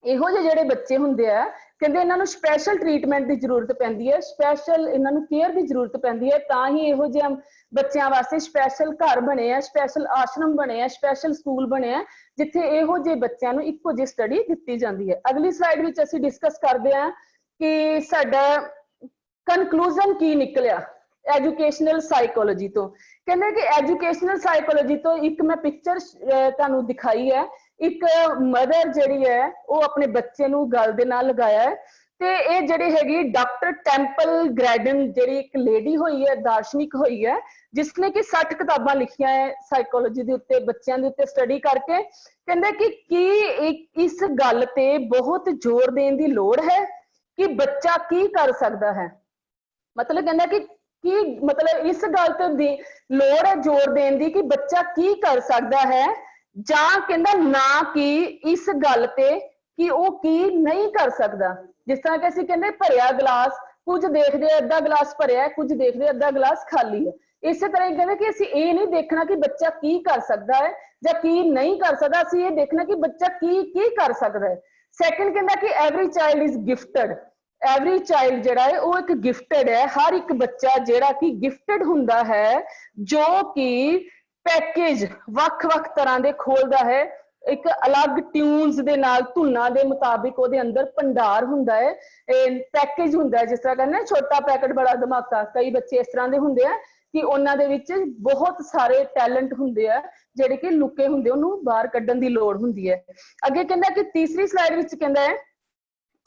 ਇਹੋ ਜਿਹੇ ਜਿਹੜੇ ਬੱਚੇ ਹੁੰਦੇ ਆ ਕਹਿੰਦੇ ਇਹਨਾਂ ਨੂੰ ਸਪੈਸ਼ਲ ਟ੍ਰੀਟਮੈਂਟ ਦੀ ਜ਼ਰੂਰਤ ਪੈਂਦੀ ਹੈ, ਸਪੈਸ਼ਲ ਇਹਨਾਂ ਨੂੰ ਕੇਅਰ ਦੀ ਜ਼ਰੂਰਤ ਪੈਂਦੀ ਹੈ, ਤਾਂ ਹੀ ਇਹੋ ਜਿਹੇ ਬੱਚਿਆਂ ਵਾਸਤੇ ਸਪੈਸ਼ਲ ਘਰ ਬਣੇ ਆ, ਸਪੈਸ਼ਲ ਆਸ਼ਰਮ ਬਣੇ ਆ, ਸਪੈਸ਼ਲ ਸਕੂਲ ਬਣੇ ਆ ਜਿੱਥੇ ਇਹੋ ਜਿਹੇ ਬੱਚਿਆਂ ਨੂੰ ਇੱਕੋ ਜਿਹੀ ਸਟੱਡੀ ਦਿੱਤੀ ਜਾਂਦੀ ਹੈ। ਅਗਲੀ ਸਲਾਈਡ ਵਿੱਚ ਅਸੀਂ ਡਿਸਕਸ ਕਰਦੇ ਹਾਂ ਕਿ ਸਾਡਾ ਕਨਕਲੂਜਨ ਕੀ ਨਿਕਲਿਆ ਐਜੂਕੇਸ਼ਨਲ ਸਾਈਕੋਲੋਜੀ ਤੋਂ। ਕਹਿੰਦੇ ਕਿ ਐਜੂਕੇਸ਼ਨਲ ਸਾਈਕੋਲੋਜੀ ਤੋਂ ਇੱਕ ਮੈਂ ਪਿਕਚਰ ਤੁਹਾਨੂੰ ਦਿਖਾਈ ਹੈ, ਇੱਕ ਮਦਰ ਜਿਹੜੀ ਹੈ ਉਹ ਆਪਣੇ ਬੱਚੇ ਨੂੰ ਗਲ ਦੇ ਨਾਲ ਲਗਾਇਆ ਹੈ, ਤੇ ਇਹ ਜਿਹੜੀ ਹੈਗੀ ਡਾਕਟਰ ਟੈਂਪਲ ਗ੍ਰੈਡਨ ਜਿਹੜੀ ਇੱਕ ਲੇਡੀ ਹੋਈ ਹੈ, ਦਾਰਸ਼ਨਿਕ ਹੋਈ ਹੈ, ਜਿਸਨੇ ਕਿ 60 ਕਿਤਾਬਾਂ ਲਿਖੀਆਂ ਹੈ ਸਾਈਕੋਲੋਜੀ ਦੇ ਉੱਤੇ, ਬੱਚਿਆਂ ਦੇ ਉੱਤੇ ਸਟੱਡੀ ਕਰਕੇ। ਕਹਿੰਦੇ ਕਿ ਕੀ ਇਸ ਗੱਲ ਤੇ ਬਹੁਤ ਜ਼ੋਰ ਦੇਣ ਦੀ ਲੋੜ ਹੈ ਕਿ ਬੱਚਾ ਕੀ ਕਰ ਸਕਦਾ ਹੈ, ਮਤਲਬ ਕਹਿੰਦਾ ਕਿ ਮਤਲਬ ਇਸ ਗੱਲ ਤੇ ਲੋੜ ਹੈ ਜ਼ੋਰ ਦੇਣ ਦੀ ਕਿ ਬੱਚਾ ਕੀ ਕਰ ਸਕਦਾ ਹੈ, ਜਾਂ ਕਹਿੰਦਾ ਨਾ ਕਿ ਇਸ ਗੱਲ ਤੇ ਕਿ ਉਹ ਕੀ ਨਹੀਂ ਕਰ ਸਕਦਾ। ਜਿਸ ਤਰ੍ਹਾਂ ਕਿ ਅਸੀਂ ਕਹਿੰਦੇ ਭਰਿਆ ਗਲਾਸ, ਕੁਝ ਦੇਖਦੇ ਅੱਧਾ ਗਲਾਸ ਭਰਿਆ, ਕੁਝ ਦੇਖਦੇ ਅੱਧਾ ਗਲਾਸ ਖਾਲੀ ਹੈ, ਇਸੇ ਤਰ੍ਹਾਂ ਹੀ ਕਹਿੰਦੇ ਕਿ ਅਸੀਂ ਇਹ ਨਹੀਂ ਦੇਖਣਾ ਕਿ ਬੱਚਾ ਕੀ ਕਰ ਸਕਦਾ ਹੈ ਜਾਂ ਕੀ ਨਹੀਂ ਕਰ ਸਕਦਾ, ਅਸੀਂ ਇਹ ਦੇਖਣਾ ਕਿ ਬੱਚਾ ਕੀ ਕਰ ਸਕਦਾ ਹੈ। ਸੈਕਿੰਡ ਕਹਿੰਦਾ ਕਿ every child is gifted, every child ਜਿਹੜਾ ਹੈ ਉਹ ਇੱਕ ਗਿਫਟਡ ਹੈ, ਹਰ ਇੱਕ ਬੱਚਾ ਜਿਹੜਾ ਕਿ ਗਿਫਟਡ ਹੁੰਦਾ ਹੈ, ਜੋ ਕਿ ਪੈਕੇਜ ਵੱਖ-ਵੱਖ ਤਰ੍ਹਾਂ ਦੇ ਖੋਲਦਾ ਹੈ, ਇੱਕ ਅਲੱਗ ਟਿਊਨਸ ਦੇ ਨਾਲ, ਧੁਨਾਂ ਦੇ ਮੁਤਾਬਿਕ ਉਹਦੇ ਅੰਦਰ ਭੰਡਾਰ ਹੁੰਦਾ ਹੈ, ਪੈਕੇਜ ਹੁੰਦਾ ਹੈ। ਜਿਸ ਤਰ੍ਹਾਂ ਕਹਿੰਦੇ ਛੋਟਾ ਪੈਕਟ ਬੜਾ ਧਮਾਕਾ, ਕਈ ਬੱਚੇ ਇਸ ਤਰ੍ਹਾਂ ਦੇ ਹੁੰਦੇ ਆ ਕਿ ਉਹਨਾਂ ਦੇ ਵਿੱਚ ਬਹੁਤ ਸਾਰੇ ਟੈਲੈਂਟ ਹੁੰਦੇ ਆ ਜਿਹੜੇ ਕਿ ਲੁਕੇ ਹੁੰਦੇ, ਉਹਨੂੰ ਬਾਹਰ ਕੱਢਣ ਦੀ ਲੋੜ ਹੁੰਦੀ ਹੈ। ਅੱਗੇ ਕਹਿੰਦਾ ਕਿ ਤੀਸਰੀ ਸਲਾਈਡ ਵਿੱਚ ਕਹਿੰਦਾ ਹੈ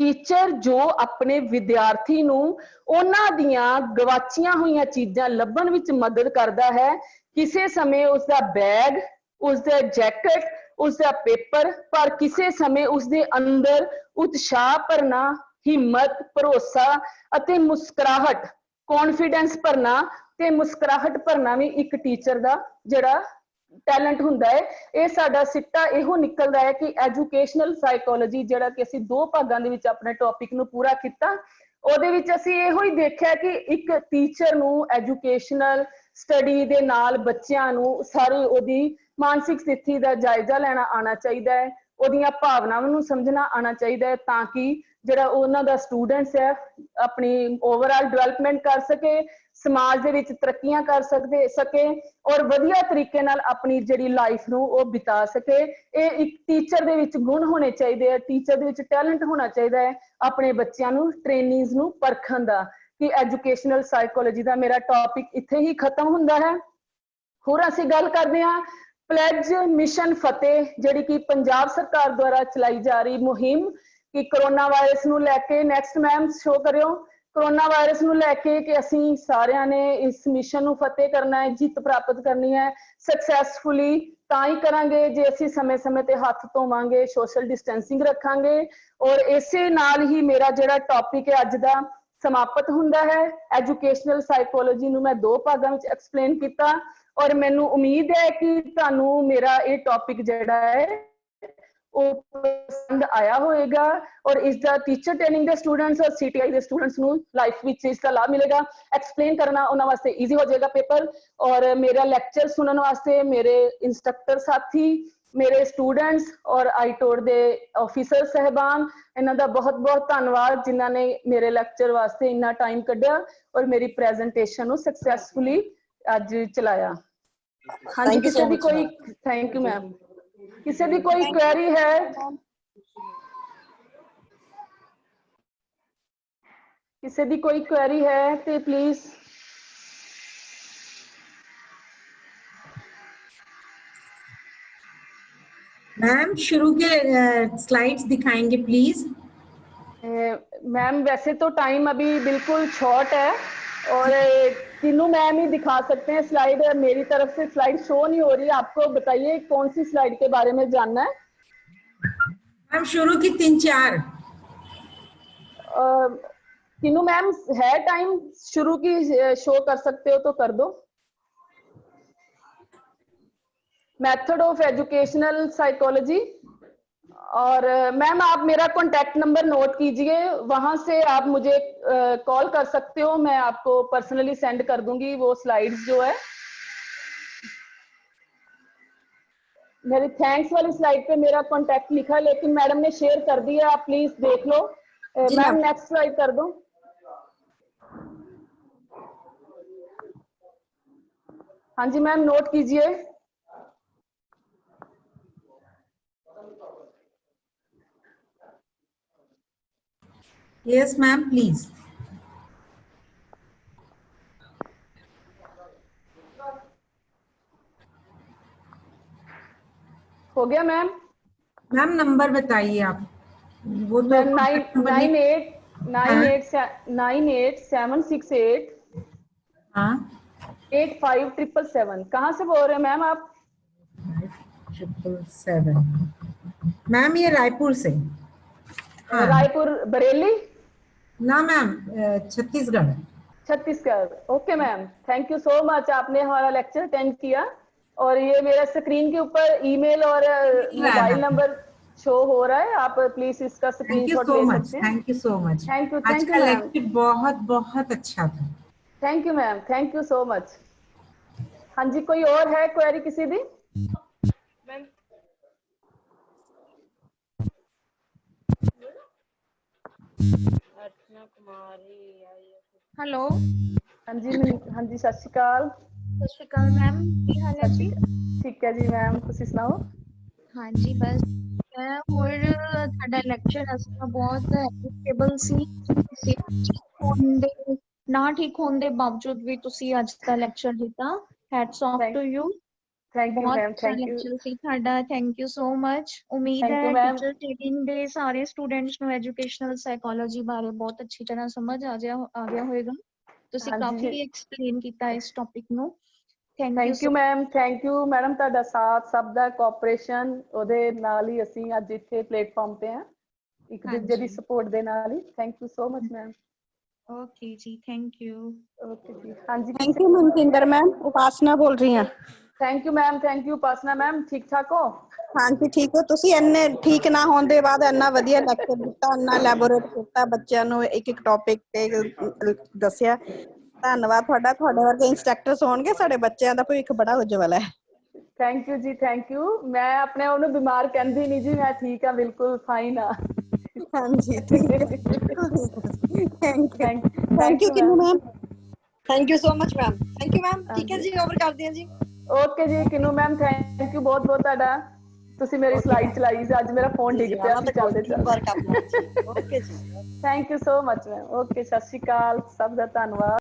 ਟੀਚਰ ਜੋ ਆਪਣੇ ਵਿਦਿਆਰਥੀ ਨੂੰ ਉਹਨਾਂ ਦੀਆਂ ਗਵਾਚੀਆਂ ਹੋਈਆਂ ਚੀਜ਼ਾਂ ਲੱਭਣ ਵਿੱਚ ਮਦਦ ਕਰਦਾ ਹੈ, ਕਿਸੇ ਸਮੇਂ ਉਸਦਾ ਬੈਗ, ਉਸਦਾ ਜੈਕਟ, ਉਸਦਾ ਪੇਪਰ, ਪਰ ਕਿਸੇ ਸਮੇਂ ਉਸਦੇ ਅੰਦਰ ਉਤਸ਼ਾਹ ਭਰਨਾ, ਹਿੰਮਤ, ਭਰੋਸਾ ਅਤੇ ਮੁਸਕਰਾਹਟ, ਕੌਨਫੀਡੈਂਸ ਭਰਨਾ ਤੇ ਮੁਸਕਰਾਹਟ ਭਰਨਾ ਵੀ ਇੱਕ ਟੀਚਰ ਦਾ ਜਿਹੜਾ ਟੈਲੈਂਟ ਹੁੰਦਾ ਹੈ। ਇਹ ਸਾਡਾ ਸਿੱਟਾ ਇਹੋ ਨਿਕਲਦਾ ਹੈ ਕਿ ਐਜੂਕੇਸ਼ਨਲ ਸਾਈਕੋਲੋਜੀ ਜਿਹੜਾ ਕਿ ਅਸੀਂ 2 ਭਾਗਾਂ ਦੇ ਵਿੱਚ ਆਪਣੇ ਟੌਪਿਕ ਨੂੰ ਪੂਰਾ ਕੀਤਾ, ਉਹਦੇ ਵਿੱਚ ਅਸੀਂ ਇਹੋ ਹੀ ਦੇਖਿਆ ਕਿ ਇੱਕ ਟੀਚਰ ਨੂੰ ਐਜੂਕੇਸ਼ਨਲ ਸਟੱਡੀ ਦੇ ਨਾਲ ਬੱਚਿਆਂ ਨੂੰ ਸਾਰੀ ਉਹਦੀ ਮਾਨਸਿਕ ਸਥਿਤੀ ਦਾ ਜਾਇਜ਼ਾ ਲੈਣਾ ਆਉਣਾ ਚਾਹੀਦਾ ਹੈ, ਉਹਦੀਆਂ ਭਾਵਨਾਵਾਂ ਨੂੰ ਸਮਝਣਾ ਆਉਣਾ ਚਾਹੀਦਾ ਹੈ, ਤਾਂ ਕਿ ਜਿਹੜਾ ਉਹਨਾਂ ਦਾ ਸਟੂਡੈਂਟਸ ਹੈ ਆਪਣੀ ਓਵਰਆਲ ਡਿਵੈਲਪਮੈਂਟ ਕਰ ਸਕੇ, ਸਮਾਜ ਦੇ ਵਿੱਚ ਤਰੱਕੀਆਂ ਕਰ ਸਕੇ ਔਰ ਵਧੀਆ ਤਰੀਕੇ ਨਾਲ ਆਪਣੀ ਜਿਹੜੀ ਲਾਈਫ ਨੂੰ ਉਹ ਬਿਤਾ ਸਕੇ। ਇਹ ਇੱਕ ਟੀਚਰ ਦੇ ਵਿੱਚ ਗੁਣ ਹੋਣੇ ਚਾਹੀਦੇ ਆ, ਟੀਚਰ ਦੇ ਵਿੱਚ ਟੈਲੈਂਟ ਹੋਣਾ ਚਾਹੀਦਾ ਹੈ ਆਪਣੇ ਬੱਚਿਆਂ ਨੂੰ, ਟ੍ਰੇਨਿੰਗਸ ਨੂੰ ਪਰਖਣ ਦਾ। ਕਿ ਐਜੂਕੇਸ਼ਨਲ ਸਾਈਕੋਲੋਜੀ ਦਾ ਮੇਰਾ ਟੌਪਿਕ ਇੱਥੇ ਹੀ ਖਤਮ ਹੁੰਦਾ ਹੈ। ਹੋਰ ਅਸੀਂ ਗੱਲ ਕਰਦੇ ਹਾਂ ਪਲੈਜ ਮਿਸ਼ਨ ਫਤਿਹ, ਜਿਹੜੀ ਕਿ ਪੰਜਾਬ ਸਰਕਾਰ ਦੁਆਰਾ ਚਲਾਈ ਜਾ ਰਹੀ ਮੁਹਿੰਮ ਕਿ ਕਰੋਨਾ ਵਾਇਰਸ ਨੂੰ ਲੈ ਕੇ, ਨੈਕਸਟ ਮੈਮ ਸ਼ੋ ਕਰਿਓ, ਕਰੋਨਾ ਵਾਇਰਸ ਨੂੰ ਲੈ ਕੇ ਕਿ ਅਸੀਂ ਸਾਰਿਆਂ ਨੇ ਇਸ ਮਿਸ਼ਨ ਨੂੰ ਫਤਿਹ ਕਰਨਾ ਹੈ, ਜਿੱਤ ਪ੍ਰਾਪਤ ਕਰਨੀ ਹੈ ਸਕਸੈਸਫੁਲੀ। ਤਾਂ ਹੀ ਕਰਾਂਗੇ ਜੇ ਅਸੀਂ ਸਮੇਂ-ਸਮੇਂ ਤੇ ਹੱਥ ਧੋਵਾਂਗੇ, ਸੋਸ਼ਲ ਡਿਸਟੈਂਸਿੰਗ ਰੱਖਾਂਗੇ। ਔਰ ਇਸੇ ਨਾਲ ਹੀ ਮੇਰਾ ਜਿਹੜਾ ਟੌਪਿਕ ਹੈ ਅੱਜ ਦਾ ਸਮਾਪਤ ਹੁੰਦਾ ਹੈ। ਐਜੂਕੇਸ਼ਨਲ ਸਾਈਕੋਲੋਜੀ ਨੂੰ ਮੈਂ 2 ਭਾਗਾਂ ਵਿੱਚ ਐਕਸਪਲੇਨ ਕੀਤਾ ਔਰ ਮੈਨੂੰ ਉਮੀਦ ਹੈ ਕਿ ਤੁਹਾਨੂੰ ਮੇਰਾ ਇਹ ਟੌਪਿਕ ਜਿਹੜਾ ਹੈ ਉਹ ਪਸੰਦ ਆਇਆ ਹੋਵੇਗਾ ਔਰ ਇਸ ਦਾ ਟੀਚਰ ਟ੍ਰੇਨਿੰਗ ਦੇ ਸਟੂਡੈਂਟਸ ਔਰ CTI ਦੇ ਸਟੂਡੈਂਟਸ ਨੂੰ ਲਾਈਫ ਵਿੱਚ ਇਸ ਦਾ ਲਾਭ ਮਿਲੇਗਾ। ਐਕਸਪਲੇਨ ਕਰਨਾ ਉਹਨਾਂ ਵਾਸਤੇ ਈਜ਼ੀ ਹੋ ਜਾਏਗਾ ਪੇਪਰ। ਔਰ ਮੇਰਾ ਲੈਕਚਰ ਸੁਣਨ ਵਾਸਤੇ ਮੇਰੇ ਇੰਸਟ੍ਰਕਟਰ ਸਾਥੀ, ਮੇਰੇ ਸਟੂਡੈਂਟਸ ਔਰ ਆਈਟੋਰ ਦੇ ਆਫਿਸਰ ਸਹਿਬਾਨ, ਇਹਨਾਂ ਦਾ ਬਹੁਤ-ਬਹੁਤ ਧੰਨਵਾਦ ਜਿਨ੍ਹਾਂ ਨੇ ਮੇਰੇ ਲੈਕਚਰ ਵਾਸਤੇ ਇੰਨਾ ਟਾਈਮ ਕੱਢਿਆ ਔਰ ਮੇਰੀ ਪ੍ਰੈਜੈਂਟੇਸ਼ਨ ਨੂੰ ਸਕਸੈਸਫੁਲੀ ਅੱਜ ਚਲਾਇਆ। ਹਾਂਜੀ, ਕਿਸੇ ਦੀ ਕੋਈ ਥੈਂਕ ਯੂ ਮੈਮ। ਕਿਸੇ ਦੀ ਕੋਈ ਕੁਐਰੀ ਹੈ? ਕਿਸੇ ਦੀ ਕੋਈ ਕੁਐਰੀ ਹੈ ਤੇ ਪਲੀਜ਼। मैम शुरू के स्लाइड्स दिखाएंगे प्लीज। मैम वैसे तो टाइम अभी बिल्कुल शॉर्ट है और तीनों मैम ही दिखा सकते हैं स्लाइड। मेरी तरफ से स्लाइड शो नहीं हो रही। आपको बताइए कौन सी स्लाइड के बारे में जानना है? मैम शुरू की 3-4। तीनों मैम है टाइम शुरू की शो कर सकते हो तो कर दो। Method of educational psychology. और मैम आप मेरा कॉन्टेक्ट नंबर नोट कीजिए, वहां से आप मुझे कॉल कर सकते हो। मैं आपको पर्सनली सेंड कर दूंगी वो स्लाइड्स जो है। मेरी थैंक्स वाली स्लाइड पे मेरा कॉन्टेक्ट लिखा है लेकिन मैडम ने शेयर कर दिया, आप प्लीज देख लो। जी मैम मैम। नेक्स्ट स्लाइड कर दो। हाँ जी मैम नोट कीजिए। Yes ma'am please. हो गया मैम? मैम नंबर बताइए आप। वो तो मैम contact number नाइन लिख- एट हाँ 768 हाँ 8577। कहाँ से बोल रहे हैं मैम आप? 777। मैम ये रायपुर से। हाँ रायपुर बरेली ना ma'am, Chhattisgarh. Chhattisgarh. Okay ma'am, thank you so much, आपने हमारा लेक्चर अटेंड किया। और ये मेरा स्क्रीन के ऊपर ईमेल और मिल रहा है मोबाइल मैम। नंबर शो हो रहा है, आप प्लीज इसका थैंक यू स्क्रीनशॉट सो ले मच, सकते हैं। Thank you so much. आज थैंक यू का मैम। लेक्चर बहुत बहुत अच्छा था। Thank you ma'am, thank you so much. हाँ जी, कोई और है क्वेरी किसी दी? हेलो। हाँ जी हाँ जी, सत श्री अकाल। ਸਤਿ ਸ਼੍ਰੀ ਅਕਾਲ ਮੈਮ, ਕੀ ਹਾਲ ਹੈ ਸਤਿ ਸ਼੍ਰੀ ਜੀ? ਅਕਾਲ। ਠੀਕ ਹੈ ਜੀ ਮੈਮ, ਤੁਸੀਂ ਸੁਣਾਓ? ਹਾਂਜੀ ਬਸ ਮੈਂ ਹੋਰ ਤੁਹਾਡਾ ਲੈਕਚਰ ਅਸੀਂ ਤਾਂ ਬਹੁਤ ਐਪਰੀਸ਼ੀਏਬਲ ਸੀ। ਤੁਸੀਂ ਠੀਕ ਹੋਣ ਦੇ ਨਾ ਠੀਕ ਹੋਣ ਦੇ ਬਾਵਜੂਦ ਵੀ ਤੁਸੀਂ ਅੱਜ ਦਾ ਲੈਕਚਰ ਦਿੱਤਾ। Hats off to you. Thank you ਬਹੁਤ ਮੈਮ, ਅੱਛਾ ਥੈਂਕ ਯੂ। ਲੈਕਚਰ ਸੀ ਤੁਹਾਡਾ, ਥੈਂਕ ਯੂ ਸੋ ਮਚ। ਉਮੀਦ ਥੈਂਕ ਯੂ ਹੈ ਮੈਮ। ਟੀਚਰ ਟ੍ਰੇਨਿੰਗ ਦੇ ਸਾਰੇ ਸਟੂਡੈਂਟਸ ਨੂੰ ਐਜੂਕੇਸ਼ਨਲ ਸਾਈਕੋਲੋਜੀ ਬਾਰੇ ਬਹੁਤ ਅੱਛੀ ਤਰ੍ਹਾਂ ਸਮਝ ਆ ਗਿਆ ਹੋਵੇਗਾ। ਤੁਸੀਂ ਹਾਂਜੀ ਕਾਫੀ ਜੀ, ਐਕਸਪਲੇਨ ਕੀਤਾ ਇਸ ਟੌਪਿਕ ਨੂੰ। Thank you thank you so ma'am, thank you madam, ਤੁਹਾਡਾ ਸਾਥ, ਸਭ ਦਾ ਕੋਆਪਰੇਸ਼ਨ, ਉਹਦੇ ਨਾਲ ਹੀ ਅਸੀਂ ਅੱਜ ਇੱਥੇ ਪਲੇਟਫਾਰਮ ਤੇ ਹਾਂ, ਇੱਕ ਦੂਜੇ ਦੀ ਹਾਂਜੀ ਸਪੋਰਟ ਦੇ ਨਾਲ ਹੀ। Thank you so much ma'am. Okay ਜੀ, ਥੈਂਕ ਯੂ। ਓਕੇ ਜੀ। ਹਾਂਜੀ thank you Manjinder ma'am, Upasana बोल रही हैं। Thank you ma'am, thank you Upasana ma'am, ਠੀਕ ਠਾਕ ਹੋ? ਹਾਂਜੀ ਠੀਕ ਹੋ ਤੁਸੀਂ? ਇੰਨੇ ਠੀਕ ਨਾ ਹੋਣ ਦੇ ਬਾਅਦ ਇੰਨਾ ਵਧੀਆ ਲੈਕਚਰ ਦਿੱਤਾ, ਇੰਨਾ ਲੈਬੋਰੇਟ ਕੀਤਾ, ਬੱਚਿਆਂ ਨੂੰ ਇੱਕ ਇੱਕ ਟੌਪਿਕ ਤੇ ਦੱਸਿਆ। ਧੰਨਵਾਦ ਤੁਹਾਡਾ। ਤੁਹਾਡੇ ਵਰਗੇ ਇੰਸਟ੍ਰਕਟਰਸ ਹੋਣਗੇ ਸਾਡੇ ਬੱਚਿਆਂ ਦਾ ਭਵਿੱਖ ਬੜਾ ਉਜਵਲ ਹੈ। ਥੈਂਕ ਯੂ ਜੀ, ਥੈਂਕ ਯੂ। ਮੈਂ ਆਪਣੇ ਆਪ ਨੂੰ ਬਿਮਾਰ ਕਹਿੰਦੀ ਨਹੀਂ ਜੀ, ਮੈਂ ਠੀਕ ਆ, ਬਿਲਕੁਲ ਫਾਈਨ ਆ। ਹਾਂਜੀ ਠੀਕ ਹੈ, thank you. Thank thank you you Kinnu ma'am. Ma'am, thank you so much ma'am. Thank you ma'am. ਠੀਕ ਹੈ ਜੀ, ਓਵਰ ਕਰਦੇ ਹਾਂ ਜੀ। ਓਕੇ ਜੀ ਕਿਨੂ ਮੈਮ, ਥੈਂਕ ਯੂ ਬਹੁਤ ਬਹੁਤ ਤੁਹਾਡਾ। ਤੁਸੀਂ ਮੇਰੀ ਓਕੇ ਸਲਾਈਡ ਮੈਮ। ਚਲਾਈ ਸੀ, ਅੱਜ ਮੇਰਾ ਫੋਨ ਜੀ ਡਿੱਗ ਜੀ ਪਿਆ ਮੈਮ, ਸੀ ਤਾਂ ਚੱਲਦੇ ਟੀਮ ਵਰਕ ਚੱਲਦੇ। ਆਪਣਾ ਜੀ। ਓਕੇ ਜੀ। Thank you so much ma'am. Okay, ਸਤਿ ਸ਼੍ਰੀ ਅਕਾਲ, ਸਭ ਦਾ ਧੰਨਵਾਦ।